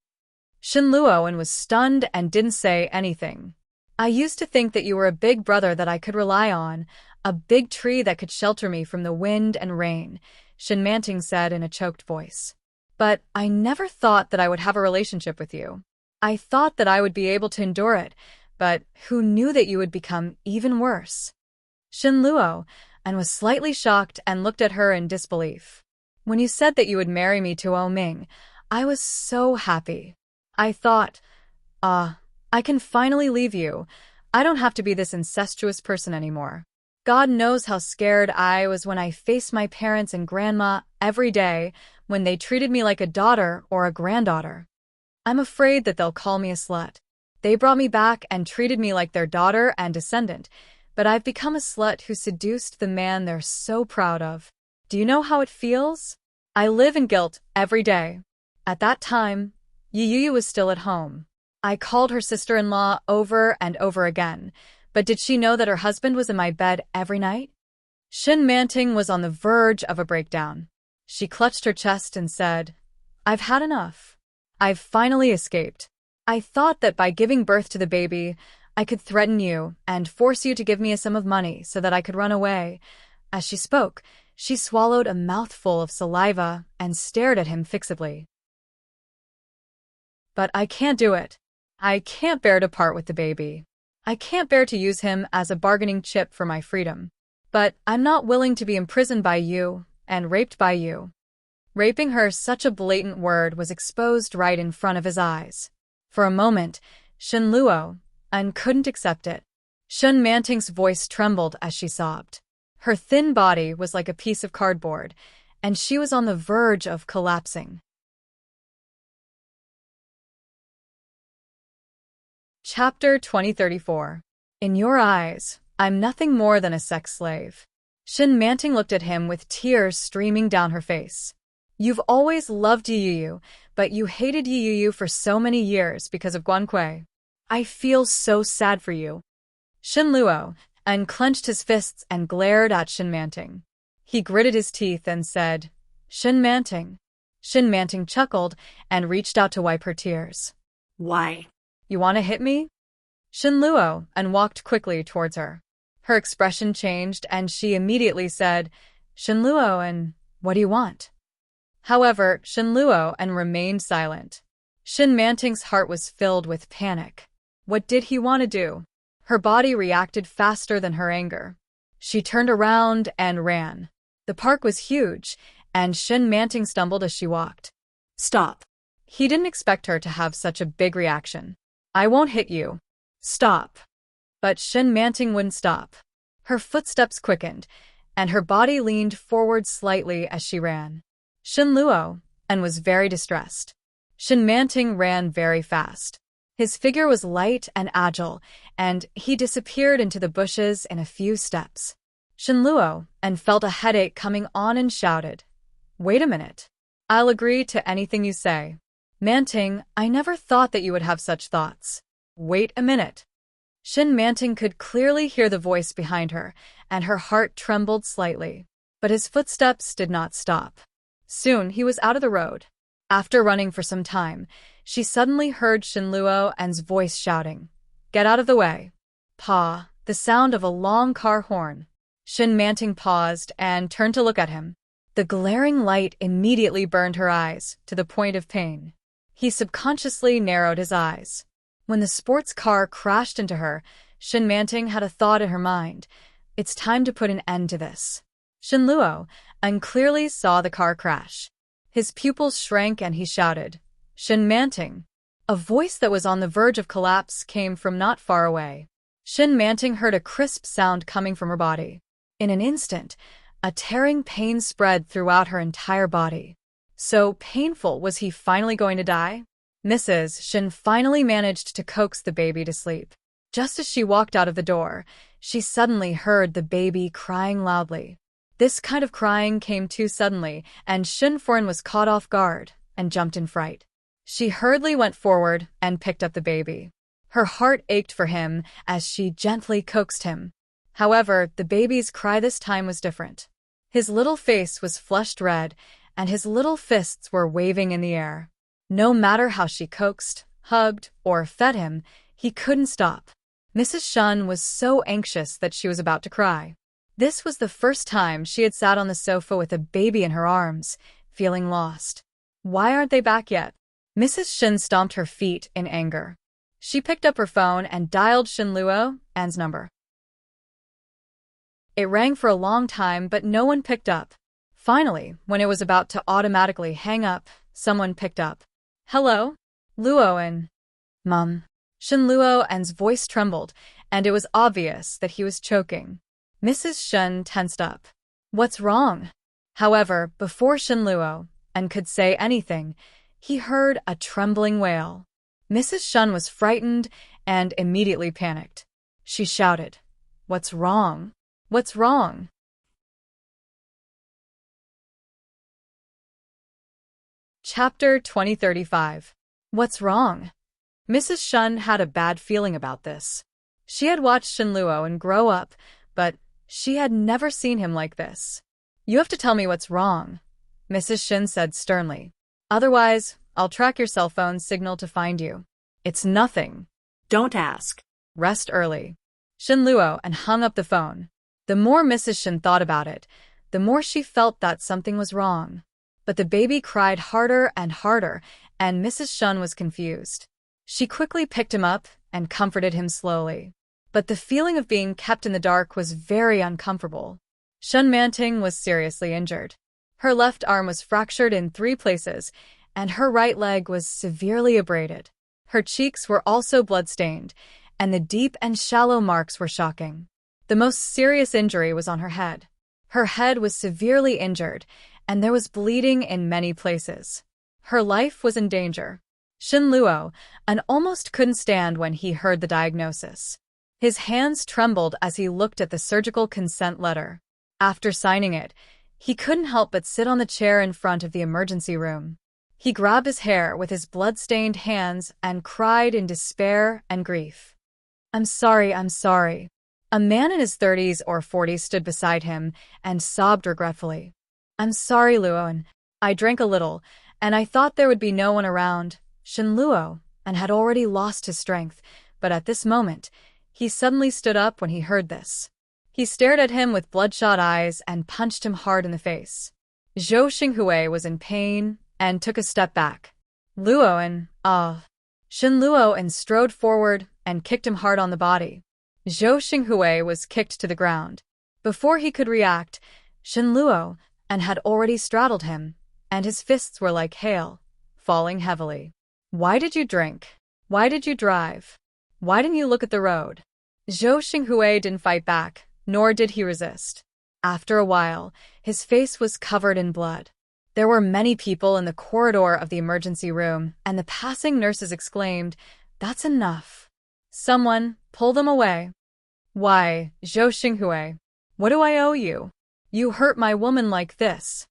Shen Luo was stunned and didn't say anything. "I used to think that you were a big brother that I could rely on, a big tree that could shelter me from the wind and rain," Shen Manting said in a choked voice. "But I never thought that I would have a relationship with you. I thought that I would be able to endure it, but who knew that you would become even worse?" Shen Luo was slightly shocked and looked at her in disbelief. "When you said that you would marry me to Ming, I was so happy. I thought, I can finally leave you. I don't have to be this incestuous person anymore. God knows how scared I was when I faced my parents and grandma every day when they treated me like a daughter or a granddaughter. I'm afraid that they'll call me a slut. They brought me back and treated me like their daughter and descendant, but I've become a slut who seduced the man they're so proud of. Do you know how it feels? I live in guilt every day." At that time, Yu was still at home. I called her sister-in-law over and over again, but did she know that her husband was in my bed every night? Shen Manting was on the verge of a breakdown. She clutched her chest and said, "I've had enough. I've finally escaped. I thought that by giving birth to the baby, I could threaten you and force you to give me a sum of money so that I could run away." As she spoke, she swallowed a mouthful of saliva and stared at him fixedly. "But I can't do it. I can't bear to part with the baby. I can't bear to use him as a bargaining chip for my freedom. But I'm not willing to be imprisoned by you and raped by you." Raping her, such a blatant word, was exposed right in front of his eyes. For a moment, Shen Luo couldn't accept it. Shen Manting's voice trembled as she sobbed. Her thin body was like a piece of cardboard, and she was on the verge of collapsing. Chapter 2034. In your eyes, I'm nothing more than a sex slave. Shen Manting looked at him with tears streaming down her face. You've always loved Yu, but you hated Yu for so many years because of Guan Kui. I feel so sad for you. Shen Luo and clenched his fists and glared at Shin-Manting. He gritted his teeth and said, "Shin-Manting." Shin-Manting chuckled and reached out to wipe her tears. Why? "You want to hit me?" Shin Luo and walked quickly towards her. Her expression changed and she immediately said, "Shin Luo, and what do you want?" However, Shin Luo and remained silent. Shin-Manting's heart was filled with panic. What did he want to do? Her body reacted faster than her anger. She turned around and ran. The park was huge, and Shin-Manting stumbled as she walked. Stop. He didn't expect her to have such a big reaction. "I won't hit you." "Stop." But Shin-Manting wouldn't stop. Her footsteps quickened, and her body leaned forward slightly as she ran. Shin Luo and was very distressed. Shin-Manting ran very fast. His figure was light and agile, and he disappeared into the bushes in a few steps. Shin Luo and felt a headache coming on and shouted, "Wait a minute. I'll agree to anything you say." "Manting, I never thought that you would have such thoughts." "Wait a minute." Shin-Manting could clearly hear the voice behind her, and her heart trembled slightly. But his footsteps did not stop. Soon he was out of the road. After running for some time, she suddenly heard Shin Luo and's voice shouting, "Get out of the way." "Pa," the sound of a long car horn. Shin-Manting paused and turned to look at him. The glaring light immediately burned her eyes to the point of pain. He subconsciously narrowed his eyes. When the sports car crashed into her, Shin-Manting had a thought in her mind. It's time to put an end to this. Shin Luo clearly saw the car crash. His pupils shrank and he shouted, "Shin-Manting." A voice that was on the verge of collapse came from not far away. Shin-Manting heard a crisp sound coming from her body. In an instant, a tearing pain spread throughout her entire body. So painful was he finally going to die? Mrs. Shin finally managed to coax the baby to sleep. Just as she walked out of the door, she suddenly heard the baby crying loudly. This kind of crying came too suddenly, and Shin Foreign was caught off guard and jumped in fright. She hurriedly went forward and picked up the baby. Her heart ached for him as she gently coaxed him. However, the baby's cry this time was different. His little face was flushed red, and his little fists were waving in the air. No matter how she coaxed, hugged, or fed him, he couldn't stop. Mrs. Shun was so anxious that she was about to cry. This was the first time she had sat on the sofa with a baby in her arms, feeling lost. Why aren't they back yet? Mrs. Shin stomped her feet in anger. She picked up her phone and dialed Shin Luo and's number. It rang for a long time, but no one picked up. Finally, when it was about to automatically hang up, someone picked up. "Hello? Luo-an." "Mum." Shin Luo-an's voice trembled, and it was obvious that he was choking. Mrs. Shun tensed up. "What's wrong?" However, before Shin Luo-an could say anything, he heard a trembling wail. Mrs. Shun was frightened and immediately panicked. She shouted, "What's wrong? What's wrong?" Chapter 2035. What's wrong? Mrs. Shun had a bad feeling about this. She had watched Shin Luo-an grow up, but she had never seen him like this. "You have to tell me what's wrong," Mrs. Shin said sternly. "Otherwise, I'll track your cell phone signal to find you." "It's nothing." Don't ask. Rest early. Shin Luo-an hung up the phone. The more Mrs. Shin thought about it, the more she felt that something was wrong. But the baby cried harder and harder, and Mrs. Shun was confused. She quickly picked him up and comforted him slowly. But the feeling of being kept in the dark was very uncomfortable. Shin-Manting was seriously injured. Her left arm was fractured in 3 places, and her right leg was severely abraded. Her cheeks were also blood-stained, and the deep and shallow marks were shocking. The most serious injury was on her head. Her head was severely injured, and there was bleeding in many places. Her life was in danger. Shin Luo-an almost couldn't stand when he heard the diagnosis. His hands trembled as he looked at the surgical consent letter. After signing it, he couldn't help but sit on the chair in front of the emergency room. He grabbed his hair with his blood-stained hands and cried in despair and grief. I'm sorry. A man in his 30s or 40s stood beside him and sobbed regretfully. "I'm sorry, Luoan. I drank a little, and I thought there would be no one around." Shen Luo and had already lost his strength, but at this moment, he suddenly stood up when he heard this. He stared at him with bloodshot eyes and punched him hard in the face. Zhou Xinghui was in pain and took a step back. Luoan, Shen Luoan strode forward and kicked him hard on the body. Zhou Xinghui was kicked to the ground. Before he could react, Shen Luo and had already straddled him, and his fists were like hail, falling heavily. "Why did you drink? Why did you drive? Why didn't you look at the road?" Zhou Xinghui didn't fight back, nor did he resist. After a while, his face was covered in blood. There were many people in the corridor of the emergency room, and the passing nurses exclaimed, "That's enough. Someone, pull them away." "Why, Zhou Xinghui, what do I owe you? You hurt my woman like this."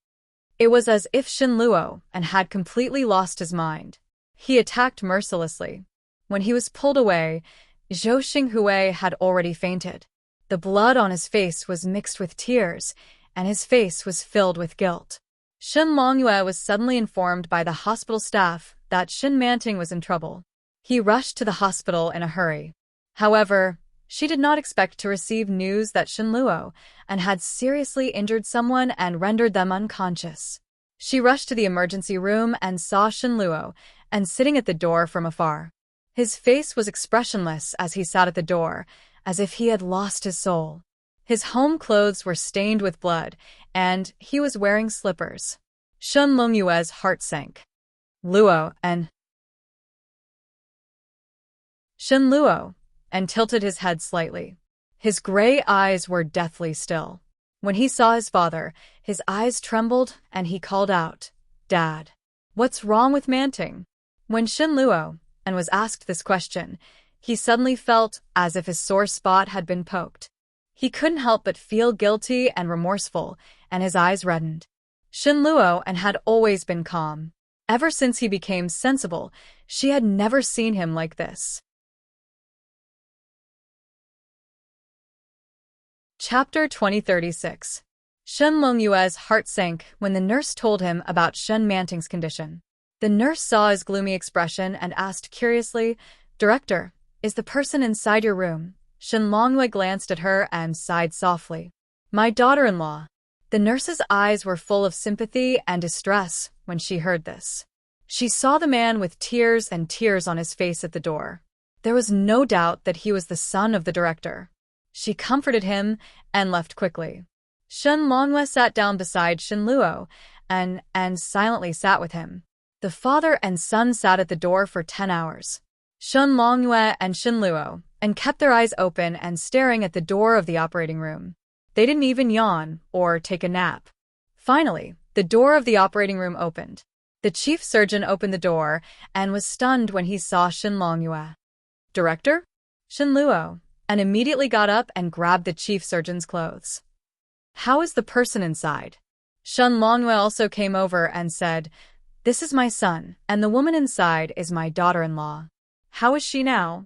It was as if Shen Luo and had completely lost his mind. He attacked mercilessly. When he was pulled away, Zhou Xinghui had already fainted. The blood on his face was mixed with tears, and his face was filled with guilt. Shen Longyue was suddenly informed by the hospital staff that Shen Manting was in trouble. He rushed to the hospital in a hurry. However, she did not expect to receive news that Shen Luo and had seriously injured someone and rendered them unconscious. She rushed to the emergency room and saw Shen Luo and sitting at the door from afar. His face was expressionless as he sat at the door, as if he had lost his soul. His home clothes were stained with blood, and he was wearing slippers. Shen Longyue's heart sank. Luo and Shen Luo and tilted his head slightly. His gray eyes were deathly still. When he saw his father, his eyes trembled and he called out, "Dad, what's wrong with Manting?" When Shen Luo and was asked this question, he suddenly felt as if his sore spot had been poked. He couldn't help but feel guilty and remorseful, and his eyes reddened. Shen Luo and had always been calm. Ever since he became sensible, she had never seen him like this. Chapter 2036. Shen Longyue's heart sank when the nurse told him about Shen Manting's condition. The nurse saw his gloomy expression and asked curiously, "Director, is the person inside your room?" Shen Longyue glanced at her and sighed softly. "My daughter-in-law." The nurse's eyes were full of sympathy and distress when she heard this. She saw the man with tears and tears on his face at the door. There was no doubt that he was the son of the director. She comforted him and left quickly. Shen Longyue sat down beside Shen Luo and silently sat with him. The father and son sat at the door for 10 hours. Shen Longyue and Shen Luo and kept their eyes open and staring at the door of the operating room. They didn't even yawn or take a nap. Finally, the door of the operating room opened. The chief surgeon opened the door and was stunned when he saw Shen Longyue. "Director?" Shen Luo, and immediately got up and grabbed the chief surgeon's clothes. "How is the person inside?" Shen Longyue also came over and said, "This is my son, and the woman inside is my daughter-in-law. How is she now?"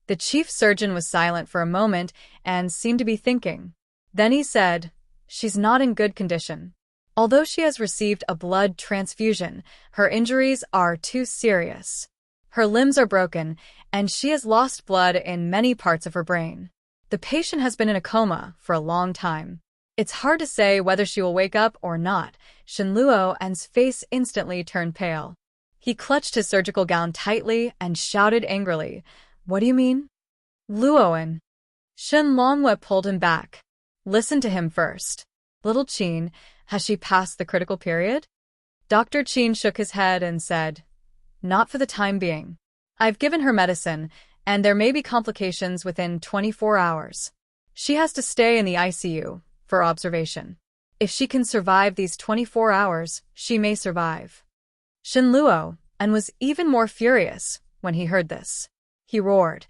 The chief surgeon was silent for a moment and seemed to be thinking. Then he said, "She's not in good condition. Although she has received a blood transfusion, her injuries are too serious. Her limbs are broken, and she has lost blood in many parts of her brain. The patient has been in a coma for a long time. It's hard to say whether she will wake up or not." Shen Luo's face instantly turned pale. He clutched his surgical gown tightly and shouted angrily, "What do you mean?" "Luoan." Shen Longyue pulled him back. "Listen to him first. Little Qin, has she passed the critical period?" Dr. Qin shook his head and said, "Not for the time being. I've given her medicine, and there may be complications within 24 hours. She has to stay in the ICU for observation. If she can survive these 24 hours, she may survive." Shen Luo and was even more furious when he heard this. He roared,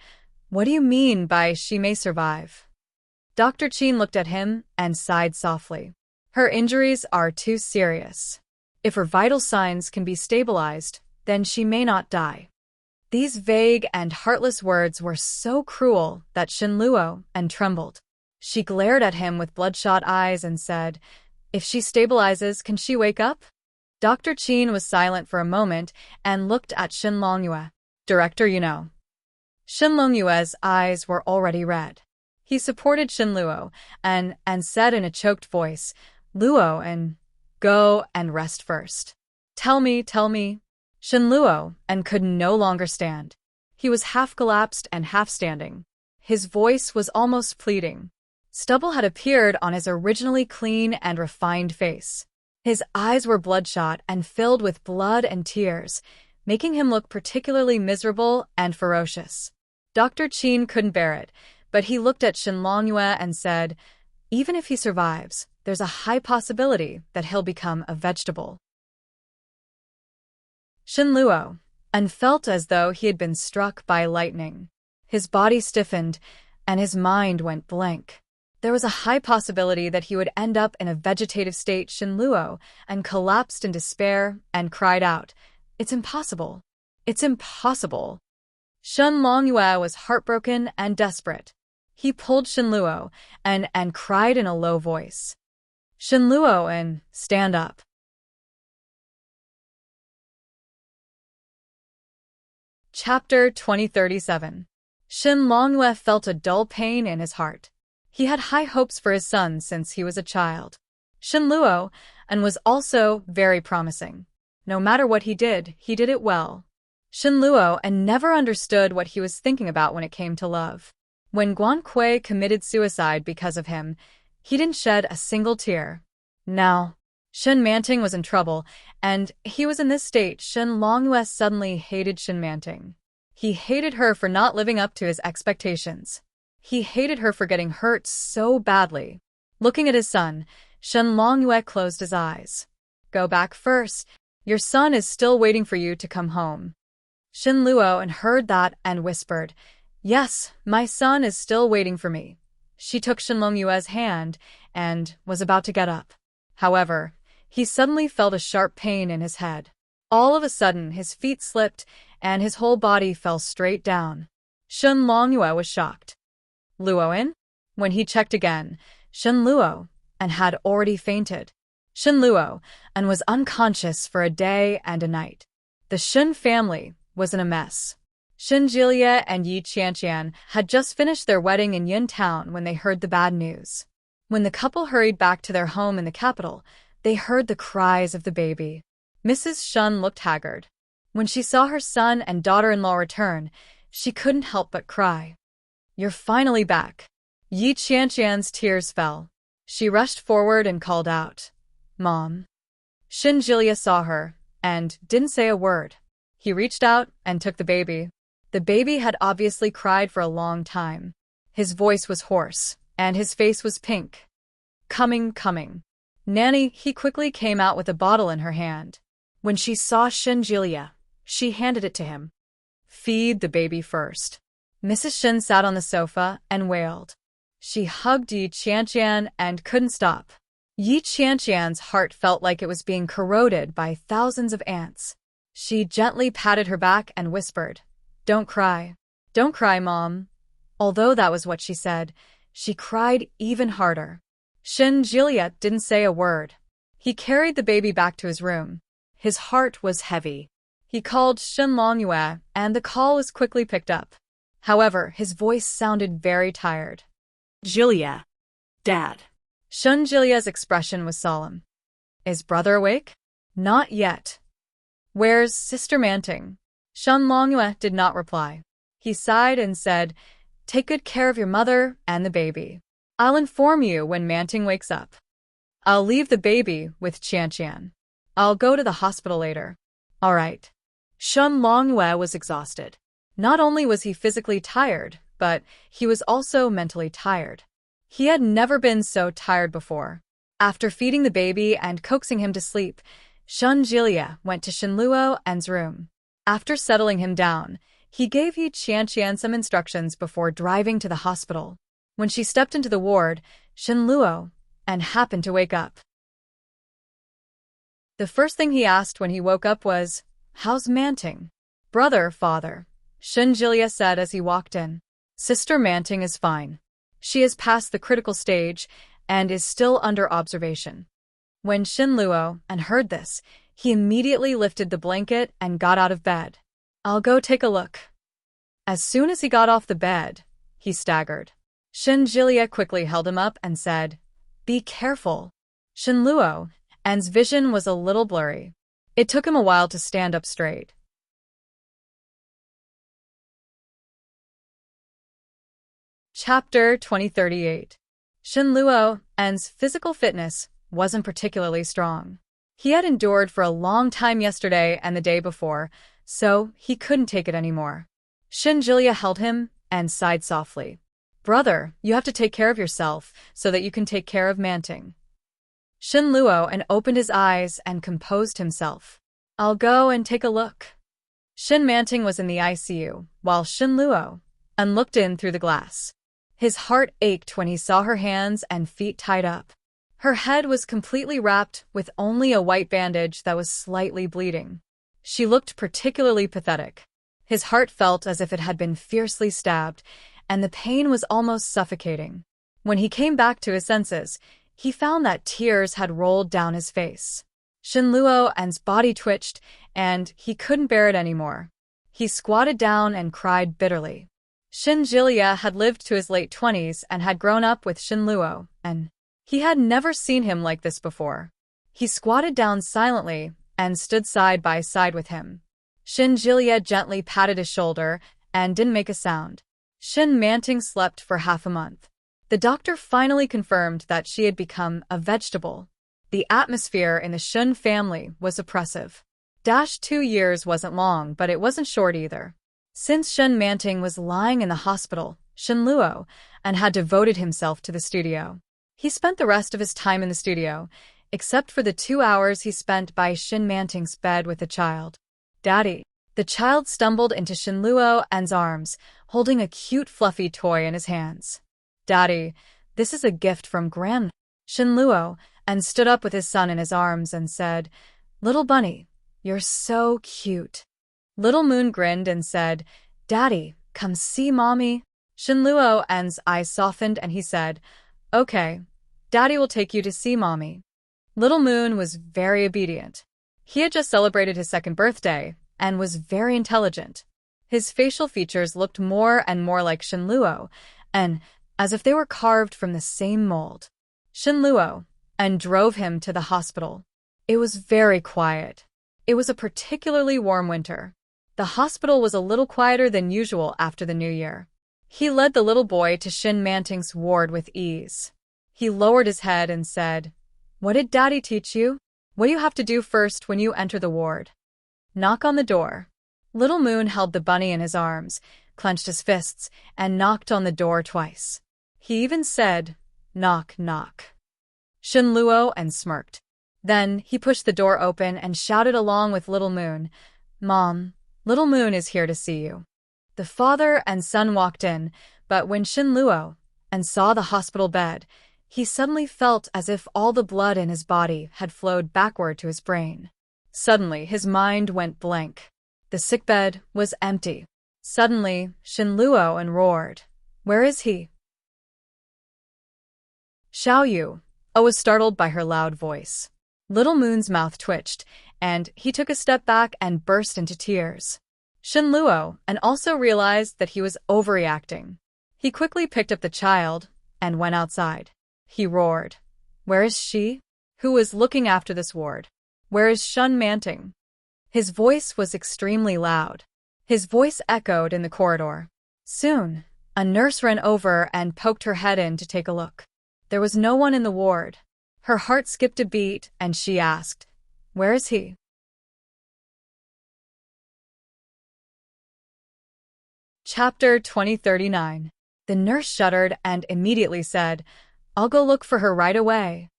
"What do you mean by she may survive?" Dr. Qin looked at him and sighed softly. "Her injuries are too serious. If her vital signs can be stabilized, then she may not die." These vague and heartless words were so cruel that Shinluo and trembled. She glared at him with bloodshot eyes and said, "If she stabilizes, can she wake up?" Dr. Qin was silent for a moment and looked at Shin Longyue. "Director, you know." Shin Longyue's eyes were already red. He supported Shinluo and said in a choked voice, "Luo, and go and rest first." Tell me. Shinluo and could no longer stand. He was half collapsed and half standing. His voice was almost pleading. Stubble had appeared on his originally clean and refined face. His eyes were bloodshot and filled with blood and tears, making him look particularly miserable and ferocious. Dr. Qin couldn't bear it, but he looked at Shin Longyue and said, "Even if he survives, there's a high possibility that he'll become a vegetable." Shinluo felt as though he had been struck by lightning. His body stiffened, and his mind went blank. There was a high possibility that he would end up in a vegetative state. Shinluo and collapsed in despair and cried out, "It's impossible! It's impossible!" Shin Longyue was heartbroken and desperate. He pulled Shinluo and cried in a low voice, "Shinluo, stand up." Chapter 2037. Shin Longyue felt a dull pain in his heart. He had high hopes for his son since he was a child. Shinluo was also very promising. No matter what he did it well. Shinluo never understood what he was thinking about when it came to love. When Guan Kui committed suicide because of him, he didn't shed a single tear. Now, Shin Manting was in trouble, and he was in this state. Shin Longyue suddenly hated Shin Manting. He hated her for not living up to his expectations. He hated her for getting hurt so badly. Looking at his son, Shin Longyue closed his eyes. "Go back first. Your son is still waiting for you to come home." Shinluo heard that and whispered, "Yes, my son is still waiting for me." She took Shin Longyue's hand and was about to get up. However, he suddenly felt a sharp pain in his head. All of a sudden, his feet slipped and his whole body fell straight down. Shin Longyue was shocked. "Luo-in?" When he checked again, Shinluo had already fainted. Shinluo was unconscious for a day and a night. The Shin family was in a mess. Shin Jiliya and Yi Qianqian had just finished their wedding in Yin Town when they heard the bad news. When the couple hurried back to their home in the capital, they heard the cries of the baby. Mrs. Shun looked haggard. When she saw her son and daughter-in-law return, she couldn't help but cry. "You're finally back." Yi Qianqian's tears fell. She rushed forward and called out, "Mom." Shin Jiliya saw her and didn't say a word. He reached out and took the baby. The baby had obviously cried for a long time. His voice was hoarse, and his face was pink. Coming. Nanny, he quickly came out with a bottle in her hand. When she saw Shin Jiliya, she handed it to him. "Feed the baby first." Mrs. Shin sat on the sofa and wailed. She hugged Yi Qianqian and couldn't stop. Yi Qianqian's heart felt like it was being corroded by thousands of ants. She gently patted her back and whispered, "Don't cry. Don't cry, Mom." Although that was what she said, she cried even harder. Shin Jiliya didn't say a word. He carried the baby back to his room. His heart was heavy. He called Shin Longyue, and the call was quickly picked up. However, his voice sounded very tired. "Jiliya. Dad." Shin Jiliya's expression was solemn. "Is brother awake?" "Not yet." "Where's Sister Manting?" Shin Longyue did not reply. He sighed and said, "Take good care of your mother and the baby. I'll inform you when Manting wakes up. I'll leave the baby with Qianqian. I'll go to the hospital later." "All right." Shin Longyue was exhausted. Not only was he physically tired, but he was also mentally tired. He had never been so tired before. After feeding the baby and coaxing him to sleep, Shin Jiliya went to Shinluo's room. After settling him down, he gave Yi Qianqian some instructions before driving to the hospital. When she stepped into the ward, Shinluo happened to wake up. The first thing he asked when he woke up was, "How's Manting?" "Brother, father." Shinjilia said as he walked in. Sister Manting is fine. She has passed the critical stage and is still under observation. When Shinluo heard this, he immediately lifted the blanket and got out of bed. I'll go take a look. As soon as he got off the bed, he staggered. Shinjilia quickly held him up and said, Be careful. Shinluo's vision was a little blurry. It took him a while to stand up straight. Chapter 2038. Shinluo's physical fitness wasn't particularly strong. He had endured for a long time yesterday and the day before, so he couldn't take it anymore. Shinjilia held him and sighed softly. Brother, you have to take care of yourself so that you can take care of Manting. Shinluo opened his eyes and composed himself. I'll go and take a look. Shin Manting was in the ICU, while Shinluo looked in through the glass. His heart ached when he saw her hands and feet tied up. Her head was completely wrapped with only a white bandage that was slightly bleeding. She looked particularly pathetic. His heart felt as if it had been fiercely stabbed, and the pain was almost suffocating. When he came back to his senses, he found that tears had rolled down his face. Shinluo's body twitched, and he couldn't bear it anymore. He squatted down and cried bitterly. Shinjilia had lived to his late 20s and had grown up with Shinluo, and he had never seen him like this before. He squatted down silently and stood side by side with him. Shinjilia gently patted his shoulder and didn't make a sound. Shin Manting slept for half a month. The doctor finally confirmed that she had become a vegetable. The atmosphere in the Shun family was oppressive. 2 years wasn't long, but it wasn't short either. Since Shin Manting was lying in the hospital, Shinluo had devoted himself to the studio. He spent the rest of his time in the studio, except for the 2 hours he spent by Shin Manting's bed with the child. Daddy. The child stumbled into Shinluo's arms, holding a cute fluffy toy in his hands. Daddy, this is a gift from Gran. Shinluo stood up with his son in his arms and said, Little bunny, you're so cute. Little Moon grinned and said, Daddy, come see Mommy. Shinluo's eyes softened and he said, Okay, Daddy will take you to see Mommy. Little Moon was very obedient. He had just celebrated his 2nd birthday and was very intelligent. His facial features looked more and more like Shinluo, and as if they were carved from the same mold. Shinluo drove him to the hospital. It was very quiet. It was a particularly warm winter. The hospital was a little quieter than usual after the new year. He led the little boy to Shin Manting's ward with ease. He lowered his head and said, What did Daddy teach you? What do you have to do first when you enter the ward? Knock on the door. Little Moon held the bunny in his arms, clenched his fists, and knocked on the door twice. He even said, Knock, knock. Shinluo smirked. Then he pushed the door open and shouted along with Little Moon, Mom, Little Moon is here to see you. The father and son walked in, but when Shinluo saw the hospital bed, he suddenly felt as if all the blood in his body had flowed backward to his brain. Suddenly, his mind went blank. The sickbed was empty. Suddenly, Shinluo roared, Where is he? Xiaoyu was startled by her loud voice. Little Moon's mouth twitched, and he took a step back and burst into tears. Shinluo also realized that he was overreacting. He quickly picked up the child and went outside. He roared, Where is she? Who is looking after this ward? Where is Shun Manting? His voice was extremely loud. His voice echoed in the corridor. Soon, a nurse ran over and poked her head in to take a look. There was no one in the ward. Her heart skipped a beat and she asked, Where is he? Chapter 2039. The nurse shuddered and immediately said, I'll go look for her right away.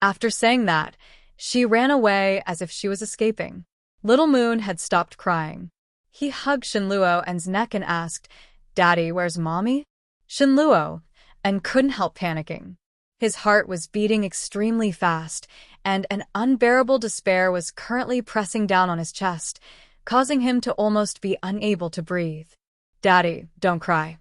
After saying that, she ran away as if she was escaping. Little Moon had stopped crying. He hugged Shinluo's neck and asked, Daddy, where's Mommy? Shinluo couldn't help panicking. His heart was beating extremely fast, and an unbearable despair was currently pressing down on his chest, causing him to almost be unable to breathe. Daddy, don't cry.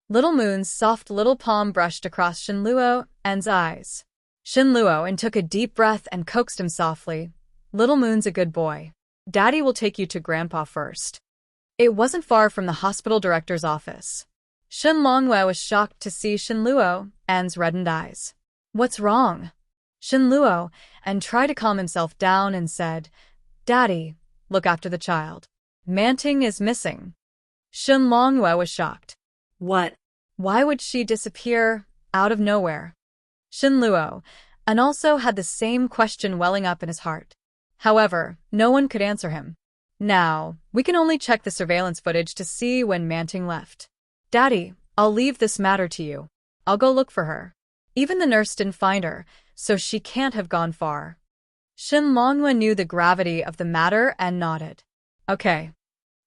Little Moon's soft little palm brushed across Shenluo and's eyes. Shenluo and took a deep breath and coaxed him softly. Little Moon's a good boy. Daddy will take you to Grandpa first. It wasn't far from the hospital director's office. Shen Longwei was shocked to see Shenluo and's reddened eyes. What's wrong? Shenluo and tried to calm himself down and said, Daddy, look after the child. Manting is missing. Shen Longwei was shocked. What? Why would she disappear out of nowhere? Shenluo, and also had the same question welling up in his heart. However, no one could answer him. Now, we can only check the surveillance footage to see when Manting left. Daddy, I'll leave this matter to you. I'll go look for her. Even the nurse didn't find her, so she can't have gone far. Shen Longwen knew the gravity of the matter and nodded. Okay.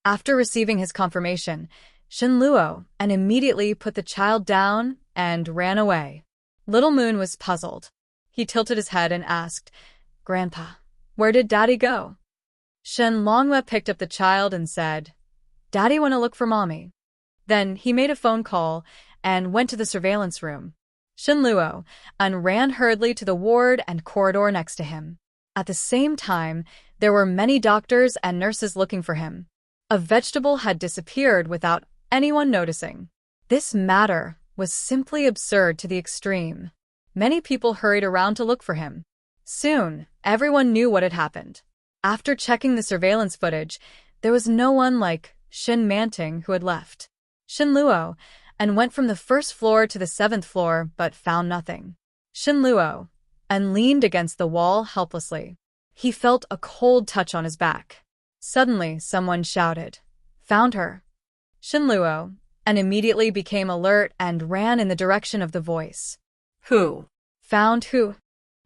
After receiving his confirmation, Shenluo and immediately put the child down and ran away. Little Moon was puzzled. He tilted his head and asked, Grandpa, where did Daddy go? Shen Longwe picked up the child and said, Daddy went to look for Mommy. Then he made a phone call and went to the surveillance room. Shenluo and ran hurriedly to the ward and corridor next to him. At the same time, there were many doctors and nurses looking for him. A vegetable had disappeared without anyone noticing. This matter was simply absurd to the extreme. Many people hurried around to look for him. Soon, everyone knew what had happened. After checking the surveillance footage, there was no one like Shen Manting who had left. Shenluo and went from the first floor to the 7th floor but found nothing. Shenluo and leaned against the wall helplessly. He felt a cold touch on his back. Suddenly, someone shouted, Found her. Shenluo and immediately became alert and ran in the direction of the voice. Who? Found who?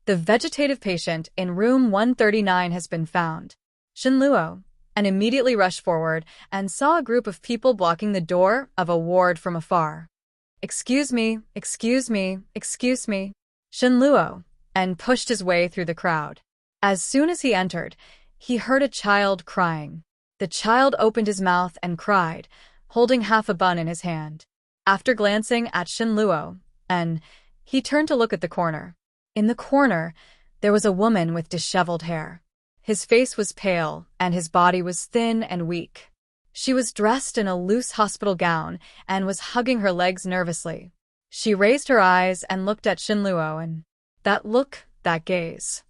The vegetative patient in room 139 has been found. Shenluo and immediately rushed forward and saw a group of people blocking the door of a ward from afar. Excuse me, excuse me, excuse me. Shenluo and pushed his way through the crowd. As soon as he entered, he heard a child crying. The child opened his mouth and cried, holding half a bun in his hand. After glancing at Shenluo, he turned to look at the corner. In the corner, there was a woman with disheveled hair. His face was pale, and his body was thin and weak. She was dressed in a loose hospital gown and was hugging her legs nervously. She raised her eyes and looked at Shenluo, and that look, that gaze.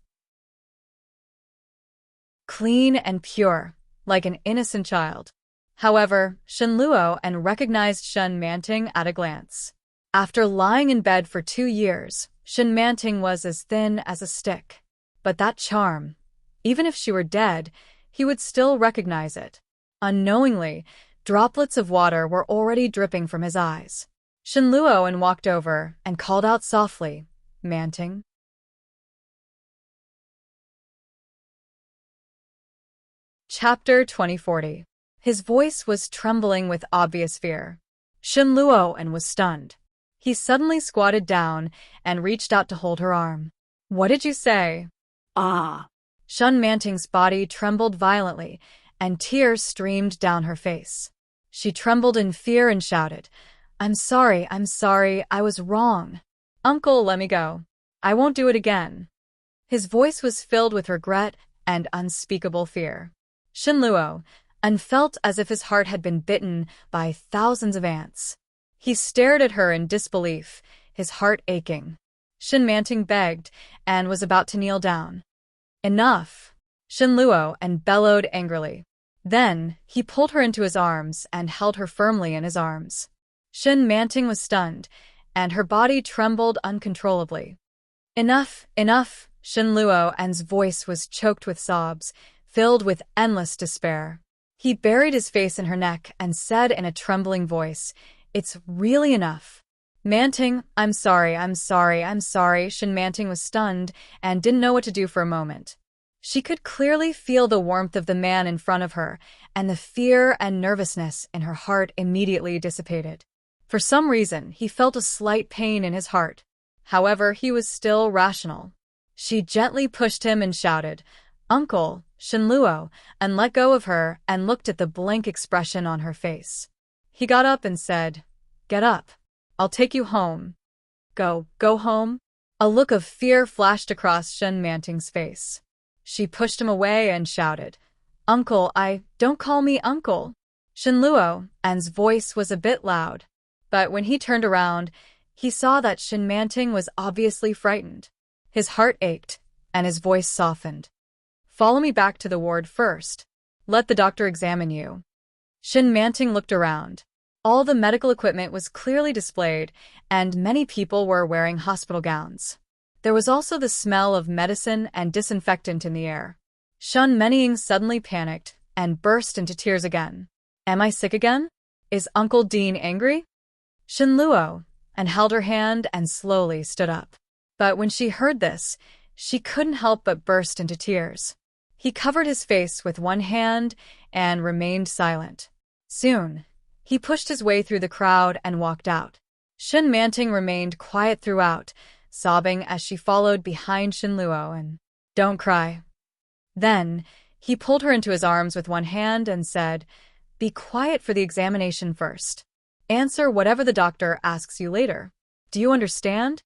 Clean and pure, like an innocent child. However, Shenluo and recognized Shen Manting at a glance. After lying in bed for 2 years, Shen Manting was as thin as a stick. But that charm, even if she were dead, he would still recognize it. Unknowingly, droplets of water were already dripping from his eyes. Shenluo and walked over and called out softly, Manting. Chapter 2040. His voice was trembling with obvious fear. Shenluo and was stunned. He suddenly squatted down and reached out to hold her arm. What did you say? Ah. Shen Manting's body trembled violently, and tears streamed down her face. She trembled in fear and shouted, I'm sorry, I was wrong. Uncle, let me go. I won't do it again. His voice was filled with regret and unspeakable fear. Shenluo and felt as if his heart had been bitten by thousands of ants. He stared at her in disbelief, his heart aching. Shen Manting begged and was about to kneel down. Enough! Shenluo and bellowed angrily. Then, he pulled her into his arms and held her firmly in his arms. Shen Manting was stunned, and her body trembled uncontrollably. Enough, enough! Shenluo and's voice was choked with sobs, filled with endless despair. He buried his face in her neck and said in a trembling voice, It's really enough. Manting, I'm sorry. Shen Manting was stunned and didn't know what to do for a moment. She could clearly feel the warmth of the man in front of her, and the fear and nervousness in her heart immediately dissipated. For some reason, he felt a slight pain in his heart. However, he was still rational. She gently pushed him and shouted, Uncle, Shenluo, and let go of her and looked at the blank expression on her face. He got up and said, "Get up. I'll take you home." Go home?" A look of fear flashed across Shen Manting's face. She pushed him away and shouted, "Uncle, don't call me uncle." Shen Luo's voice was a bit loud, but when he turned around, he saw that Shen Manting was obviously frightened. His heart ached, and his voice softened. "Follow me back to the ward first. Let the doctor examine you." Shen Manting looked around. All the medical equipment was clearly displayed, and many people were wearing hospital gowns. There was also the smell of medicine and disinfectant in the air. Shen Manting suddenly panicked and burst into tears again. "Am I sick again? Is Uncle Dean angry?" Shen Luo and held her hand and slowly stood up. But when she heard this, she couldn't help but burst into tears. He covered his face with one hand and remained silent. Soon, he pushed his way through the crowd and walked out. Shen Manting remained quiet throughout, sobbing as she followed behind Shen Luo and, "Don't cry." Then, he pulled her into his arms with one hand and said, "Be quiet for the examination first. Answer whatever the doctor asks you later. Do you understand?"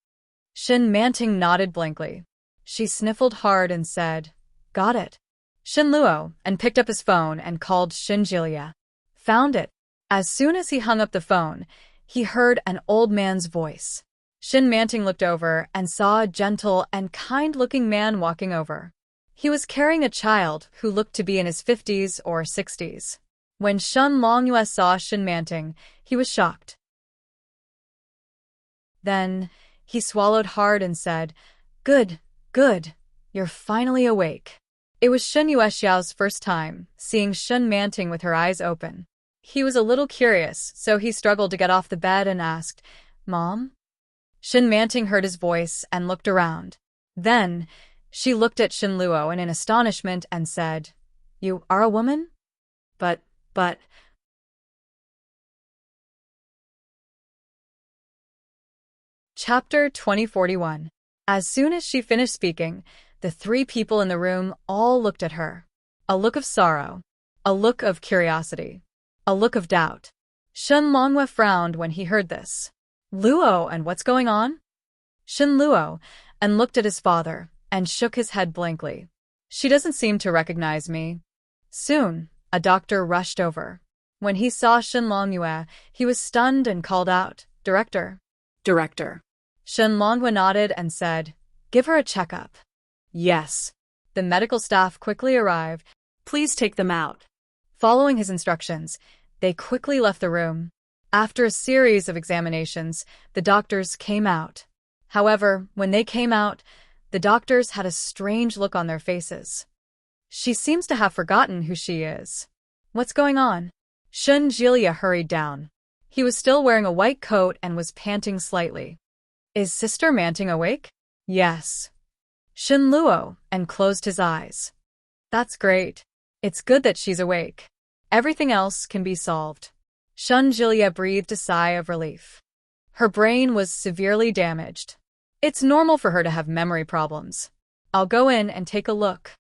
Shen Manting nodded blankly. She sniffled hard and said, "Got it." Shen Luo and picked up his phone and called Shen Jilia. "Found it." As soon as he hung up the phone, he heard an old man's voice. Shen Manting looked over and saw a gentle and kind-looking man walking over. He was carrying a child who looked to be in his 50s or 60s. When Shen Longyue saw Shen Manting, he was shocked. Then, he swallowed hard and said, Good, you're finally awake." It was Shen Yuexiao's first time seeing Shen Manting with her eyes open. He was a little curious, so he struggled to get off the bed and asked, "Mom?" Shen Manting heard his voice and looked around. Then, she looked at Shen Luo in astonishment and said, "You are a woman?" But... Chapter 2041. As soon as she finished speaking, the three people in the room all looked at her. A look of sorrow, a look of curiosity, a look of doubt. Shen Longyue frowned when he heard this. "Luo, and what's going on?" Shen Luo and looked at his father and shook his head blankly. "She doesn't seem to recognize me." Soon, a doctor rushed over. When he saw Shen Longyue, he was stunned and called out, "Director." Director. Shen Longyue nodded and said, "Give her a checkup." "Yes." The medical staff quickly arrived. Please take them out. Following his instructions, they quickly left the room. After a series of examinations, the doctors came out. However, when they came out, the doctors had a strange look on their faces. "She seems to have forgotten who she is. What's going on?" Shen Jilia hurried down. He was still wearing a white coat and was panting slightly. "Is Sister Manting awake?" "Yes." Shen Luo and closed his eyes. "That's great. It's good that she's awake. Everything else can be solved." Shen Jilia breathed a sigh of relief. Her brain was severely damaged. It's normal for her to have memory problems. "I'll go in and take a look."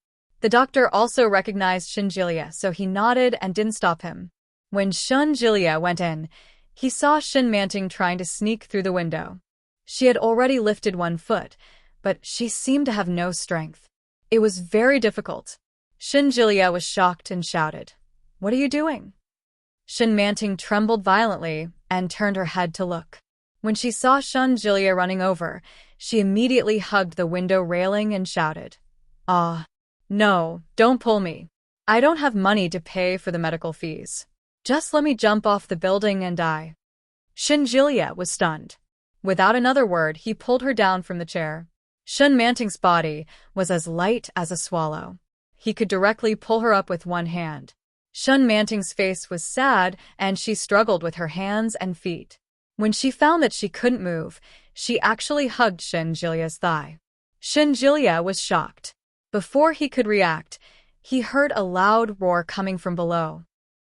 The doctor also recognized Shen Jilia, so he nodded and didn't stop him. When Shen Jilia went in, he saw Shen Manting trying to sneak through the window. She had already lifted one foot, but she seemed to have no strength. It was very difficult. Shen Jilia was shocked and shouted, "What are you doing?" Shen Manting trembled violently and turned her head to look. When she saw Shen Jilia running over, she immediately hugged the window railing and shouted, No, don't pull me. I don't have money to pay for the medical fees. Just let me jump off the building and die." Shen Jilia was stunned. Without another word, he pulled her down from the chair. Shen Manting's body was as light as a swallow. He could directly pull her up with one hand. Shen Manting's face was sad, and she struggled with her hands and feet. When she found that she couldn't move, she actually hugged Shen Jilia's thigh. Shen Jilia was shocked. Before he could react, he heard a loud roar coming from below.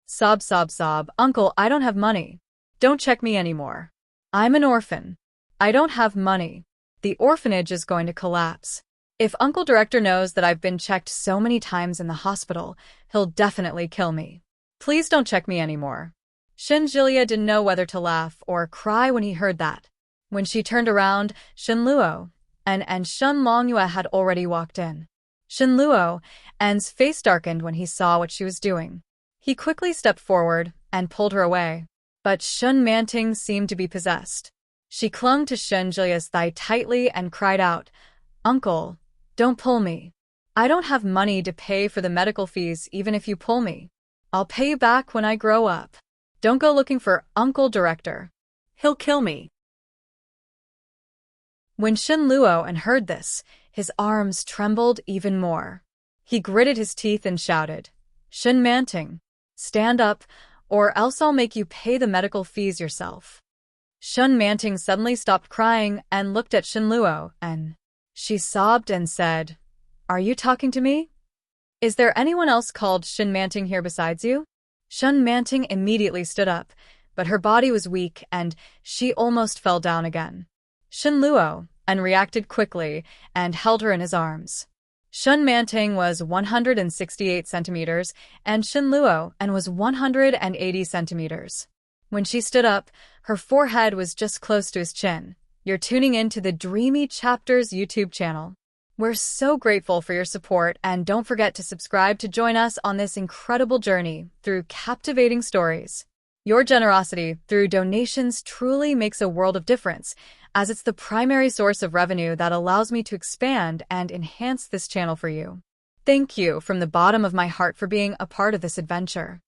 "Sob, sob, sob, Uncle, I don't have money. Don't check me anymore. I'm an orphan. I don't have money. The orphanage is going to collapse. If Uncle Director knows that I've been checked so many times in the hospital, he'll definitely kill me. Please don't check me anymore." Shenjilia didn't know whether to laugh or cry when he heard that. When she turned around, Shenluo and Shen Longyue had already walked in. Shenluo and's face darkened when he saw what she was doing. He quickly stepped forward and pulled her away. But Shen Manting seemed to be possessed. She clung to Shenjilia's thigh tightly and cried out, "Uncle, don't pull me. I don't have money to pay for the medical fees even if you pull me. I'll pay you back when I grow up. Don't go looking for Uncle Director. He'll kill me." When Shenluo heard this, his arms trembled even more. He gritted his teeth and shouted, "Shen Manting, stand up, or else I'll make you pay the medical fees yourself." Shen Manting suddenly stopped crying and looked at Shenluo, and she sobbed and said, "Are you talking to me? Is there anyone else called Shen Manting here besides you?" Shen Manting immediately stood up, but her body was weak and she almost fell down again. Shenluo reacted quickly and held her in his arms. Shen Manting was 168 centimeters and Shenluo was 180 centimeters. When she stood up, her forehead was just close to his chin. You're tuning in to the Dreamy Chapters YouTube channel. We're so grateful for your support, and don't forget to subscribe to join us on this incredible journey through captivating stories. Your generosity through donations truly makes a world of difference, as it's the primary source of revenue that allows me to expand and enhance this channel for you. Thank you from the bottom of my heart for being a part of this adventure.